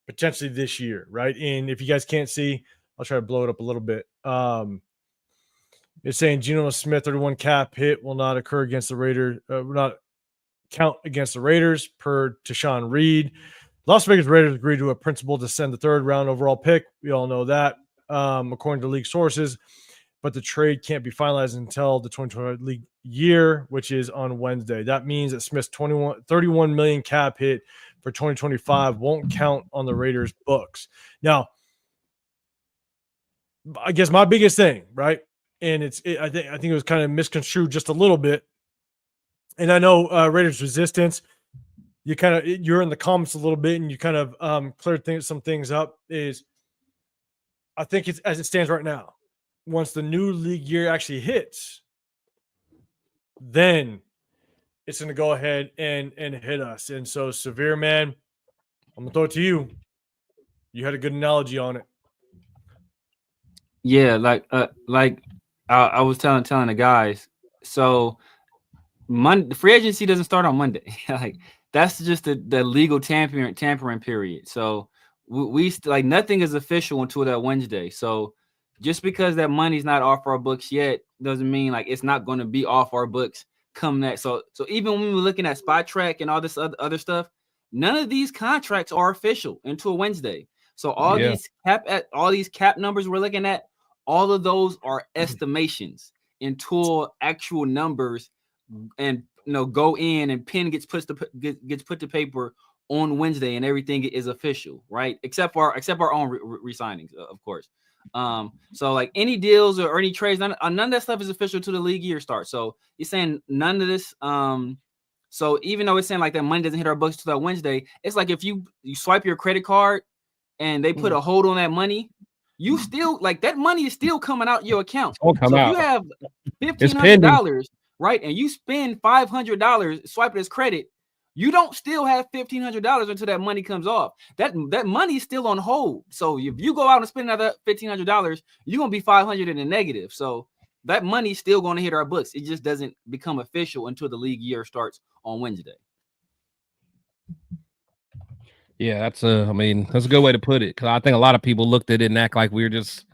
potentially this year, right? And if you guys can't see, I'll try to blow it up a little bit. It's saying Geno Smith 31 cap hit will not occur against the Raiders, will not count against the Raiders per Tashawn Reed. Las Vegas Raiders agreed to a principle to send the third round overall pick. We all know that, according to league sources. But the trade can't be finalized until the 2020 league year, which is on Wednesday. That means that Smith's 31 million cap hit for 2025 won't count on the Raiders' books. Now, I guess my biggest thing, right? And I think it was kind of misconstrued just a little bit. And I know Raiders Resistance, you're in the comments a little bit, and you kind of cleared some things up. Is I think it's as it stands right now. Once the new league year actually hits, then it's going to go ahead and hit us. And so, Severe, man, I'm going to throw it to you. You had a good analogy on it. Yeah, I was telling the guys. So, free agency doesn't start on Monday. Like that's just the legal tampering period. So we like nothing is official until that Wednesday. So just because that money's not off our books yet doesn't mean like it's not going to be off our books come next. So even when we were looking at Spot Track and all this other stuff, none of these contracts are official until Wednesday. So all these cap numbers we're looking at, all of those are estimations until actual numbers and go in and pen gets put to paper on Wednesday and everything is official, right? Except our own re-signings, of course. So like any deals or any trades, none of that stuff is official till the league year starts. So you're saying none of this. So even though it's saying like that money doesn't hit our books till that Wednesday, it's like if you swipe your credit card and they put a hold on that money, you still like that money is still coming out your account. So if you have $1,500, right, and you spend $500 swiping as credit, you don't still have $1,500 until that money comes off. That money is still on hold. So if you go out and spend another $1,500, you're gonna be $500 in the negative. So that money's still going to hit our books. It just doesn't become official until the league year starts on Wednesday. Yeah, that's a good way to put it. Because I think a lot of people looked at it and act like we were just,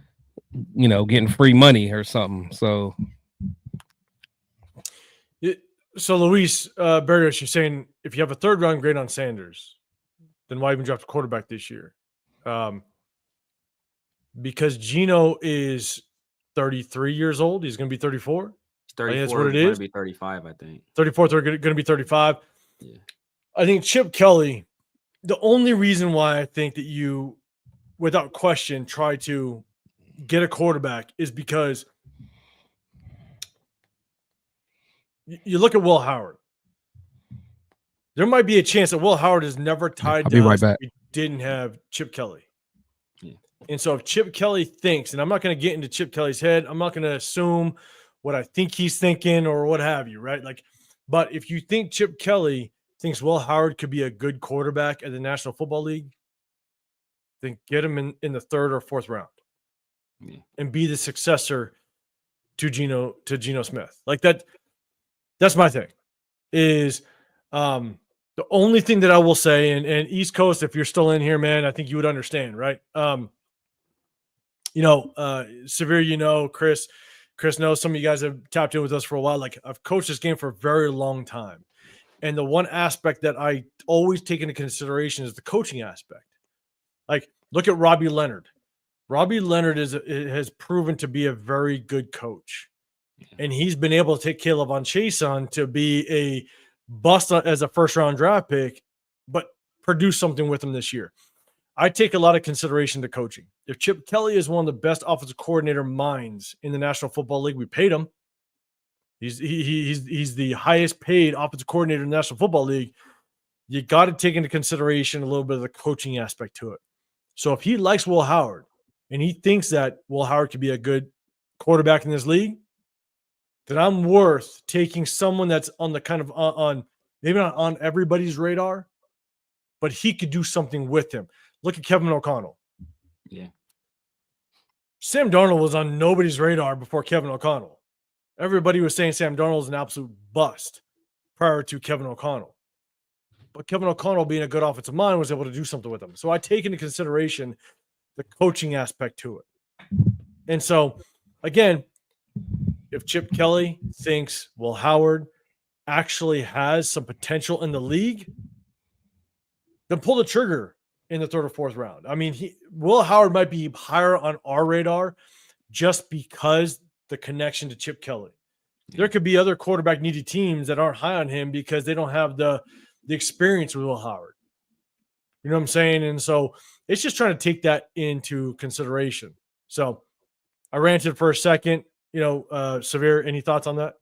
getting free money or something. So. So Luis Barrios, you're saying if you have a third round grade on Sanders, then why even draft a quarterback this year? Because Geno is 33 years old. He's going to be 34. 34. That's what it is. Going to be 35, I think. 34. They're going to be 35. Yeah. I think Chip Kelly. The only reason why I think that you, without question, try to get a quarterback is because you look at Will Howard. There might be a chance that Will Howard is never tied to us if we didn't have Chip Kelly. Yeah. And so if Chip Kelly thinks, and I'm not going to get into Chip Kelly's head, I'm not going to assume what I think he's thinking or what have you, right? But if you think Chip Kelly thinks Will Howard could be a good quarterback at the National Football League, then get him in the third or fourth round and be the successor to Geno Smith. Like that. That's my thing is the only thing that I will say, and East Coast, if you're still in here, man, I think you would understand, right? Severe, Chris knows some of you guys have tapped in with us for a while. Like I've coached this game for a very long time. And the one aspect that I always take into consideration is the coaching aspect. Like, look at Robbie Leonard. Robbie Leonard has proven to be a very good coach. And he's been able to take Caleb on Chase on to be a bust as a first-round draft pick, but produce something with him this year. I take a lot of consideration to coaching. If Chip Kelly is one of the best offensive coordinator minds in the National Football League, we paid him. He's the highest paid offensive coordinator in the National Football League. You got to take into consideration a little bit of the coaching aspect to it. So if he likes Will Howard and he thinks that Will Howard could be a good quarterback in this league, then I'm worth taking someone that's on the kind of on maybe not on everybody's radar, but he could do something with him. Look at Kevin O'Connell. Yeah. Sam Darnold was on nobody's radar before Kevin O'Connell. Everybody was saying Sam Darnold is an absolute bust prior to Kevin O'Connell. But Kevin O'Connell, being a good offensive mind, was able to do something with him. So I take into consideration the coaching aspect to it. And so, again, if Chip Kelly thinks Will Howard actually has some potential in the league, then pull the trigger in the third or fourth round. I mean, Will Howard might be higher on our radar just because the connection to Chip Kelly. There could be other quarterback needy teams that aren't high on him because they don't have the experience with Will Howard. You know what I'm saying? And so it's just trying to take that into consideration. So I ranted for a second. Severe, any thoughts on that?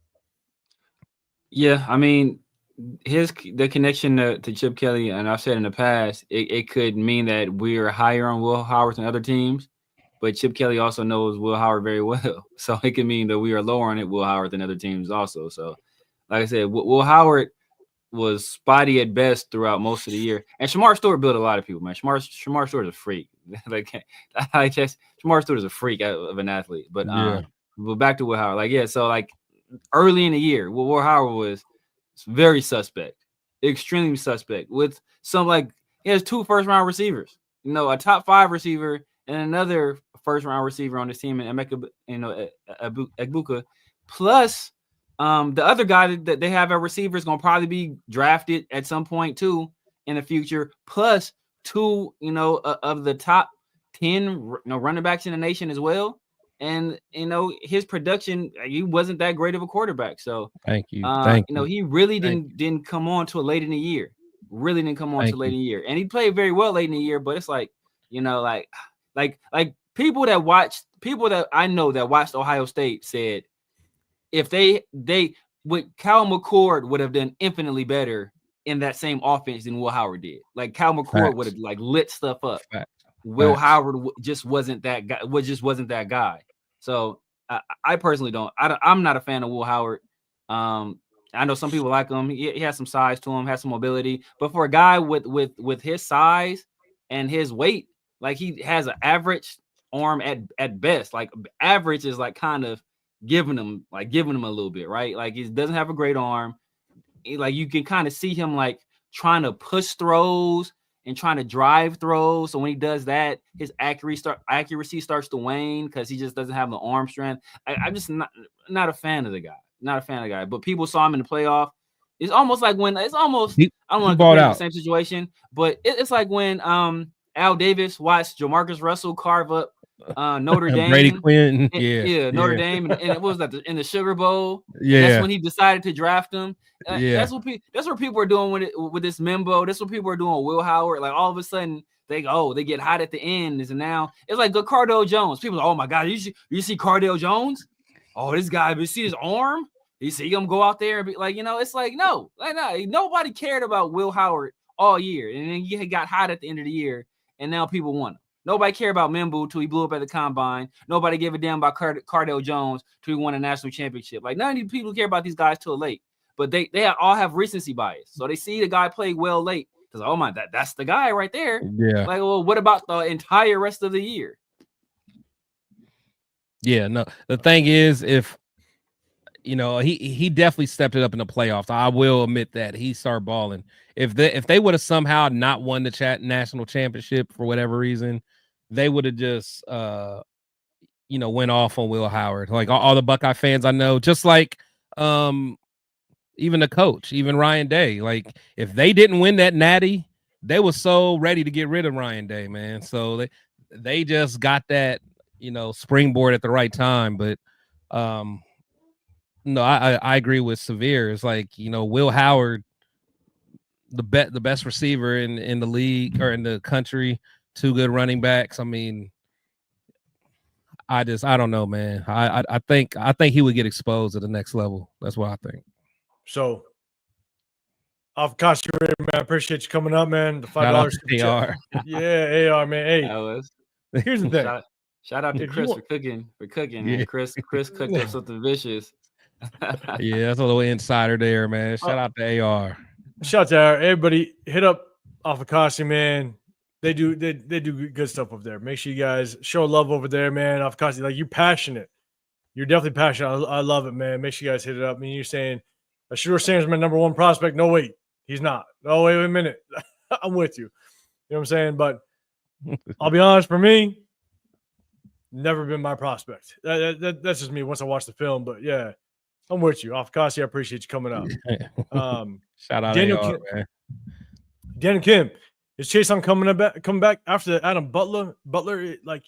Yeah, I mean, the connection to Chip Kelly, and I've said in the past, it could mean that we are higher on Will Howard than other teams, but Chip Kelly also knows Will Howard very well. So it could mean that we are lower on Will Howard than other teams also. So, like I said, Will Howard was spotty at best throughout most of the year. And Shamar Stewart built a lot of people, man. Shamar Stewart is a freak. Shamar Stewart is a freak of an athlete. But back to Will Howard. So early in the year, Will Howard was very suspect, extremely suspect, with he has 2 first-round receivers, a top 5 receiver and another first-round receiver on this team, and Egbuka, plus the other guy that they have at receiver is going to probably be drafted at some point too in the future, plus 2, of the top 10 running backs in the nation as well. And his production, he wasn't that great of a quarterback. So thank you. He really didn't come on till late in the year. Really didn't come on till late in the year. And he played very well late in the year, but it's like people that I know that watched Ohio State said if they Cal McCord would have done infinitely better in that same offense than Will Howard did. Like Cal McCord would have lit stuff up. Will Howard just wasn't that guy. Wasn't that guy. So I personally don't. I'm not a fan of Will Howard. I know some people like him. He has some size to him, has some mobility. But for a guy with his size and his weight, he has an average arm at best. Average is kind of giving him a little bit, right? He doesn't have a great arm. You can kind of see him trying to push throws and trying to drive throws. So when he does that, his accuracy starts to wane because he just doesn't have the arm strength. I'm just not a fan of the guy. Not a fan of the guy. But people saw him in the playoff. It's almost like when I don't want to compare the same situation, but it's like when Al Davis watched Jamarcus Russell carve up Notre Dame. Brady Quinn. Notre Dame. And it was in the Sugar Bowl. Yeah. That's when he decided to draft him. That's what people are doing with this Membo. That's what people are doing with Will Howard. All of a sudden they get hot at the end. And now it's like Cardale Jones. People are, oh my God, you see Cardale Jones? Oh, this guy, you see his arm? You see him go out there and be it's no, nobody cared about Will Howard all year. And then he got hot at the end of the year, and now people want him. Nobody cared about Membu till he blew up at the combine. Nobody gave a damn about Cardale Jones till he won a national championship. None of these people care about these guys till late. But they all have recency bias. So they see the guy play well late. Because, oh my, that's the guy right there. Yeah. Well, what about the entire rest of the year? Yeah, no. The thing is, if he definitely stepped it up in the playoffs. I will admit that he started balling. If they would have somehow not won the national championship for whatever reason, they would have just went off on Will Howard. All the Buckeye fans I know, just even the coach, even Ryan Day. If they didn't win that natty, they were so ready to get rid of Ryan Day, man. So they just got that springboard at the right time. But no, I agree with Severe. It's Will Howard, the best receiver in the league or in the country, 2 good running backs. I mean, I don't know, man. I think he would get exposed at the next level. That's what I think. So, off cost you, man. I appreciate you coming up, man. The $5 AR. Yeah, AR, man. Hey, here's the thing. Shout out to Chris for cooking, Yeah. man. Chris cooked up something vicious. Yeah, that's a little insider there, man. Shout out to AR. Shout out to AR. Everybody hit up off of Costume, man. They do good stuff up there. Make sure you guys show love over there, man. Off Costume, you're passionate. You're definitely passionate. I love it, man. Make sure you guys hit it up. I mean, you're saying Shedeur Sanders my number 1 prospect. No, wait, he's not. Oh, wait a minute. I'm with you. You know what I'm saying? But I'll be honest, for me, never been my prospect. That's just me once I watch the film. But yeah, I'm with you. Afkasi, I appreciate you coming up. Shout out Daniel AR, Kim, man. Daniel Kim, is Chase on coming back after the Adam Butler? Like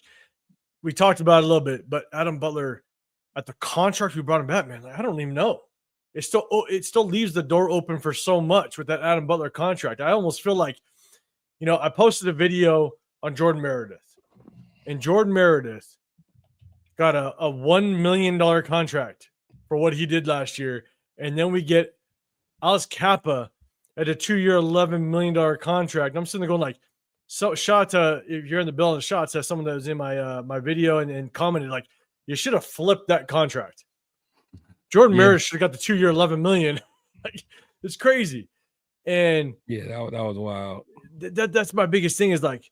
we talked about it a little bit, but Adam Butler at the contract we brought him back, man. Like, I don't even know. It still leaves the door open for so much with that Adam Butler contract. I almost feel like, I posted a video on Jordan Meredith, and Jordan Meredith got a $1 million contract for what he did last year. And then we get Alex Kappa at a 2-year, $11 million contract. And I'm sitting there going like, so shout to, if you're in the building, shout to someone that was in my video and commented like, you should have flipped that contract. Jordan Meredith should have got the 2-year, $11 million. Like, it's crazy. And yeah, that was wild. That's my biggest thing is like,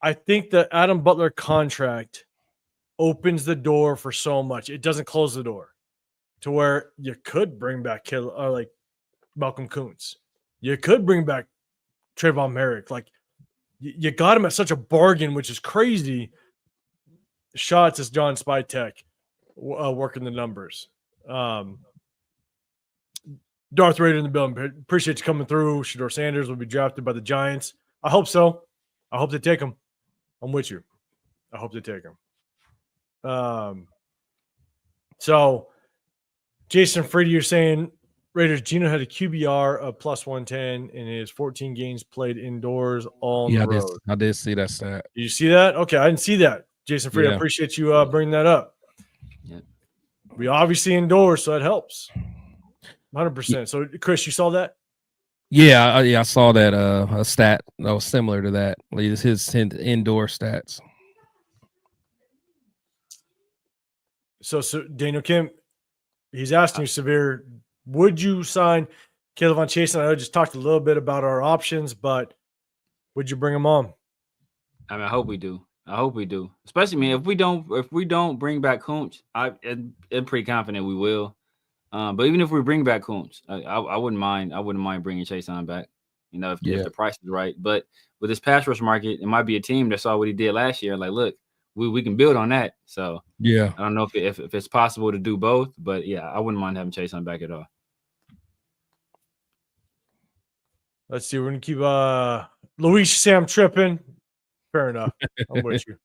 I think the Adam Butler contract opens the door for so much. It doesn't close the door to where you could bring back like Malcolm Kuntz. You could bring back Trayvon Merrick. Like you got him at such a bargain, which is crazy. Shots is John Spytek working the numbers. Darth Raider in the building. Appreciate you coming through. Shador Sanders will be drafted by the Giants. I hope so. I hope they take him. I'm with you. I hope they take him. So Jason Freedy, you're saying Raiders Geno had a QBR of plus 110 in his 14 games played indoors on the road. I did see that stat. Did you see that? Okay, I didn't see that. Jason Freedy, I appreciate you bringing that up. Yeah. We obviously indoors, so that helps. 100%. So Chris, you saw that? Yeah, I saw that a stat that was similar to that. His indoor stats. So Daniel Kim, he's asking you, Severe, would you sign Caleb on Chase? And I just talked a little bit about our options, but would you bring him on? I mean, I hope we do. Especially, if we don't bring back Kuntz, I'm pretty confident we will. But even if we bring back Kuntz, I wouldn't mind. I wouldn't mind bringing Chase on back. If the price is right. But with this pass rush market, it might be a team that saw what he did last year. Like, look, we can build on that. So yeah, I don't know if it's possible to do both, but yeah, I wouldn't mind having Chase on back at all. Let's see. We're gonna keep Luis Sam tripping. Fair enough. I'm with you.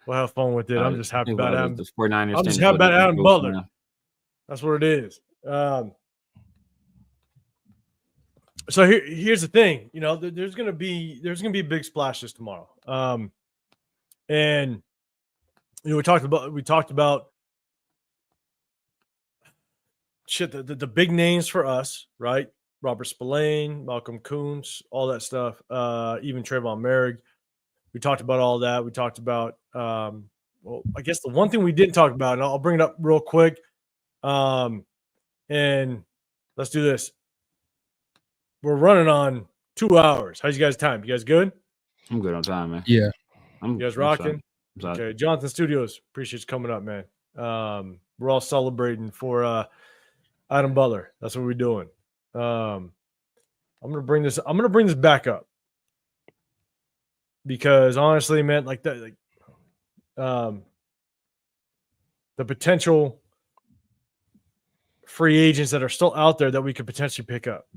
We'll have fun with it. I'm just happy about Adam. The 49ers. I'm just happy about Adam Butler. Now. That's what it is. So here's the thing. There's gonna be big splashes tomorrow. And we talked about shit. The big names for us, right? Robert Spillane, Malcolm Kuntz, all that stuff. Even Trayvon Merrick. We talked about all that. We talked about, I guess the one thing we didn't talk about, and I'll bring it up real quick. And let's do this. We're running on 2 hours. How's you guys' time? You guys good? I'm good on time, man. Yeah. You guys rocking? Okay. Jonathan Studios, appreciate you coming up, man. We're all celebrating for Adam Butler. That's what we're doing. I'm gonna bring this back up. Because honestly, man, like that, the potential free agents that are still out there that we could potentially pick up,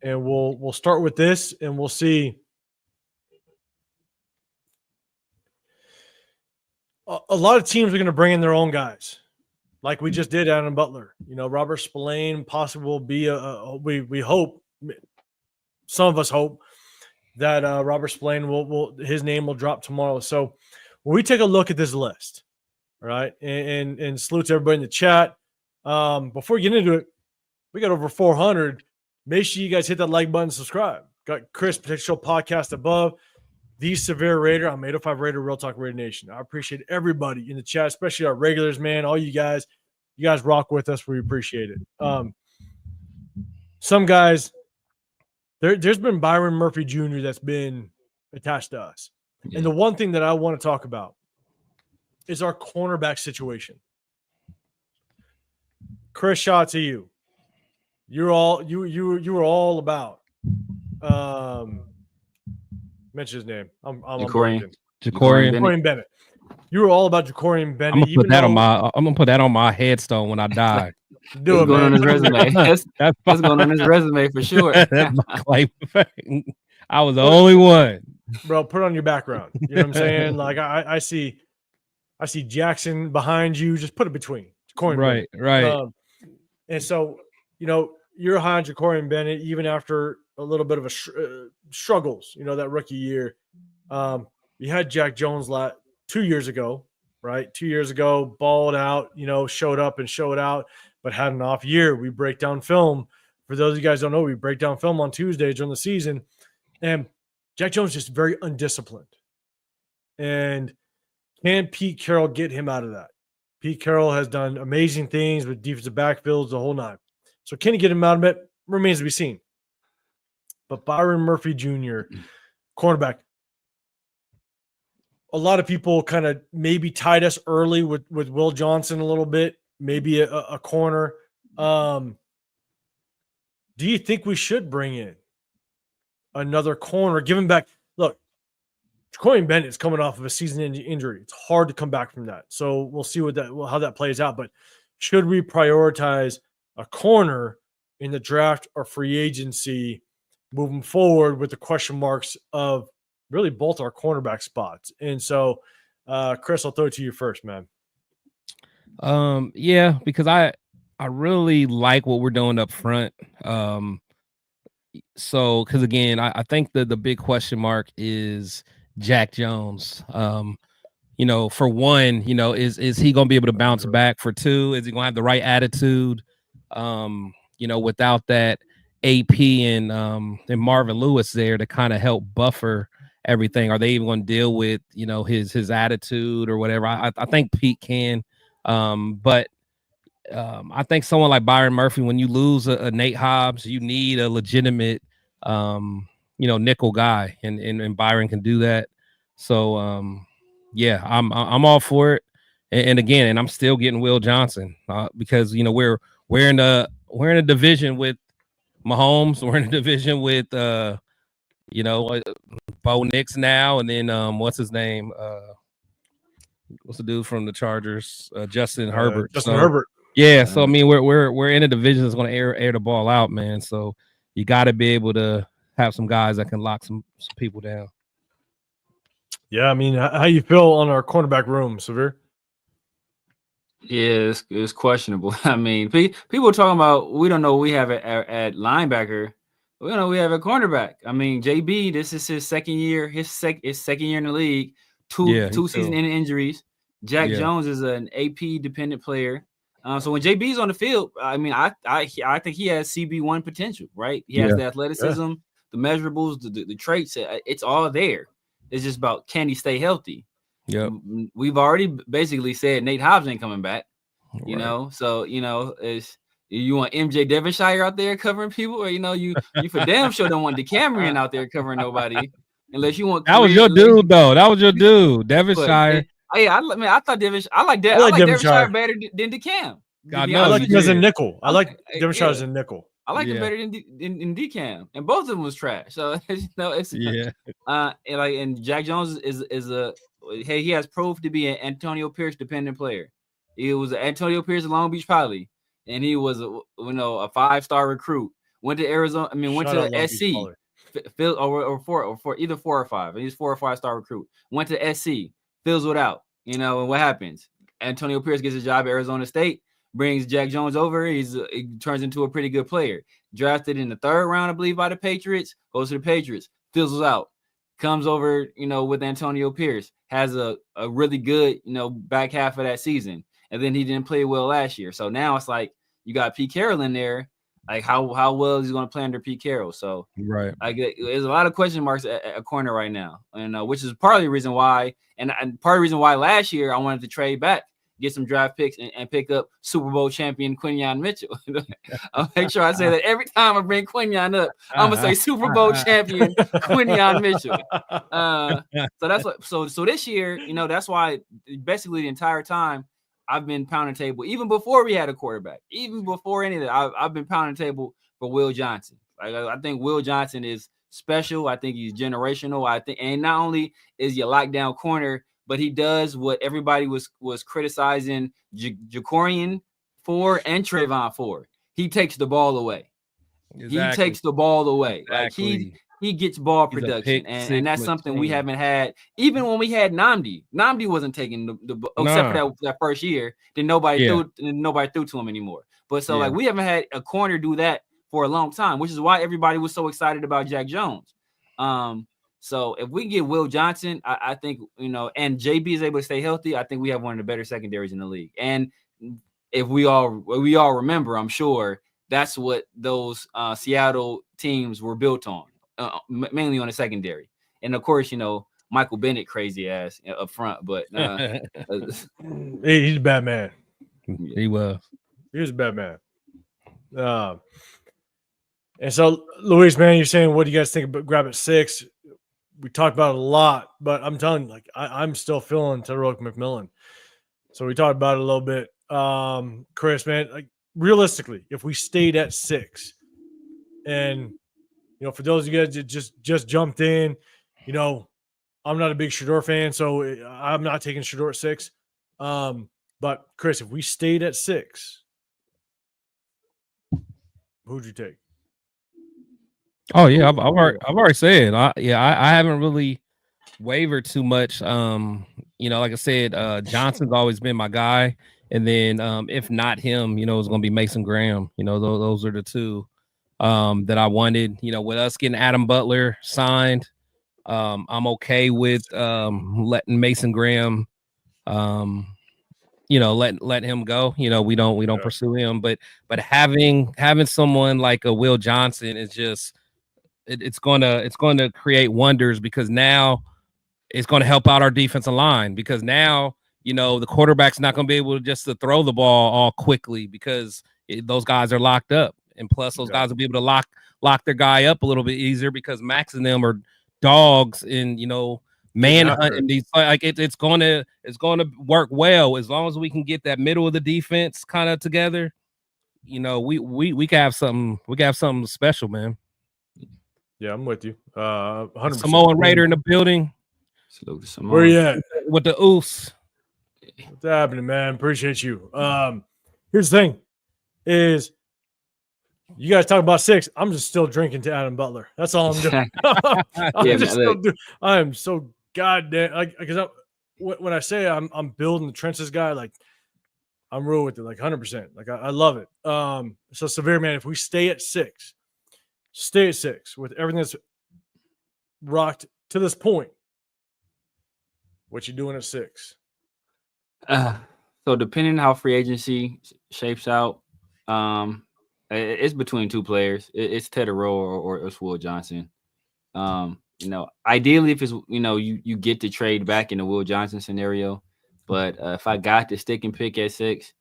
and we'll start with this, and we'll see. A lot of teams are going to bring in their own guys, like we just did Adam Butler. Robert Spillane possibly will be we hope, some of us hope, that Robert Spillane will his name will drop tomorrow. So when we take a look at this list, all right, and salute to everybody in the chat. Before we get into it, we got over 400. Make sure you guys hit that like button, subscribe. Got Chris Potential Podcast above, the Severe Raider. I'm 805 Raider, Real Talk Raider Nation. I appreciate everybody in the chat, especially our regulars, man. All you guys rock with us. We appreciate it. Some guys. There's been Byron Murphy Jr. that's been attached to us. Yeah. And the one thing that I want to talk about is our cornerback situation. Chris, shout to you. You were all about mention his name. I'm Ja'Cory Bennett. You were all about Ja'Cory Bennett. I'm gonna put that on my headstone when I die. Do it, going on man. his resume. That's going on his resume for sure. That's my claim. I was the only one. Bro, put it on your background. You know what I'm saying? Like I see Jackson behind you. Just put it between Ja'Cory Bennett. Right. And so, you're high on Ja'Cory Bennett even after a little bit of a struggles. That rookie year. You had Jack Jones 2 years ago, right? 2 years ago, balled out. Showed up and showed out, but had an off year. We break down film. For those of you guys who don't know, we break down film on Tuesdays during the season, and Jack Jones just very undisciplined. And can Pete Carroll get him out of that? Pete Carroll has done amazing things with defensive backfields, the whole nine. So can he get him out of it? Remains to be seen. But Byron Murphy Jr., cornerback, a lot of people kind of maybe tied us early with Will Johnson a little bit, maybe a corner. Do you think we should bring in another corner, give him back? Look, Ja'Cory Bennett is coming off of a season injury. It's hard to come back from that. So we'll see how that plays out. But should we prioritize a corner in the draft or free agency moving forward with the question marks of really both our cornerback spots? And so, Chris, I'll throw it to you first, man. Yeah, because I really like what we're doing up front. So, because again, I think the big question mark is Jack Jones. For one, is he going to be able to bounce back? For two, is he going to have the right attitude? Without that AP and Marvin Lewis there to kind of help buffer everything, are they even going to deal with his attitude or whatever? I think Pete can, but I think someone like Byron Murphy, when you lose a Nate Hobbs, you need a legitimate nickel guy, and Byron can do that. So I'm all for it. And again, I'm still getting Will Johnson because we're in a division with Mahomes. We're in a division with Bo Nix now, and then what's his name? What's the dude from the Chargers? Justin Herbert. Herbert. Yeah, so I mean we're in a division that's going to air the ball out, man. So you got to be able to have some guys that can lock some people down. Yeah, I mean, how you feel on our cornerback room, Severe? Yeah, it's questionable. I mean, people are talking about we don't know what we have at linebacker. We don't know what we have at cornerback. I mean, JB, this is his second year. His second year in the league. Two season-ending injuries. Jack Jones is an AP dependent player. So when JB's on the field, I mean, I think he has CB1 potential, right? He has the athleticism, the measurables, the traits. It's all there. It's just about, can he stay healthy? Yeah, we've already basically said Nate Hobbs ain't coming back. Right. So is you want MJ Devonshire out there covering people, or you for damn sure don't want DeCamerion out there covering nobody, unless you want. That was your dude, though. That was your dude, Devonshire. I thought Devonshire. I like Devonshire better than DeCam. I like him as a nickel. I like Devonshire as a nickel. I like him better than DeCam, and both of them was trash. So and Jack Jones is he has proved to be an Antonio Pierce dependent player. He was an Antonio Pierce at Long Beach Poly, and he was a 5-star recruit. Went to Arizona. I mean, went to SC. Or 4 or 5. He's 4 or 5-star recruit. Went to SC. Fizzled out. And what happens? Antonio Pierce gets a job at Arizona State. Brings Jack Jones over. He turns into a pretty good player. Drafted in the 3rd round, I believe, by the Patriots. Goes to the Patriots. Fizzles out. Comes over, with Antonio Pierce. Has a really good, back half of that season. And then he didn't play well last year. So now it's like you got Pete Carroll in there. Like how well is he going to play under Pete Carroll? So right, there's a lot of question marks at corner right now, and which is part of the reason why, and part of the reason why last year I wanted to trade back, get some draft picks, and pick up Super Bowl champion Quinyon Mitchell. I'll make sure I say that every time I bring Quinyon up, I'm gonna say Super Bowl champion Quinyon Mitchell. So that's what. So this year, that's why basically the entire time I've been pounding table, even before we had a quarterback, even before any of that, I've been pounding table for Will Johnson. I think Will Johnson is special. I think he's generational. And not only is he a lockdown corner, but he does what everybody was criticizing Jacorian for and Trayvon for. He takes the ball away. Exactly. He takes the ball away. Exactly. Like he gets ball He's a production, pick and six that's something we machine. haven't had. Even when we had Namdi wasn't taking the except for that first year. Then nobody threw to him anymore. But so like we haven't had a corner do that for a long time, which is why everybody was so excited about Jack Jones. So if we get Will Johnson, I think, you know, and JB is able to stay healthy, I think we have one of the better secondaries in the league. And if we all remember, I'm sure that's what those Seattle teams were built on, mainly on the secondary. And of course, you know, Michael Bennett crazy ass up front, but he's a bad man. He was a bad man. And so, Luis, man, you're saying, what do you guys think about grab at 6? We talked about it a lot, but I'm telling you, like, I'm still feeling Tyrone McMillan. So we talked about it a little bit. Chris, man, like, realistically, if we stayed at 6, and, you know, for those of you guys that just jumped in, you know, I'm not a big Shedeur fan, so I'm not taking Shedeur at 6. But Chris, if we stayed at 6, who'd you take? Oh yeah, I've already said. I haven't really wavered too much. You know, like I said, Johnson's always been my guy, and then if not him, you know, it's gonna be Mason Graham. You know, those are the two that I wanted. You know, with us getting Adam Butler signed, I'm okay with letting Mason Graham, you know, let him go. You know, we don't pursue him, but having someone like a Will Johnson is just. It's going to create wonders, because now it's going to help out our defensive line, because now, you know, the quarterback's not going to be able to throw the ball all quickly, because those guys are locked up. And plus those guys will be able to lock their guy up a little bit easier, because Max and them are dogs in, you know, manhunting these. Like it's going to work well as long as we can get that middle of the defense kind of together. You know, we can have something special, man. Yeah, I'm with you. 100%. Samoan Raider in the building. Where you at? With the oos. What's happening, man? Appreciate you. Here's the thing: is you guys talk about 6. I'm just still drinking to Adam Butler. That's all I'm doing. I am so goddamn like, because when I say I'm building the trenches guy, like I'm real with it, like 100%. Like I love it. So Severe, man, if we stay at 6. Stay at 6 with everything that's rocked to this point. What you doing at 6? So depending on how free agency shapes out, it's between 2 players. It's Ted Rowe or it's Will Johnson. You know, ideally, if it's, you know, you get to trade back in the Will Johnson scenario, but if I got to stick and pick at 6,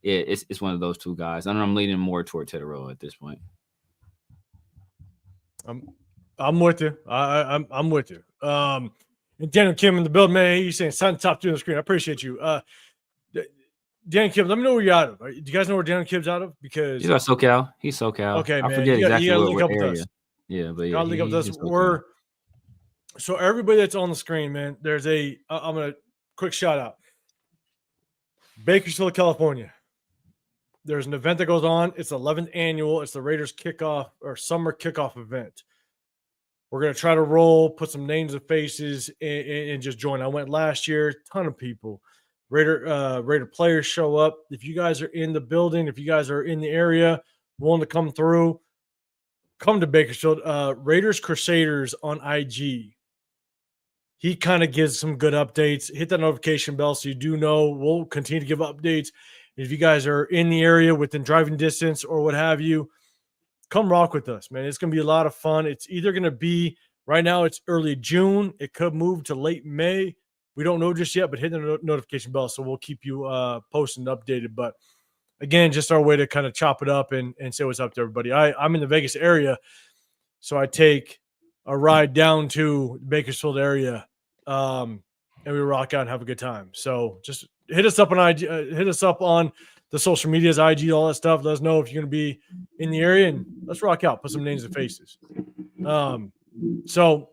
it's one of those 2 guys. I know I'm leaning more toward Ted Rowe at this point. I'm with you. I'm with you. And Daniel Kim in the build, man. He's saying sign top 2 on the screen. I appreciate you. Daniel Kim, let me know where you're out of. Do you guys know where Daniel Kim's out of? Because he's out SoCal. He's SoCal. Okay, man. I forget exactly what area. With us. Yeah, but gotta link up with us. So everybody that's on the screen, man. There's I'm gonna quick shout out. Bakersfield, California. There's an event that goes on. It's 11th annual. It's the Raiders kickoff or summer kickoff event. We're going to try to roll, put some names and faces, and just join. I went last year. Ton of people. Raider players show up. If you guys are in the building, if you guys are in the area, willing to come through, come to Bakersfield. Raiders Crusaders on IG. He kind of gives some good updates. Hit that notification bell so you do know. We'll continue to give updates. If you guys are in the area within driving distance or what have you, come rock with us, man. It's going to be a lot of fun. It's either going to be right now, it's early June. It could move to late May. We don't know just yet, but hit the notification bell so we'll keep you posted and updated. But again, just our way to kind of chop it up and say what's up to everybody. I'm in the Vegas area, so I take a ride down to the Bakersfield area, and we rock out and have a good time. So just hit us up on IG, hit us up on the social medias, IG, all that stuff. Let us know if you're going to be in the area, and let's rock out. Put some names and faces. So,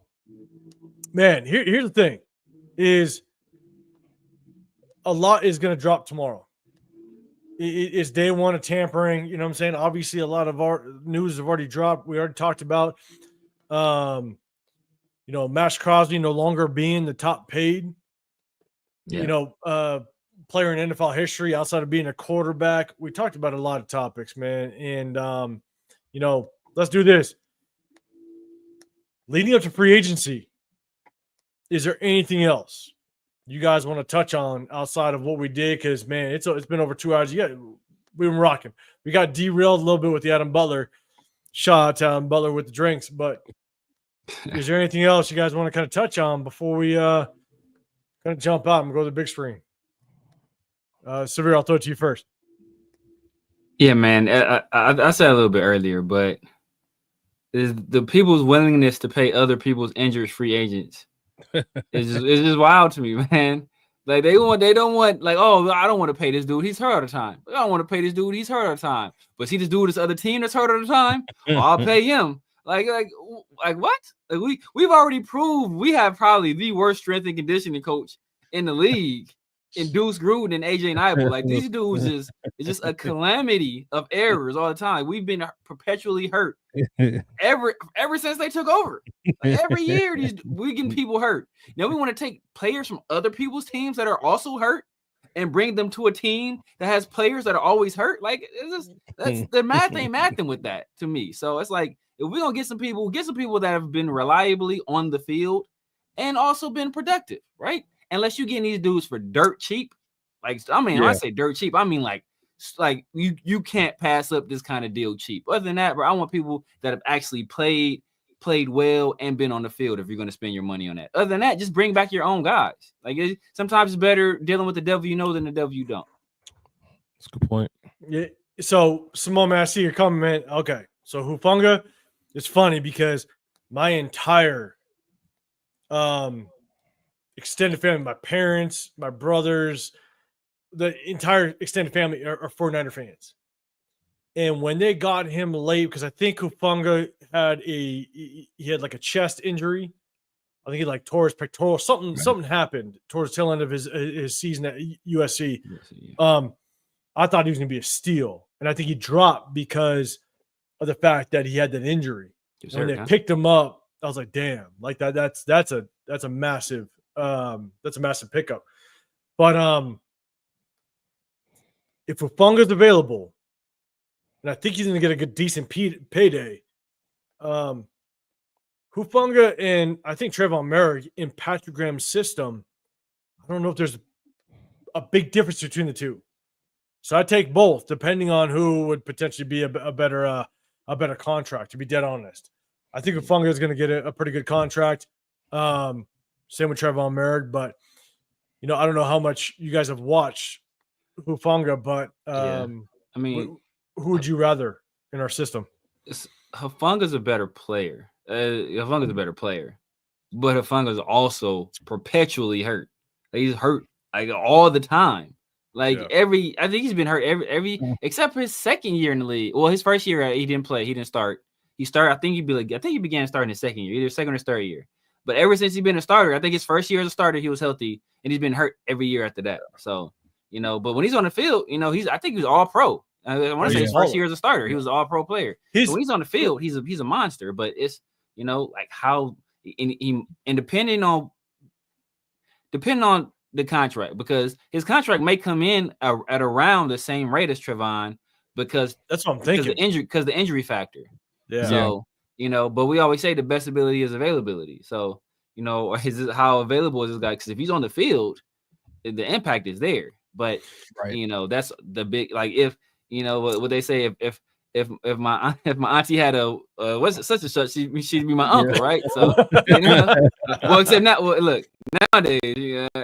man, here's the thing: is a lot is going to drop tomorrow. It's day one of tampering. You know what I'm saying? Obviously, a lot of our news have already dropped. We already talked about, Max Crosby no longer being the top paid, player in NFL history outside of being a quarterback. We talked about a lot of topics, man. And, let's do this. Leading up to free agency, is there anything else you guys want to touch on outside of what we did? Because, man, it's been over 2 hours. We've been rocking. We got derailed a little bit with the Adam Butler. Shout out to Adam Butler with the drinks. But is there anything else you guys want to kind of touch on before we kind of jump out and go to the big screen? Severe, I'll throw it to you first. Yeah, man. I said a little bit earlier, but is the people's willingness to pay other people's injured free agents it's just wild to me, man. Like they don't want like, oh, I don't want to pay this dude, he's hurt all the time. I don't want to pay this dude, he's hurt all the time. But see this dude, this other team that's hurt all the time, I'll pay him. Like what? Like we've already proved we have probably the worst strength and conditioning coach in the league. In Deuce Gruden and AJ Nibel. Like these dudes is just a calamity of errors all the time. We've been perpetually hurt ever since they took over. Like, every year we getting people hurt. Now we want to take players from other people's teams that are also hurt and bring them to a team that has players that are always hurt. Like that's the math ain't mathing with that to me. So it's like if we're gonna get some people that have been reliably on the field and also been productive, right? Unless you're getting these dudes for dirt cheap. Like, I mean, when I say dirt cheap, I mean like you can't pass up this kind of deal cheap. Other than that, bro, I want people that have actually played well and been on the field if you're going to spend your money on that. Other than that, just bring back your own guys. Like sometimes it's better dealing with the devil you know than the devil you don't. That's a good point. Yeah. So, Simone, man, I see your comment, man. Okay. So, Hufanga, it's funny because my entire extended family, my parents, my brothers, the entire extended family are 49er fans. And when they got him late, because I think Hufanga had like a chest injury. I think he like tore his pectoral. Something happened towards the tail end of his season at USC. I thought he was going to be a steal. And I think he dropped because of the fact that he had that injury. When they picked him up, I was like, damn, like that's a massive pickup. But if Hufanga's available, and I think he's going to get a good decent payday, Hufanga and I think Trayvon Merrick in Patrick Graham's system, I don't know if there's a big difference between the two. So I take both, depending on who would potentially be a better contract. To be dead honest, I think Hufanga is going to get a pretty good contract. Same with Trayvon Merrick, but I don't know how much you guys have watched Hufanga, but I mean, who would you rather in our system? Hufanga's a better player. Hufanga's a better player, but Hufanga's also perpetually hurt. Like, he's hurt like all the time. Like I think he's been hurt every except for his second year in the league. Well, his first year he didn't play. He didn't start. He started. I think he began starting his second year, either second or third year. But ever since he's been a starter, I think his first year as a starter, he was healthy, and he's been hurt every year after that. So, but when he's on the field, I think he's all pro. I want to say his first year as a starter, he was an all pro player. So when he's on the field, he's a monster. But it's like how and depending on the contract, because his contract may come in at around the same rate as Trayvon, because that's what I'm thinking. Because the injury factor. Yeah. So. But we always say the best ability is availability. So, how available is this guy? Because if he's on the field, the impact is there. But that's the big, like, if what they say, if my auntie had a what's it, such and such, she'd be my uncle, right? So well, except now, look, nowadays, you can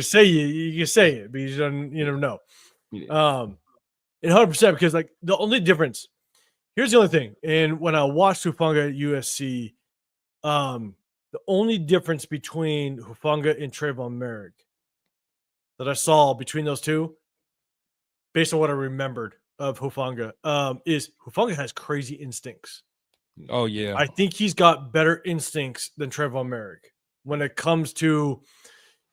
say it, but you never know. Yeah. 100%, because like the only difference here's the only thing, and when I watched Hufanga at USC, the only difference between Hufanga and Trayvon Merrick that I saw between those two, based on what I remembered of Hufanga, is Hufanga has crazy instincts. Oh yeah, I think he's got better instincts than Trayvon Merrick. when it comes to,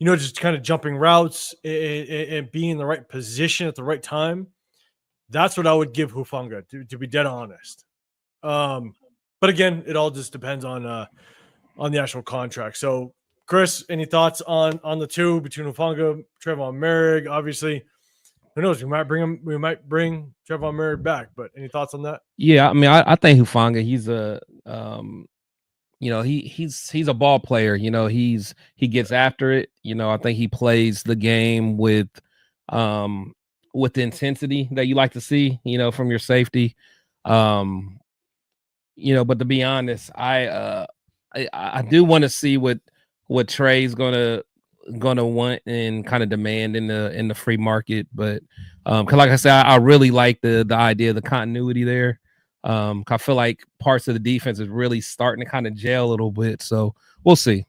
just kind of jumping routes and being in the right position at the right time. That's what I would give Hufanga, to be dead honest. But again, it all just depends on the actual contract. So, Chris, any thoughts on the two between Hufanga, Trevon Merrick? Obviously, who knows? We might bring Trevon Merrick back. But any thoughts on that? Yeah, I mean, I think Hufanga, he's a he's a ball player. He gets after it. I think he plays the game with the intensity that you like to see, from your safety. But to be honest, I do want to see what Trey's gonna want and kind of demand in the free market. But because like I said, I really like the idea of the continuity there. I feel like parts of the defense is really starting to kind of gel a little bit. So we'll see.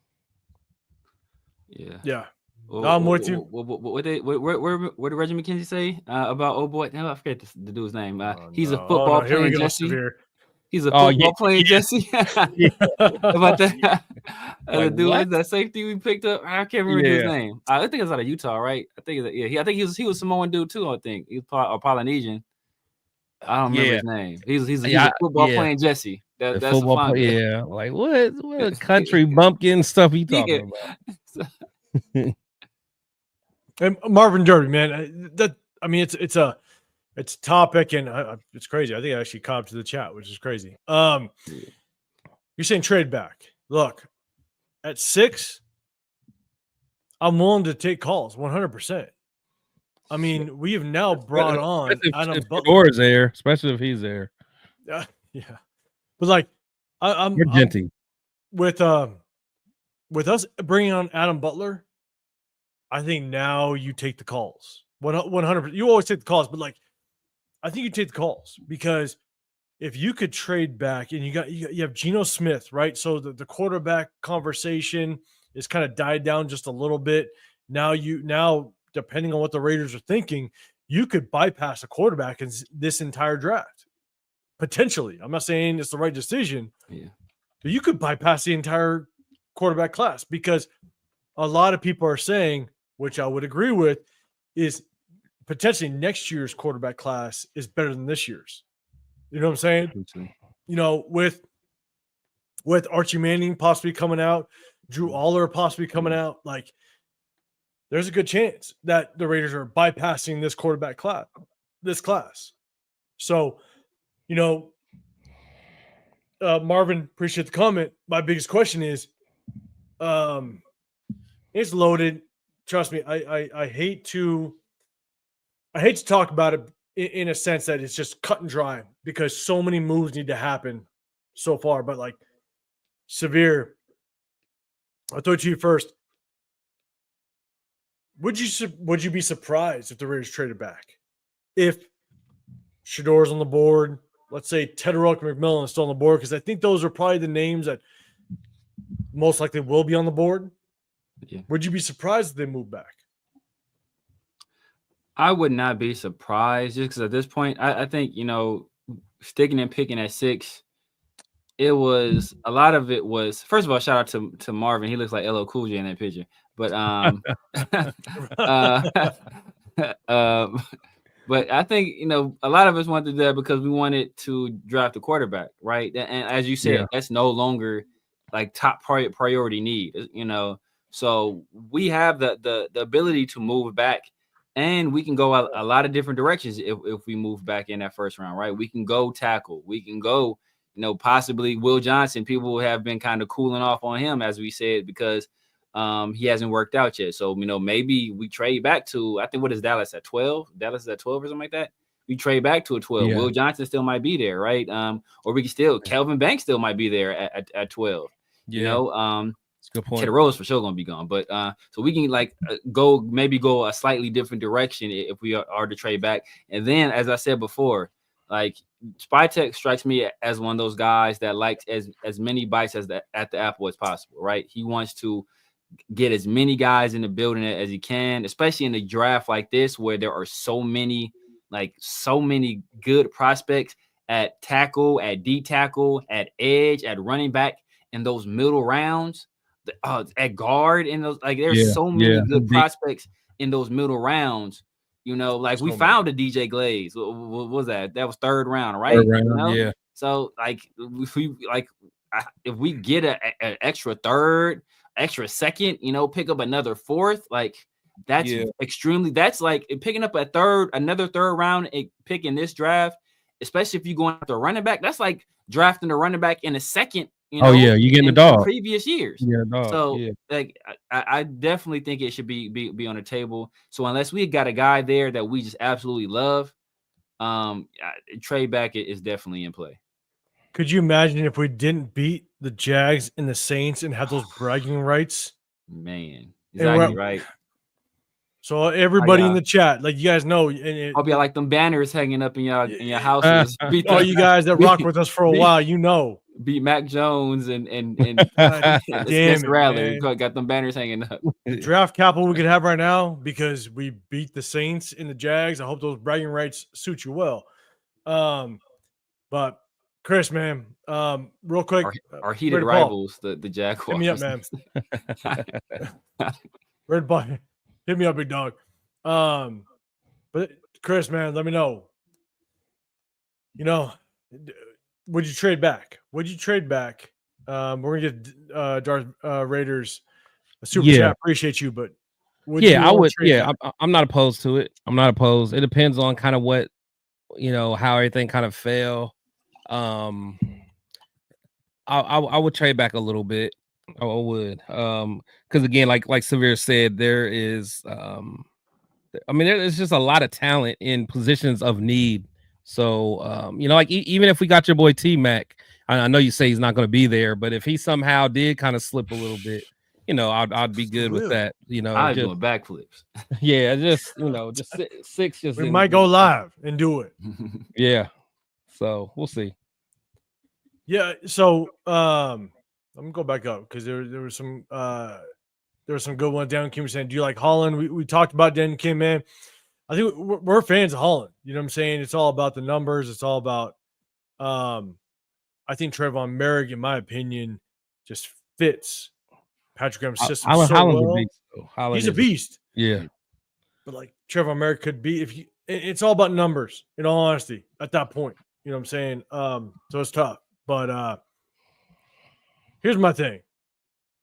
Yeah. I'm with you. What did Reggie McKenzie say about old boy? No, I forget the dude's name. He's a football playing Jesse. He's a football playing Jesse. About that, the dude that safety we picked up. I can't remember his name. I think it's out of Utah, right? I think I think he was Samoan dude too. I think he was Polynesian. I don't remember his name. He's a football playing Jesse. That's football play, yeah. Like what country bumpkin stuff he talking about? And Marvin Derby, man. It's a topic, and it's crazy. I think I actually caught up to the chat, which is crazy. You're saying trade back. Look, at 6, I'm willing to take calls 100%. I mean, we have now brought on Adam Butler is there, especially if he's there. Yeah, but like I'm with us bringing on Adam Butler. I think now you take the calls 100%. You always take the calls, but like I think you take the calls because if you could trade back and you have Geno Smith, right? So the quarterback conversation is kind of died down just a little bit. Now depending on what the Raiders are thinking, you could bypass a quarterback in this entire draft. Potentially. I'm not saying it's the right decision, but you could bypass the entire quarterback class because a lot of people are saying, which I would agree with, is potentially next year's quarterback class is better than this year's. You know what I'm saying? With Archie Manning possibly coming out, Drew Aller possibly coming out, like there's a good chance that the Raiders are bypassing this quarterback class, So, Marvin, appreciate the comment. My biggest question is, it's loaded. Trust me, I hate to talk about it in a sense that it's just cut and dry because so many moves need to happen so far. But like, Severe, I'll throw it to you first. Would you be surprised if the Raiders traded back? If Shador's on the board, let's say Tederick McMillan is still on the board, because I think those are probably the names that most likely will be on the board. Yeah. Would you be surprised if they move back? I would not be surprised just because at this point, I think, sticking and picking at 6, it was a lot of it was, first of all, shout out to Marvin. He looks like LL Cool J in that picture. But but I think, a lot of us wanted that because we wanted to draft a quarterback, right? And as you said, that's no longer like top priority need, So we have the ability to move back, and we can go a lot of different directions if we move back in that first round, right? We can go tackle. We can go, possibly Will Johnson. People have been kind of cooling off on him, as we said, because he hasn't worked out yet. So, maybe we trade back to, I think, what is Dallas at 12? Dallas is at 12 or something like that. We trade back to a 12. Yeah. Will Johnson still might be there, right? Or we can still, Kelvin Banks still might be there at 12. Yeah. That's a good point. Kid Rose for sure going to be gone. But so we can go a slightly different direction if we are to trade back. And then, as I said before, like Spytek strikes me as one of those guys that likes as many bites at the apple as possible, right? He wants to get as many guys in the building as he can, especially in a draft like this where there are so many good prospects at tackle, at D tackle, at edge, at running back in those middle rounds. at guard in those. Like there's so many good prospects in those middle rounds. You know, like we found a DJ Glaze. What was that? That was third round, right? Third round, you know? Yeah. So like if we get an extra third, extra second, you know, pick up another fourth, like that's extremely. That's like picking up another third round pick in this draft, especially if you going after a running back. That's like drafting a running back in a second. You know, you getting the dog. Previous years. Dog. So like I definitely think it should be on the table. So unless we got a guy there that we just absolutely love, trade back is definitely in play. Could you imagine if we didn't beat the Jags and the Saints and had those bragging rights? Man, exactly right. So everybody in the chat, like you guys know, I'll be like them banners hanging up in your houses. All you guys that rock with us for a while, you know, beat Mac Jones and damn Rattler. Got them banners hanging up. Draft capital we could have right now because we beat the Saints and the Jags. I hope those bragging rights suit you well. But Chris, man, real quick, our heated rivals, the Jaguars. Hit me up, man. Red Ball. Hit me up, big dog. But Chris, man, let me know. You know, would you trade back? Would you trade back? We're gonna get Darth Raiders a super chat. Appreciate you, but I would. Yeah, I'm not opposed to it. I'm not opposed. It depends on kind of what, you know, how everything kind of fell. I would trade back a little bit. I would, because again, like Severe said, there is, I mean, there's just a lot of talent in positions of need. So, you know, like even if we got your boy T-Mac, I know you say he's not going to be there, but if he somehow did kind of slip a little bit, you know, I'd be good with that. You know, I'm doing backflips. Yeah, just you know, just six. Just we might go live and do it. Yeah, so we'll see. Yeah, so I'm gonna go back up because there was some good ones. Dan Kim was saying, "Do you like Holland?" We talked about Dan Kim, man. I think we're fans of Holland. You know what I'm saying? It's all about the numbers. It's all about. I think Trayvon Merrick, in my opinion, just fits Patrick Graham's system so well. He's a beast. Yeah, but like Trayvon Merrick could be if you. It's all about numbers. In all honesty, at that point, you know what I'm saying. So it's tough, but here's my thing: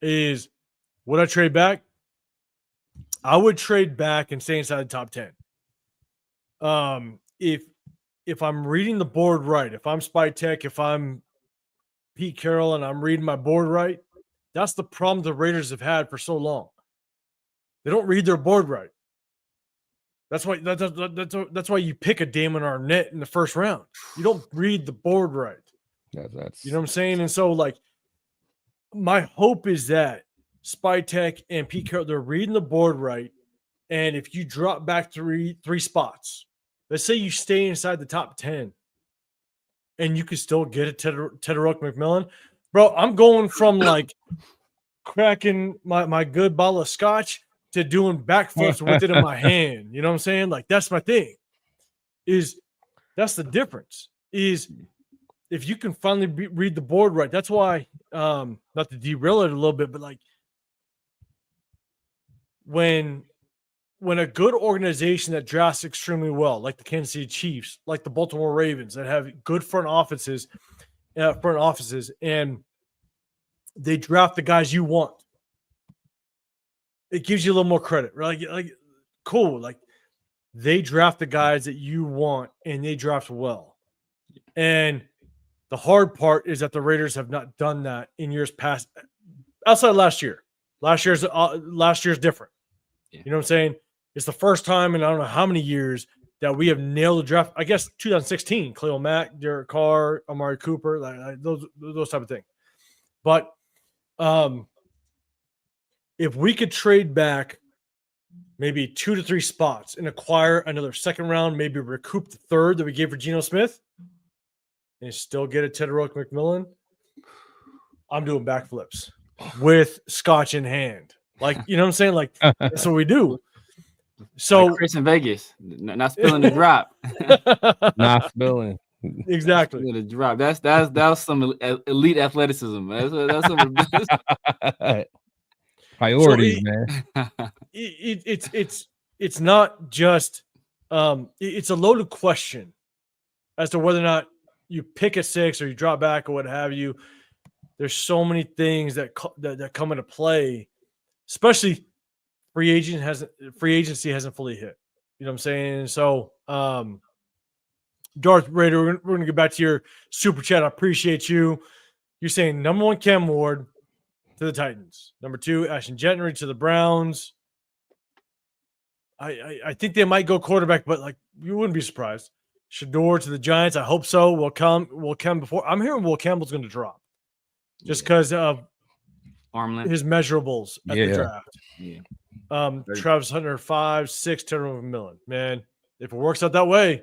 is would I trade back? I would trade back and stay inside the top 10. If I'm reading the board right, if I'm Spy Tech, if I'm Pete Carroll and I'm reading my board right, that's the problem the Raiders have had for so long. They don't read their board right. That's why you pick a Damon Arnett in the first round. You don't read the board right. That's you know what I'm saying? And so, like, my hope is that Spy Tech and Pete Carroll, they're reading the board right. And if you drop back three spots, let's say you stay inside the top 10 and you can still get a Tederick McMillan. Bro, I'm going from like cracking my good bottle of scotch to doing backflips with it in my hand. You know what I'm saying? Like, that's my thing. That's the difference. Is if you can finally read the board right. That's why, not to derail it a little bit, but like when a good organization that drafts extremely well, like the Kansas City Chiefs, like the Baltimore Ravens, that have good front offices, and they draft the guys you want, it gives you a little more credit, right? Like cool, like they draft the guys that you want, and they draft well. And the hard part is that the Raiders have not done that in years past, outside last year. Last year's different. Yeah. You know what I'm saying? It's the first time in I don't know how many years that we have nailed the draft. I guess 2016, Khalil Mack, Derek Carr, Amari Cooper, like those type of things. But if we could trade back maybe 2 to 3 spots and acquire another second round, maybe recoup the third that we gave for Geno Smith, and still get a Tederick McMillan, I'm doing backflips with scotch in hand. Like, you know what I'm saying? Like, that's what we do. So like Chris in Vegas, not spilling the drop. Not spilling. Exactly. The drop. That's some elite athleticism. That's some Priorities, man. It's not just it's a loaded question as to whether or not you pick a 6 or you drop back or what have you. There's so many things that come into play, especially free agency hasn't fully hit. You know what I'm saying? So, Darth Raider, we're going to get back to your super chat. I appreciate you. You're saying number 1, Cam Ward to the Titans. Number 2, Ashton Gentry to the Browns. I think they might go quarterback, but like you wouldn't be surprised. Shador to the Giants. I hope so. Will Campbell before. I'm hearing Will Campbell's going to drop just because of Armland. his measurables at the draft. Yeah. Travis Hunter 5, 6, Terry McMillan. Man, if it works out that way,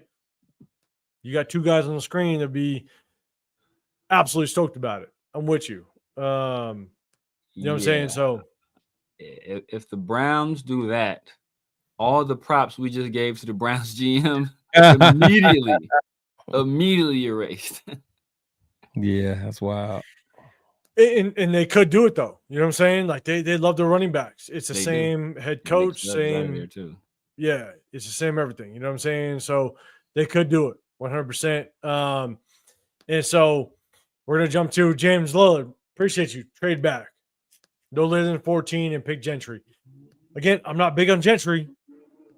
you got 2 guys on the screen that'd be absolutely stoked about it. I'm with you. You know what I'm saying? So if the Browns do that, all the props we just gave to the Browns GM immediately erased. Yeah, that's wild. And they could do it though. You know what I'm saying? Like they love their running backs. It's the They same head coach, same there too. Yeah, it's the same everything. You know what I'm saying? So they could do it 100%. And so we're gonna jump to James Lillard. Appreciate you. Trade back. No later than 14 and pick Gentry. Again, I'm not big on Gentry,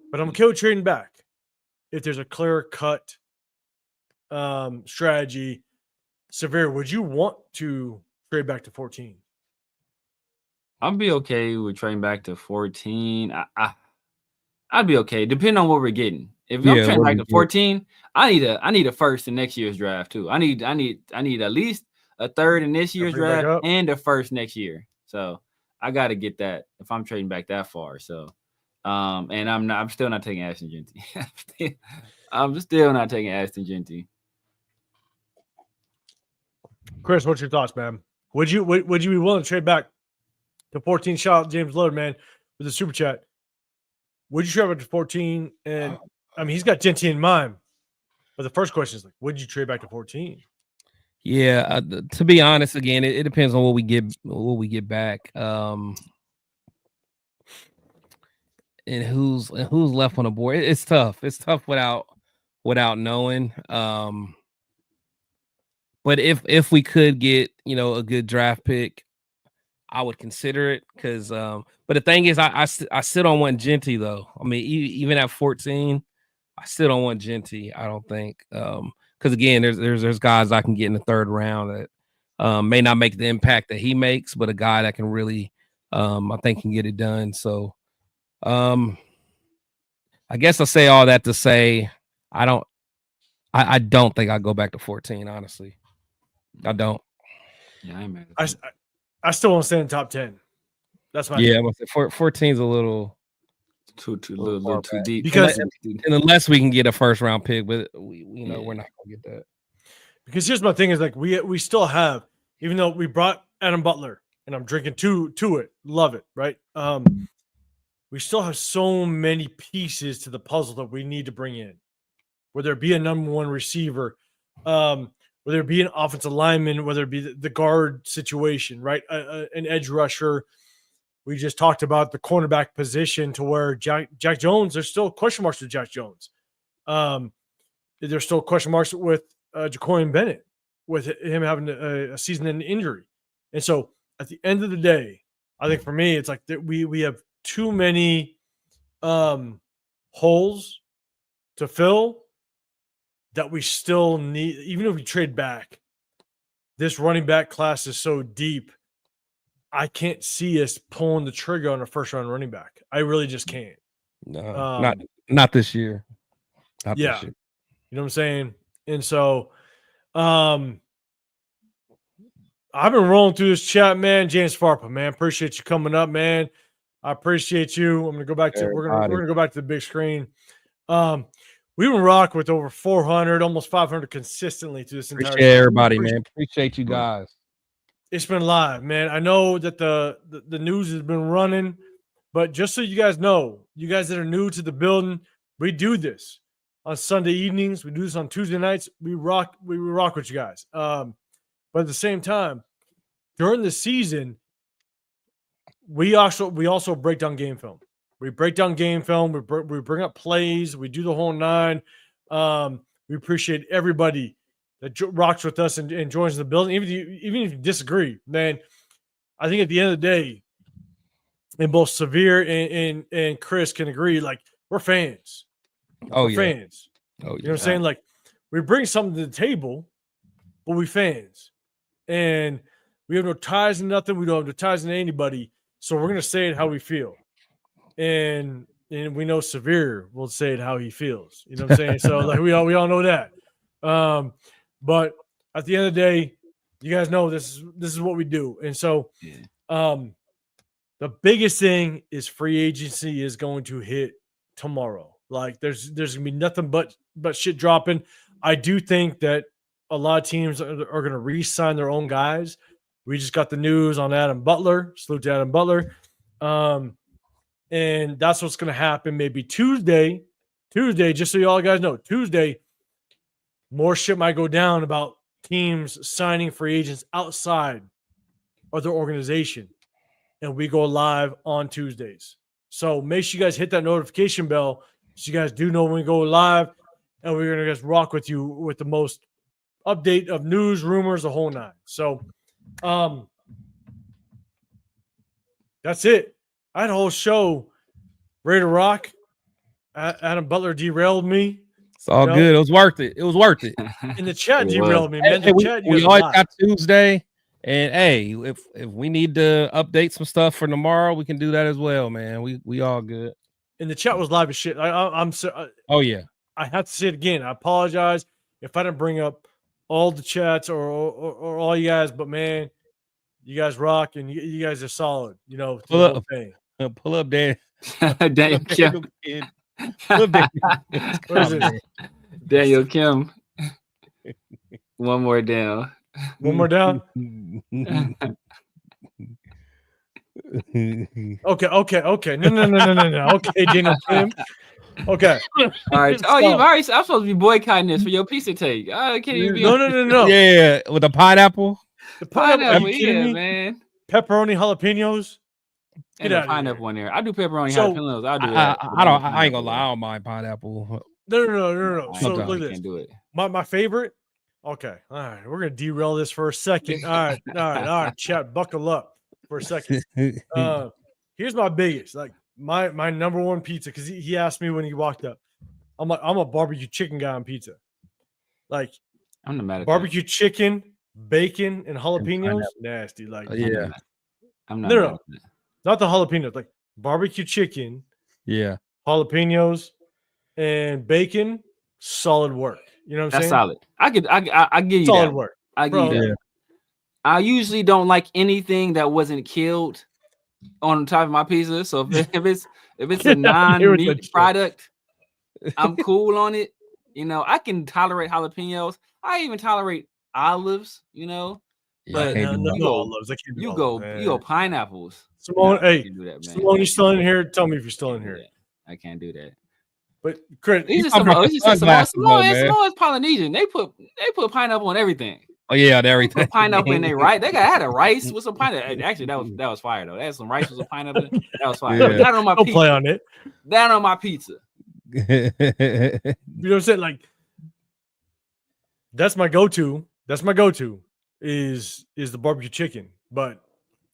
but I'm okay with trading back if there's a clear cut strategy. Severe, would you want to trade back to 14? I'd be okay with trading back to 14. I'd be okay, depending on what we're getting. If I'm trading back to 14, I need a first in next year's draft too. I need at least a third in this year's draft and a first next year. So I got to get that if I'm trading back that far. So, and I'm still not taking Ashton Gentry. I'm still not taking Ashton Gentry. Chris, what's your thoughts, man? Would you be willing to trade back to 14? Shout out James Lillard, man, with the super chat. Would you trade back to 14? And I mean, he's got Gentry in mind. But the first question is like, would you trade back to 14? Yeah, to be honest, again, it depends on what we get back, and who's left on the board. It's tough. It's tough without knowing. But if we could get a good draft pick, I would consider it because. But the thing is, I still don't want Gentry though. I mean, even at 14, I still don't want Gentry. I don't think. Because again, there's guys I can get in the third round that may not make the impact that he makes, but a guy that can really, I think, can get it done. So, I guess I say all that to say I don't think I go back to 14. Honestly, I don't. Yeah, I ain't mad. I still want to stay in the top 10. That's my 14's a little too deep because and unless we can get a first round pick, but we're not gonna get that. Because here's my thing is like we still have, even though we brought Adam Butler and I'm drinking to it, love it, right? We still have so many pieces to the puzzle that we need to bring in, whether it be a number 1 receiver, whether it be an offensive lineman, whether it be the guard situation, right? An edge rusher. We just talked about the cornerback position to where Jack Jones, there's still question marks with Jack Jones. There's still question marks with Jacoian Bennett, with him having a season-ending injury. And so at the end of the day, I think for me, it's like that we have too many holes to fill that we still need. Even if we trade back, this running back class is so deep. I can't see us pulling the trigger on a first-round running back. I really just can't. No, not this year. Not this year. You know what I'm saying? And so I've been rolling through this chat, man. James Farpa, man. Appreciate you coming up, man. I appreciate you. I'm gonna go back to we're gonna go back to the big screen. We've been rock with over 400, almost 500 consistently through this entire Appreciate everybody, man. Appreciate you guys. It's been live, man. I know that the news has been running, but just so you guys know, you guys that are new to the building, we do this on Sunday evenings. We do this on Tuesday nights. We rock with you guys. But at the same time, during the season, we also break down game film. We break down game film. We bring up plays. We do the whole nine. We appreciate everybody that rocks with us and joins the building. Even if you disagree, man, I think at the end of the day, and both Severe and Chris can agree, like, we're fans. We're fans. Oh, yeah. You know what I'm saying? Like, we bring something to the table, but we fans. And we have no ties to nothing. We don't have no ties to anybody. So we're gonna say it how we feel. And we know Severe will say it how he feels. You know what I'm saying? So like we all know that. But at the end of the day, you guys know this is what we do. And so the biggest thing is free agency is going to hit tomorrow. Like there's gonna be nothing but shit dropping. I do think that a lot of teams are going to re-sign their own guys. We just got the news on Adam Butler. Salute to Adam Butler. And that's what's going to happen maybe Tuesday, just so you all guys know, Tuesday, more shit might go down about teams signing free agents outside of their organization. And we go live on Tuesdays. So make sure you guys hit that notification bell so you guys do know when we go live. And we're going to just rock with you with the most update of news, rumors, the whole nine. So that's it. I had a whole show ready to rock. Adam Butler derailed me. It's all good. It was worth it. It was worth it. In the chat derailed me, man. Hey, we always got Tuesday. And hey, if we need to update some stuff for tomorrow, we can do that as well, man. We all good. And the chat was live as shit. I'm so. Oh yeah. I have to say it again. I apologize if I didn't bring up all the chats or all you guys, but man, you guys rock and you guys are solid. You know, pull up, Dan. Daniel Kim. Daniel Kim. One more down. One more down. Okay. No. Okay, Geno Smith. Okay. All right. Oh, you already. I'm supposed to be boycotting this for your pizza take. Can't even be No. Yeah, with the pineapple. The pineapple. Yeah, man. Pepperoni jalapenos. Get out pineapple in there. I do pepperoni jalapenos. I'll do that. I ain't gonna lie. I don't mind pineapple. No. So look at this. Can't do it. My favorite. Okay. All right. We're gonna derail this for a second. All right. Chat, buckle up for a second. Here's my biggest, like my number one pizza, because he asked me when he walked up. I'm like, I'm a barbecue chicken guy on pizza. Like, I'm not mad at barbecue chicken, bacon, and jalapenos. Nasty. Like, yeah. I'm not. No. Not the jalapenos. Like barbecue chicken. Yeah. Jalapenos and bacon. Solid work. You know what I'm saying? That's solid. I give you solid that. work. I give you that. I usually don't like anything that wasn't killed on top of my pizza. So if it's a non-meat product, I'm cool on it. You know, I can tolerate jalapenos. I even tolerate olives. You know, but you go pineapples. Simone, hey, do that, man. Simone, you still in here? Tell me if you're still in here. I can't do that. But Chris, Samoa's Polynesian. They put pineapple on everything. Oh yeah, everything. Pineapple in there, right? They had a rice with some pineapple. Actually, that was fire though. They had some rice with some pineapple. That was fire. Yeah. That on my pizza. Play on it. That on my pizza. You know what I'm saying? Like, that's my go-to. That's my go-to is the barbecue chicken. But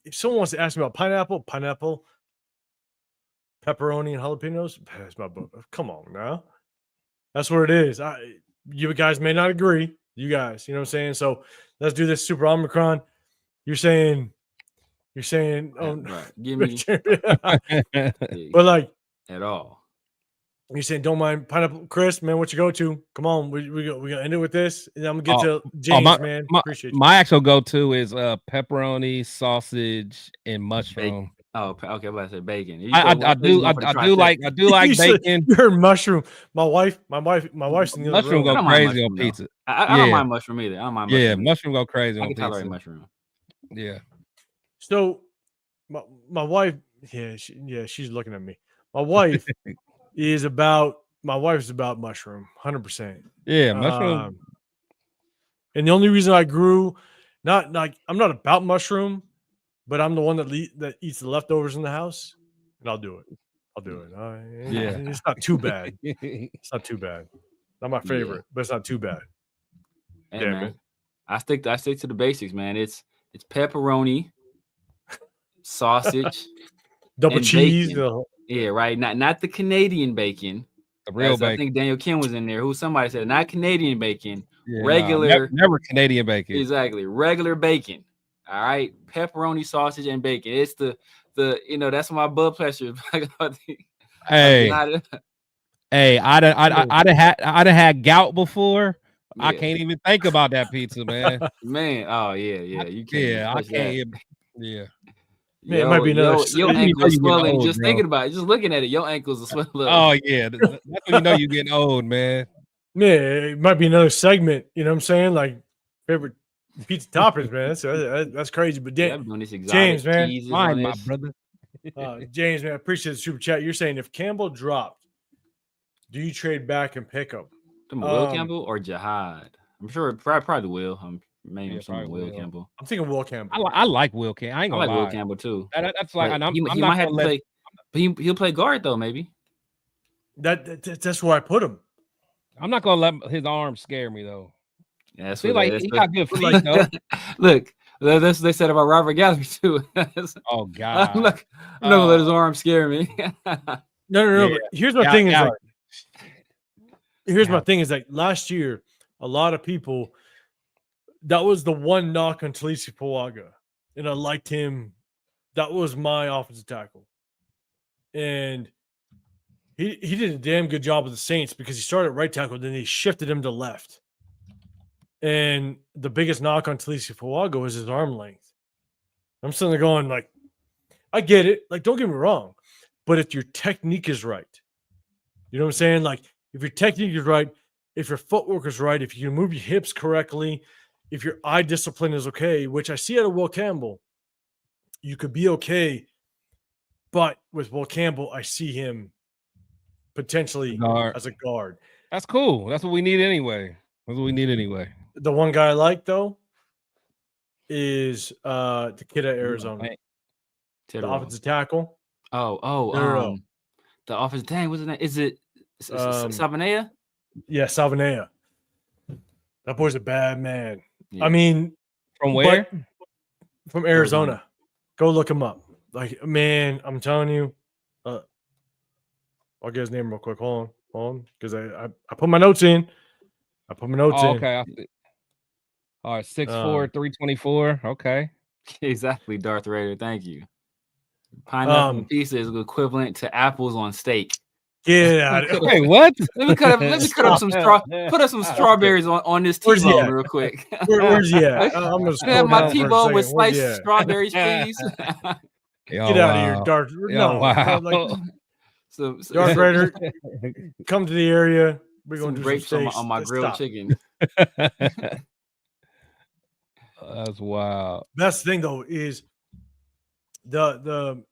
if someone wants to ask me about pineapple, pepperoni and jalapenos, that's my book. Come on now. That's what it is. You guys may not agree. You guys, you know what I'm saying? So let's do this Super Omicron. You're saying, right. Give me but like at all. You're saying don't mind pineapple. Chris, man, what you go to? Come on, we gonna end it with this. And I'm gonna get to James, man. Appreciate you. My actual go-to is pepperoni, sausage, and mushroom. Oh, okay. I said bacon. I do like bacon. You heard mushroom. My wife's in the mushroom go crazy on pizza. I don't mind mushroom either. I don't mind mushroom. Yeah, mushroom go crazy on pizza. I can tolerate mushroom. Yeah. So my wife, she's looking at me. My wife is about mushroom, 100%. Yeah, mushroom. And the only reason I grew, not like I'm not about mushroom, but I'm the one that eats the leftovers in the house, and I'll do it. I'll do it. Yeah. It's not too bad. It's not too bad. Not my favorite, but it's not too bad. Hey, Damn man. it. I stick to the basics, man. It's pepperoni, sausage, Double and cheese. bacon. Yeah, right. Not the Canadian bacon. The real bacon. I think Daniel Kim was in there. Who somebody said not Canadian bacon, Yeah, regular. never Canadian bacon. Exactly, regular bacon. All right, pepperoni, sausage, and bacon. It's the that's my blood pressure. Hey, I'd have had gout before. Yeah. I can't even think about that pizza, man. Man, oh yeah, you can't. Yeah, I can't. Yeah. Man, it might be another. Your ankle's swelling. old, just bro. thinking about it, just looking at it, your ankles are swelling. Oh yeah, that's when you know you're getting old, man. Yeah, it might be another segment. You know what I'm saying? Like favorite pizza toppings, man. That's crazy. But James, man, fine, my brother. James, man, I appreciate the super chat. You're saying if Campbell dropped, do you trade back and pick him? Will Campbell or Jihad? I'm sure probably Will. Maybe Will Campbell. I'm thinking Will Campbell. I like Will Campbell. I ain't gonna lie. Will Campbell too. That's like, and he I'm might have to play, but he'll play guard though. Maybe that's where I put him. I'm not gonna let his arms scare me though. Yeah, he got good feet though. Look, that's what they said about Robert Gallery too. Oh God, I'm not gonna let his arms scare me. No. But here's my thing my thing is like last year, a lot of people. That was the one knock on Talisi Pawaga, and I liked him. That was my offensive tackle, and he did a damn good job with the Saints because he started at right tackle, then they shifted him to left. And the biggest knock on Talisi Pawaga was his arm length. I'm sitting there going like, I get it. Like, don't get me wrong, but if your technique is right, you know what I'm saying? Like, if your technique is right, if your footwork is right, if you can move your hips correctly. If your eye discipline is okay, which I see out of Will Campbell, you could be okay. But with Will Campbell, I see him potentially as a guard. That's cool. That's what we need anyway. The one guy I like, though, is the kid at Arizona. The offensive tackle. The offensive dang, what's his name? Is it Savanea? Yeah, Savanea. That boy's a bad man. Yeah. I mean, from where? From Arizona. Go look him up. Like, man, I'm telling you. I'll get his name real quick. Hold on, because I put my notes in. Okay. All right, 6'4", 324. Okay. Exactly, Darth Raider. Thank you. Pineapple pizza is equivalent to apples on steak. Yeah. Wait, what? Let me cut up some put up some strawberries on this T-bone real quick. Where's he at? I'm gonna my T-bone with sliced strawberries, please. Get out of here, Darth. No, wow. Darth Raider, come to the area. We're gonna do grapes some on my grilled chicken. That's wild. Best thing though is the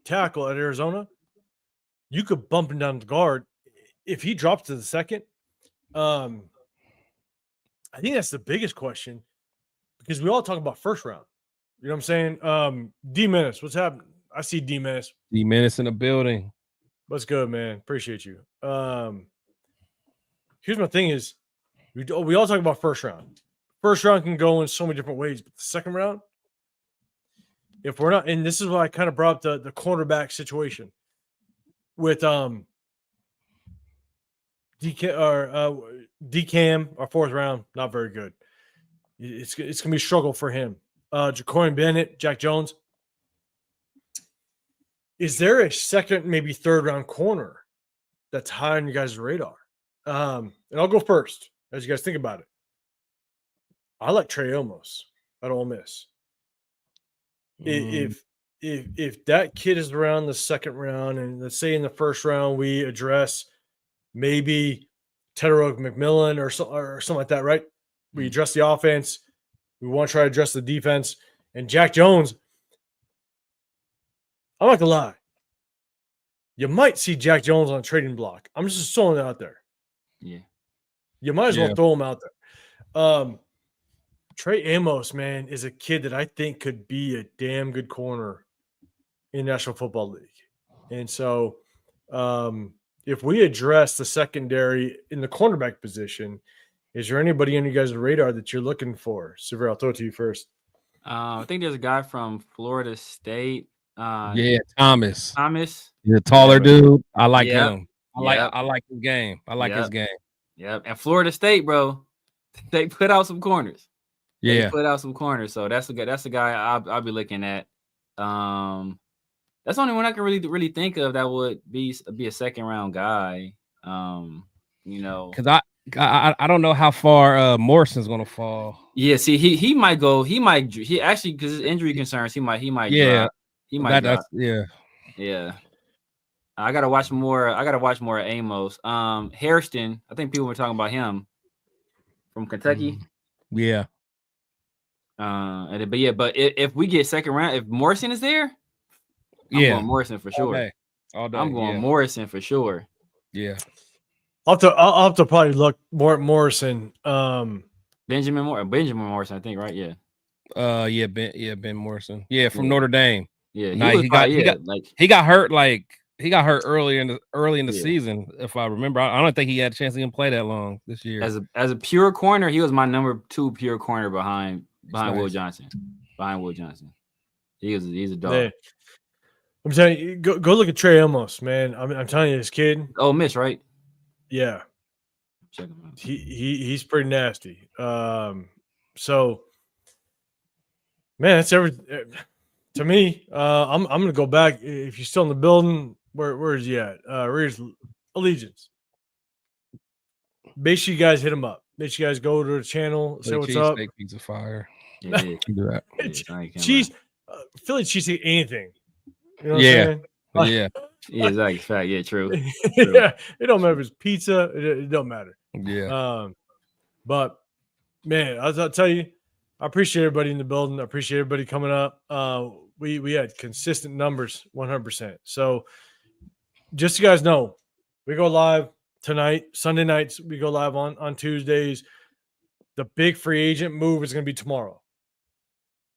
tackle at Arizona. You could bump him down the guard if he drops to the second. I think that's the biggest question because we all talk about first round. You know what I'm saying? D Menace, what's happening? I see D Menace. D Menace in the building. What's good, man? Appreciate you. Here's my thing is we all talk about first round. First round can go in so many different ways, but the second round, if we're not, and this is why I kind of brought up the cornerback situation. With DCAM, our fourth round, not very good. It's gonna be a struggle for him. Jacorian Bennett, Jack Jones. Is there a second, maybe third round corner that's high on you guys' radar? And I'll go first as you guys think about it. I like Trey Elmos at Ole Miss. If that kid is around the second round, and let's say in the first round we address maybe Tederick McMillan or something like that, right? We address the offense. We want to try to address the defense. And Jack Jones, I'm not gonna lie. You might see Jack Jones on a trading block. I'm just throwing it out there. Yeah. You might as well throw him out there. Trey Amos, man, is a kid that I think could be a damn good corner in National Football League. And so if we address the secondary in the cornerback position, is there anybody on you guys' radar that you're looking for? Severe, I'll throw it to you first. I think there's a guy from Florida State. Thomas. Thomas. He's a taller dude. I like Yep. him. I like his game. I like his game. Yep. And Florida State, bro, they put out some corners. Yeah. They put out some corners. So that's the guy I'll be looking at. That's the only one I can really think of that would be a second round guy. Because I don't know how far Morrison's gonna fall. Yeah, see, he might go. He actually, because his injury concerns, he might. Yeah, drop. He might. Drop. Yeah. I gotta watch more. Of Amos. Hairston. I think people were talking about him from Kentucky. Yeah. But if we get second round, if Morrison is there, I'm going Morrison for sure. All day. I'm going Morrison for sure. Yeah. I'll have to probably look more at Morrison. Benjamin Morrison, I think, right? Yeah. Ben Morrison. Yeah, from Notre Dame. Yeah, he got hurt early in the season. If I remember, I don't think he had a chance to even play that long this year. As a pure corner, he was my number 2 pure corner behind Will Johnson. Behind Will Johnson, he's a dog. Yeah. I'm telling you, go look at Trey Amos, man. I'm telling you, this kid. Oh, Miss, right? Yeah. Check him out. He's pretty nasty. So, man, that's everything. To me, I'm gonna go back. If you're still in the building, where is he at? Raiders Allegiance. Make sure you guys hit him up. Make sure you guys go to the channel, say what's up. Steak pizza fire. Yeah, do that. Cheese, Philly cheesesteak, anything. You know what I'm saying? Yeah, exactly. Fact. Yeah, true. Yeah, it don't matter if it's pizza. It don't matter. Yeah. But man, I'll tell you, I appreciate everybody in the building. I appreciate everybody coming up. We had consistent numbers, 100%. So just so you guys know, we go live tonight, Sunday nights. We go live on Tuesdays. The big free agent move is going to be tomorrow.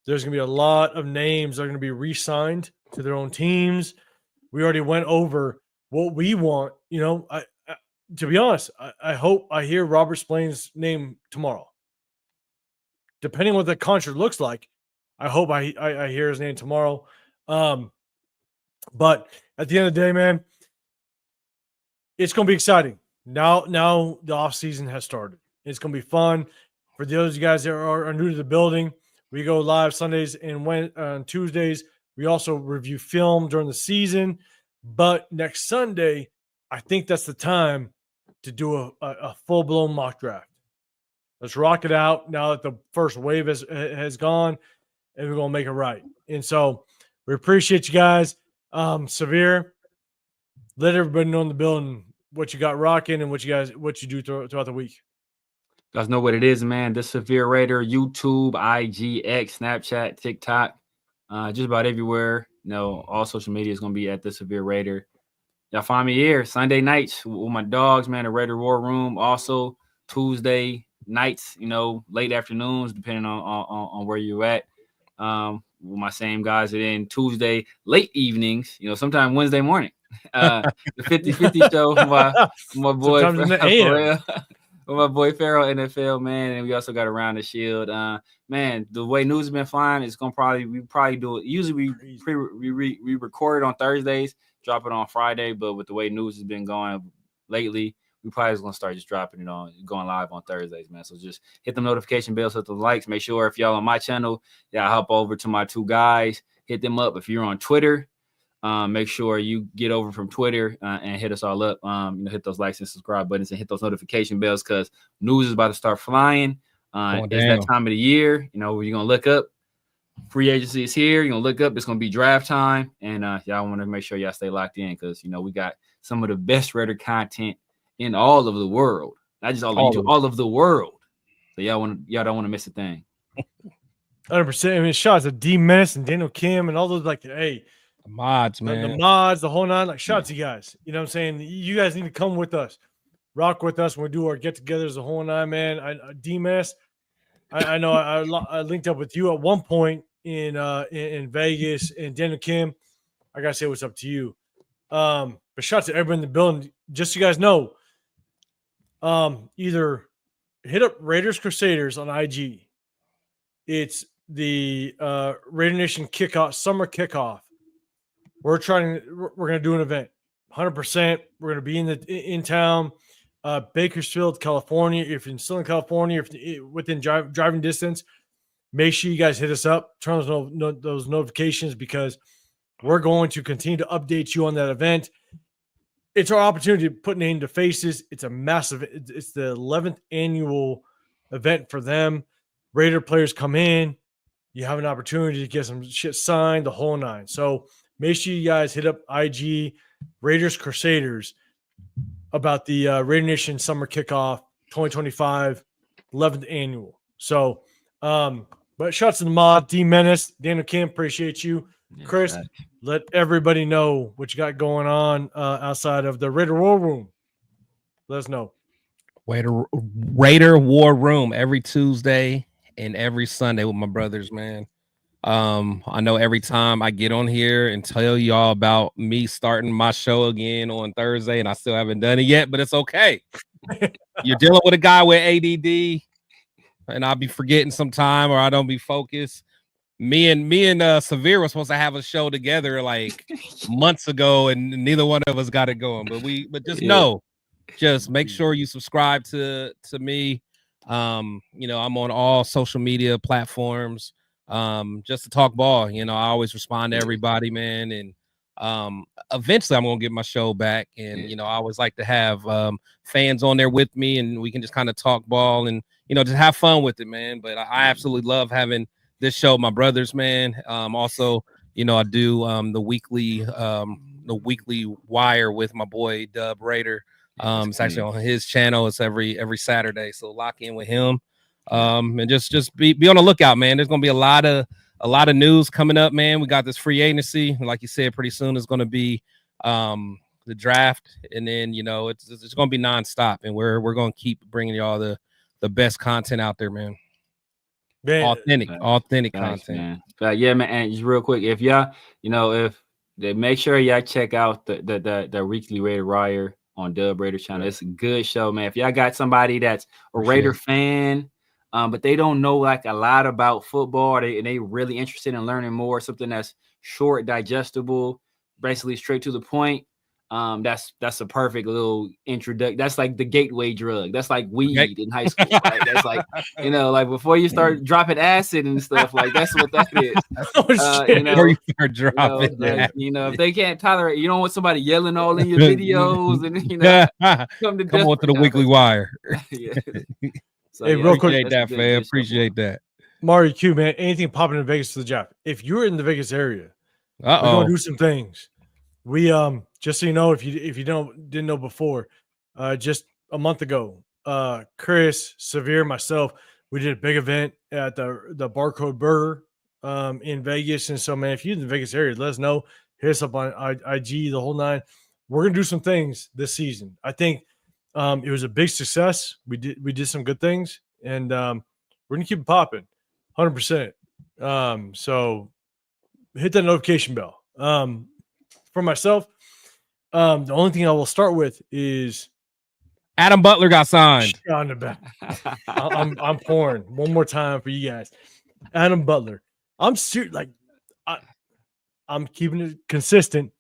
There's going to be a lot of names that are going to be re-signed to their own teams. We already went over what we want. I to be honest, I hope I hear Robert Splain's name tomorrow. Depending on what the contract looks like, I hope I hear his name tomorrow. But at the end of the day, man, it's going to be exciting. Now the offseason has started. It's going to be fun. For those of you guys that are new to the building, we go live Sundays and on Tuesdays. We also review film during the season. But next Sunday, I think that's the time to do a full-blown mock draft. Let's rock it out now that the first wave has gone, and we're going to make it right. And so we appreciate you guys. Severe, let everybody know in the building what you got rocking and what you do throughout the week. You guys know what it is, man. The Severe Raider, YouTube, IG, X, Snapchat, TikTok, just about everywhere. All social media is going to be at the Severe Raider. Y'all find me here Sunday nights with my dogs, man, the Raider War Room. Also Tuesday nights, late afternoons, depending on where you're at. With my same guys, and then Tuesday late evenings, sometimes Wednesday morning. The 50-50 show with my boy with my boy PharoahNFL, man, and we also got Around the Shield. Man, the way news has been flying, it's gonna we probably do it. Usually we record it on Thursdays, drop it on Friday, but with the way news has been going lately, we probably gonna start just dropping it going live on Thursdays, man. So just hit the notification bells, hit the likes. Make sure if y'all on my channel, hop over to my 2 guys, hit them up. If you're on Twitter, make sure you get over from Twitter and hit us all up. Hit those likes and subscribe buttons and hit those notification bells because news is about to start flying. It's that time of the year. Where you're gonna look up. Free agency is here. You're gonna look up. It's gonna be draft time, and y'all want to make sure y'all stay locked in because we got some of the best Raider content in all of the world, not just all of the world. So y'all don't want to miss a thing. 100%. I mean, shots of D Menace and Daniel Kim and all those the mods, man. The mods, the whole nine, shout to you guys. You know what I'm saying? You guys need to come with us. Rock with us when we do our get-togethers, the whole nine, man. D-Mess, I know I linked up with you at one point in Vegas, and Daniel Kim. I gotta say what's up to you. But shout out to everyone in the building. Just so you guys know, either hit up Raiders Crusaders on IG. It's the Raider Nation kickoff, summer kickoff. We're gonna do an event. 100%. We're gonna be in town, Bakersfield, California. If you're still in California, if within driving distance, make sure you guys hit us up. Turn those notifications because we're going to continue to update you on that event. It's our opportunity to put name to faces. It's a massive. It's the 11th annual event for them. Raider players come in. You have an opportunity to get some shit signed, the whole nine. So make sure you guys hit up IG Raiders Crusaders about the Raider Nation Summer Kickoff 2025 11th annual. So, but shouts to the mod, D Menace, Daniel Kim, appreciate you. Yeah, Chris, right. let everybody know what you got going on outside of the Raider War Room. Let us know. Raider War Room every Tuesday and every Sunday with my brothers, man. I know every time I get on here and tell y'all about me starting my show again on Thursday, and I still haven't done it yet, but it's okay. You're dealing with a guy with ADD, and I'll be forgetting sometime, or I don't be focused. Me and Severe were supposed to have a show together like months ago, and neither one of us got it going. But just know, just make sure you subscribe to me. I'm on all social media platforms. Just to talk ball. I always respond to everybody, man. And eventually I'm gonna get my show back. And I always like to have fans on there with me, and we can just kind of talk ball and just have fun with it, man. But I absolutely love having this show, my brothers, man. Also, I do the weekly wire with my boy Dub Raider. It's actually on his channel. It's every Saturday, so lock in with him. And just be on the lookout, man. There's gonna be a lot of news coming up, man. We got this free agency, like you said, pretty soon is gonna be the draft, and then it's gonna be nonstop, and we're gonna keep bringing y'all the best content out there, man. Authentic content, man. But yeah, man. And just real quick, if y'all, if they make sure y'all check out the weekly Raider Wire on Dub Raider channel. It's a good show, man. If y'all got somebody that's a Raider fan, but they don't know like a lot about football, and they really interested in learning more, something that's short, digestible, basically straight to the point. That's a perfect little introduction. That's like the gateway drug. That's like weed in high school, right? That's like, like before you start dropping acid and stuff, like that's what that is. Before you start dropping if they can't tolerate, you don't want somebody yelling all in your videos and come on to the weekly wire. So, hey, real quick, appreciate that, fam. Appreciate that. Mario Q, man, anything popping in Vegas to the draft. If you're in the Vegas area, we're gonna do some things. We just so you know, if you didn't know before, just a month ago, Chris, Severe, myself, we did a big event at the Barcode Burger in Vegas. And so, man, if you're in the Vegas area, let us know. Hit us up on IG, the whole nine. We're gonna do some things this season. I think it was a big success. We did some good things, and we're gonna keep it popping, 100%. So hit that notification bell. For myself, the only thing I will start with is Adam Butler got signed. On the back. I'm pouring one more time for you guys. Adam Butler. I'm keeping it consistent.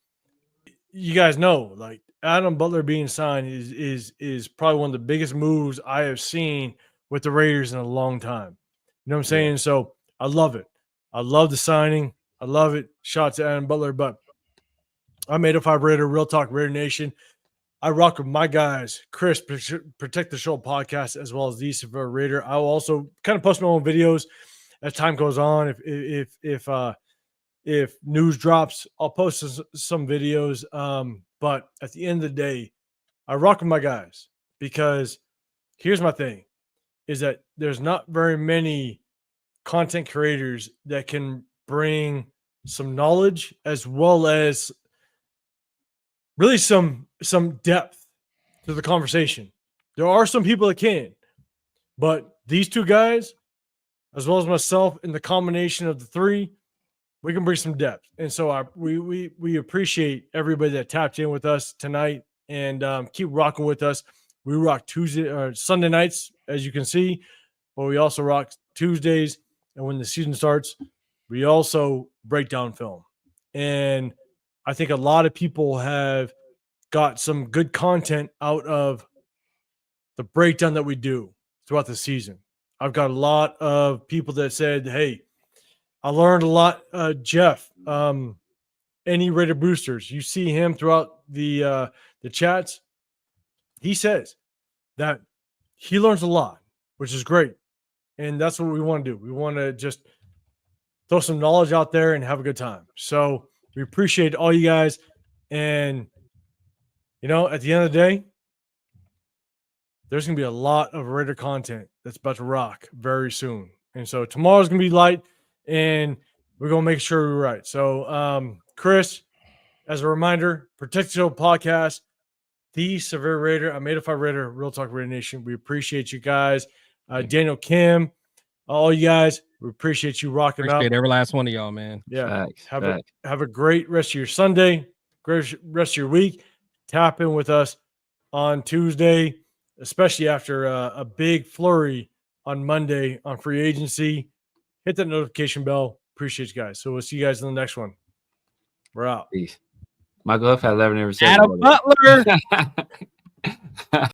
You guys know, like Adam Butler being signed is probably one of the biggest moves I have seen with the Raiders in a long time. You know what I'm saying? Yeah. So I love it. I love the signing. I love it. Shout out to Adam Butler, but I'm 805 Raider, Real Talk Raider Nation. I rock with my guys, Chris, Protect the Show podcast, as well as the Severe Raider. I will also kind of post my own videos as time goes on. If news drops, I'll post some videos. But at the end of the day, I rock with my guys because here's my thing, is that there's not very many content creators that can bring some knowledge as well as really some depth to the conversation. There are some people that can, but these two guys, as well as myself, in the combination of the three, we can bring some depth. And so we appreciate everybody that tapped in with us tonight and keep rocking with us. We rock Tuesday or Sunday nights, as you can see, but we also rock Tuesdays. And when the season starts, we also break down film. And I think a lot of people have got some good content out of the breakdown that we do throughout the season. I've got a lot of people that said, hey, I learned a lot. Jeff, any Raider boosters, you see him throughout the chats. He says that he learns a lot, which is great. And that's what we want to do. We want to just throw some knowledge out there and have a good time. So we appreciate all you guys. And, you know, at the end of the day, there's going to be a lot of Raider content that's about to rock very soon. And so tomorrow's going to be light, and we're going to make sure we're right. So, Chris, as a reminder, Protect Your Podcast, The Severe Raider, I'm 805 Raider, Real Talk Raider Nation. We appreciate you guys. Daniel Kim, all you guys, we appreciate you rocking up. Appreciate every last one of y'all, man. Yeah. Facts. Have a great rest of your Sunday, great rest of your week. Tap in with us on Tuesday, especially after a big flurry on Monday on free agency. Hit that notification bell. Appreciate you guys. So we'll see you guys in the next one. We're out. Peace. Michael Huff had 11 Adam Butler.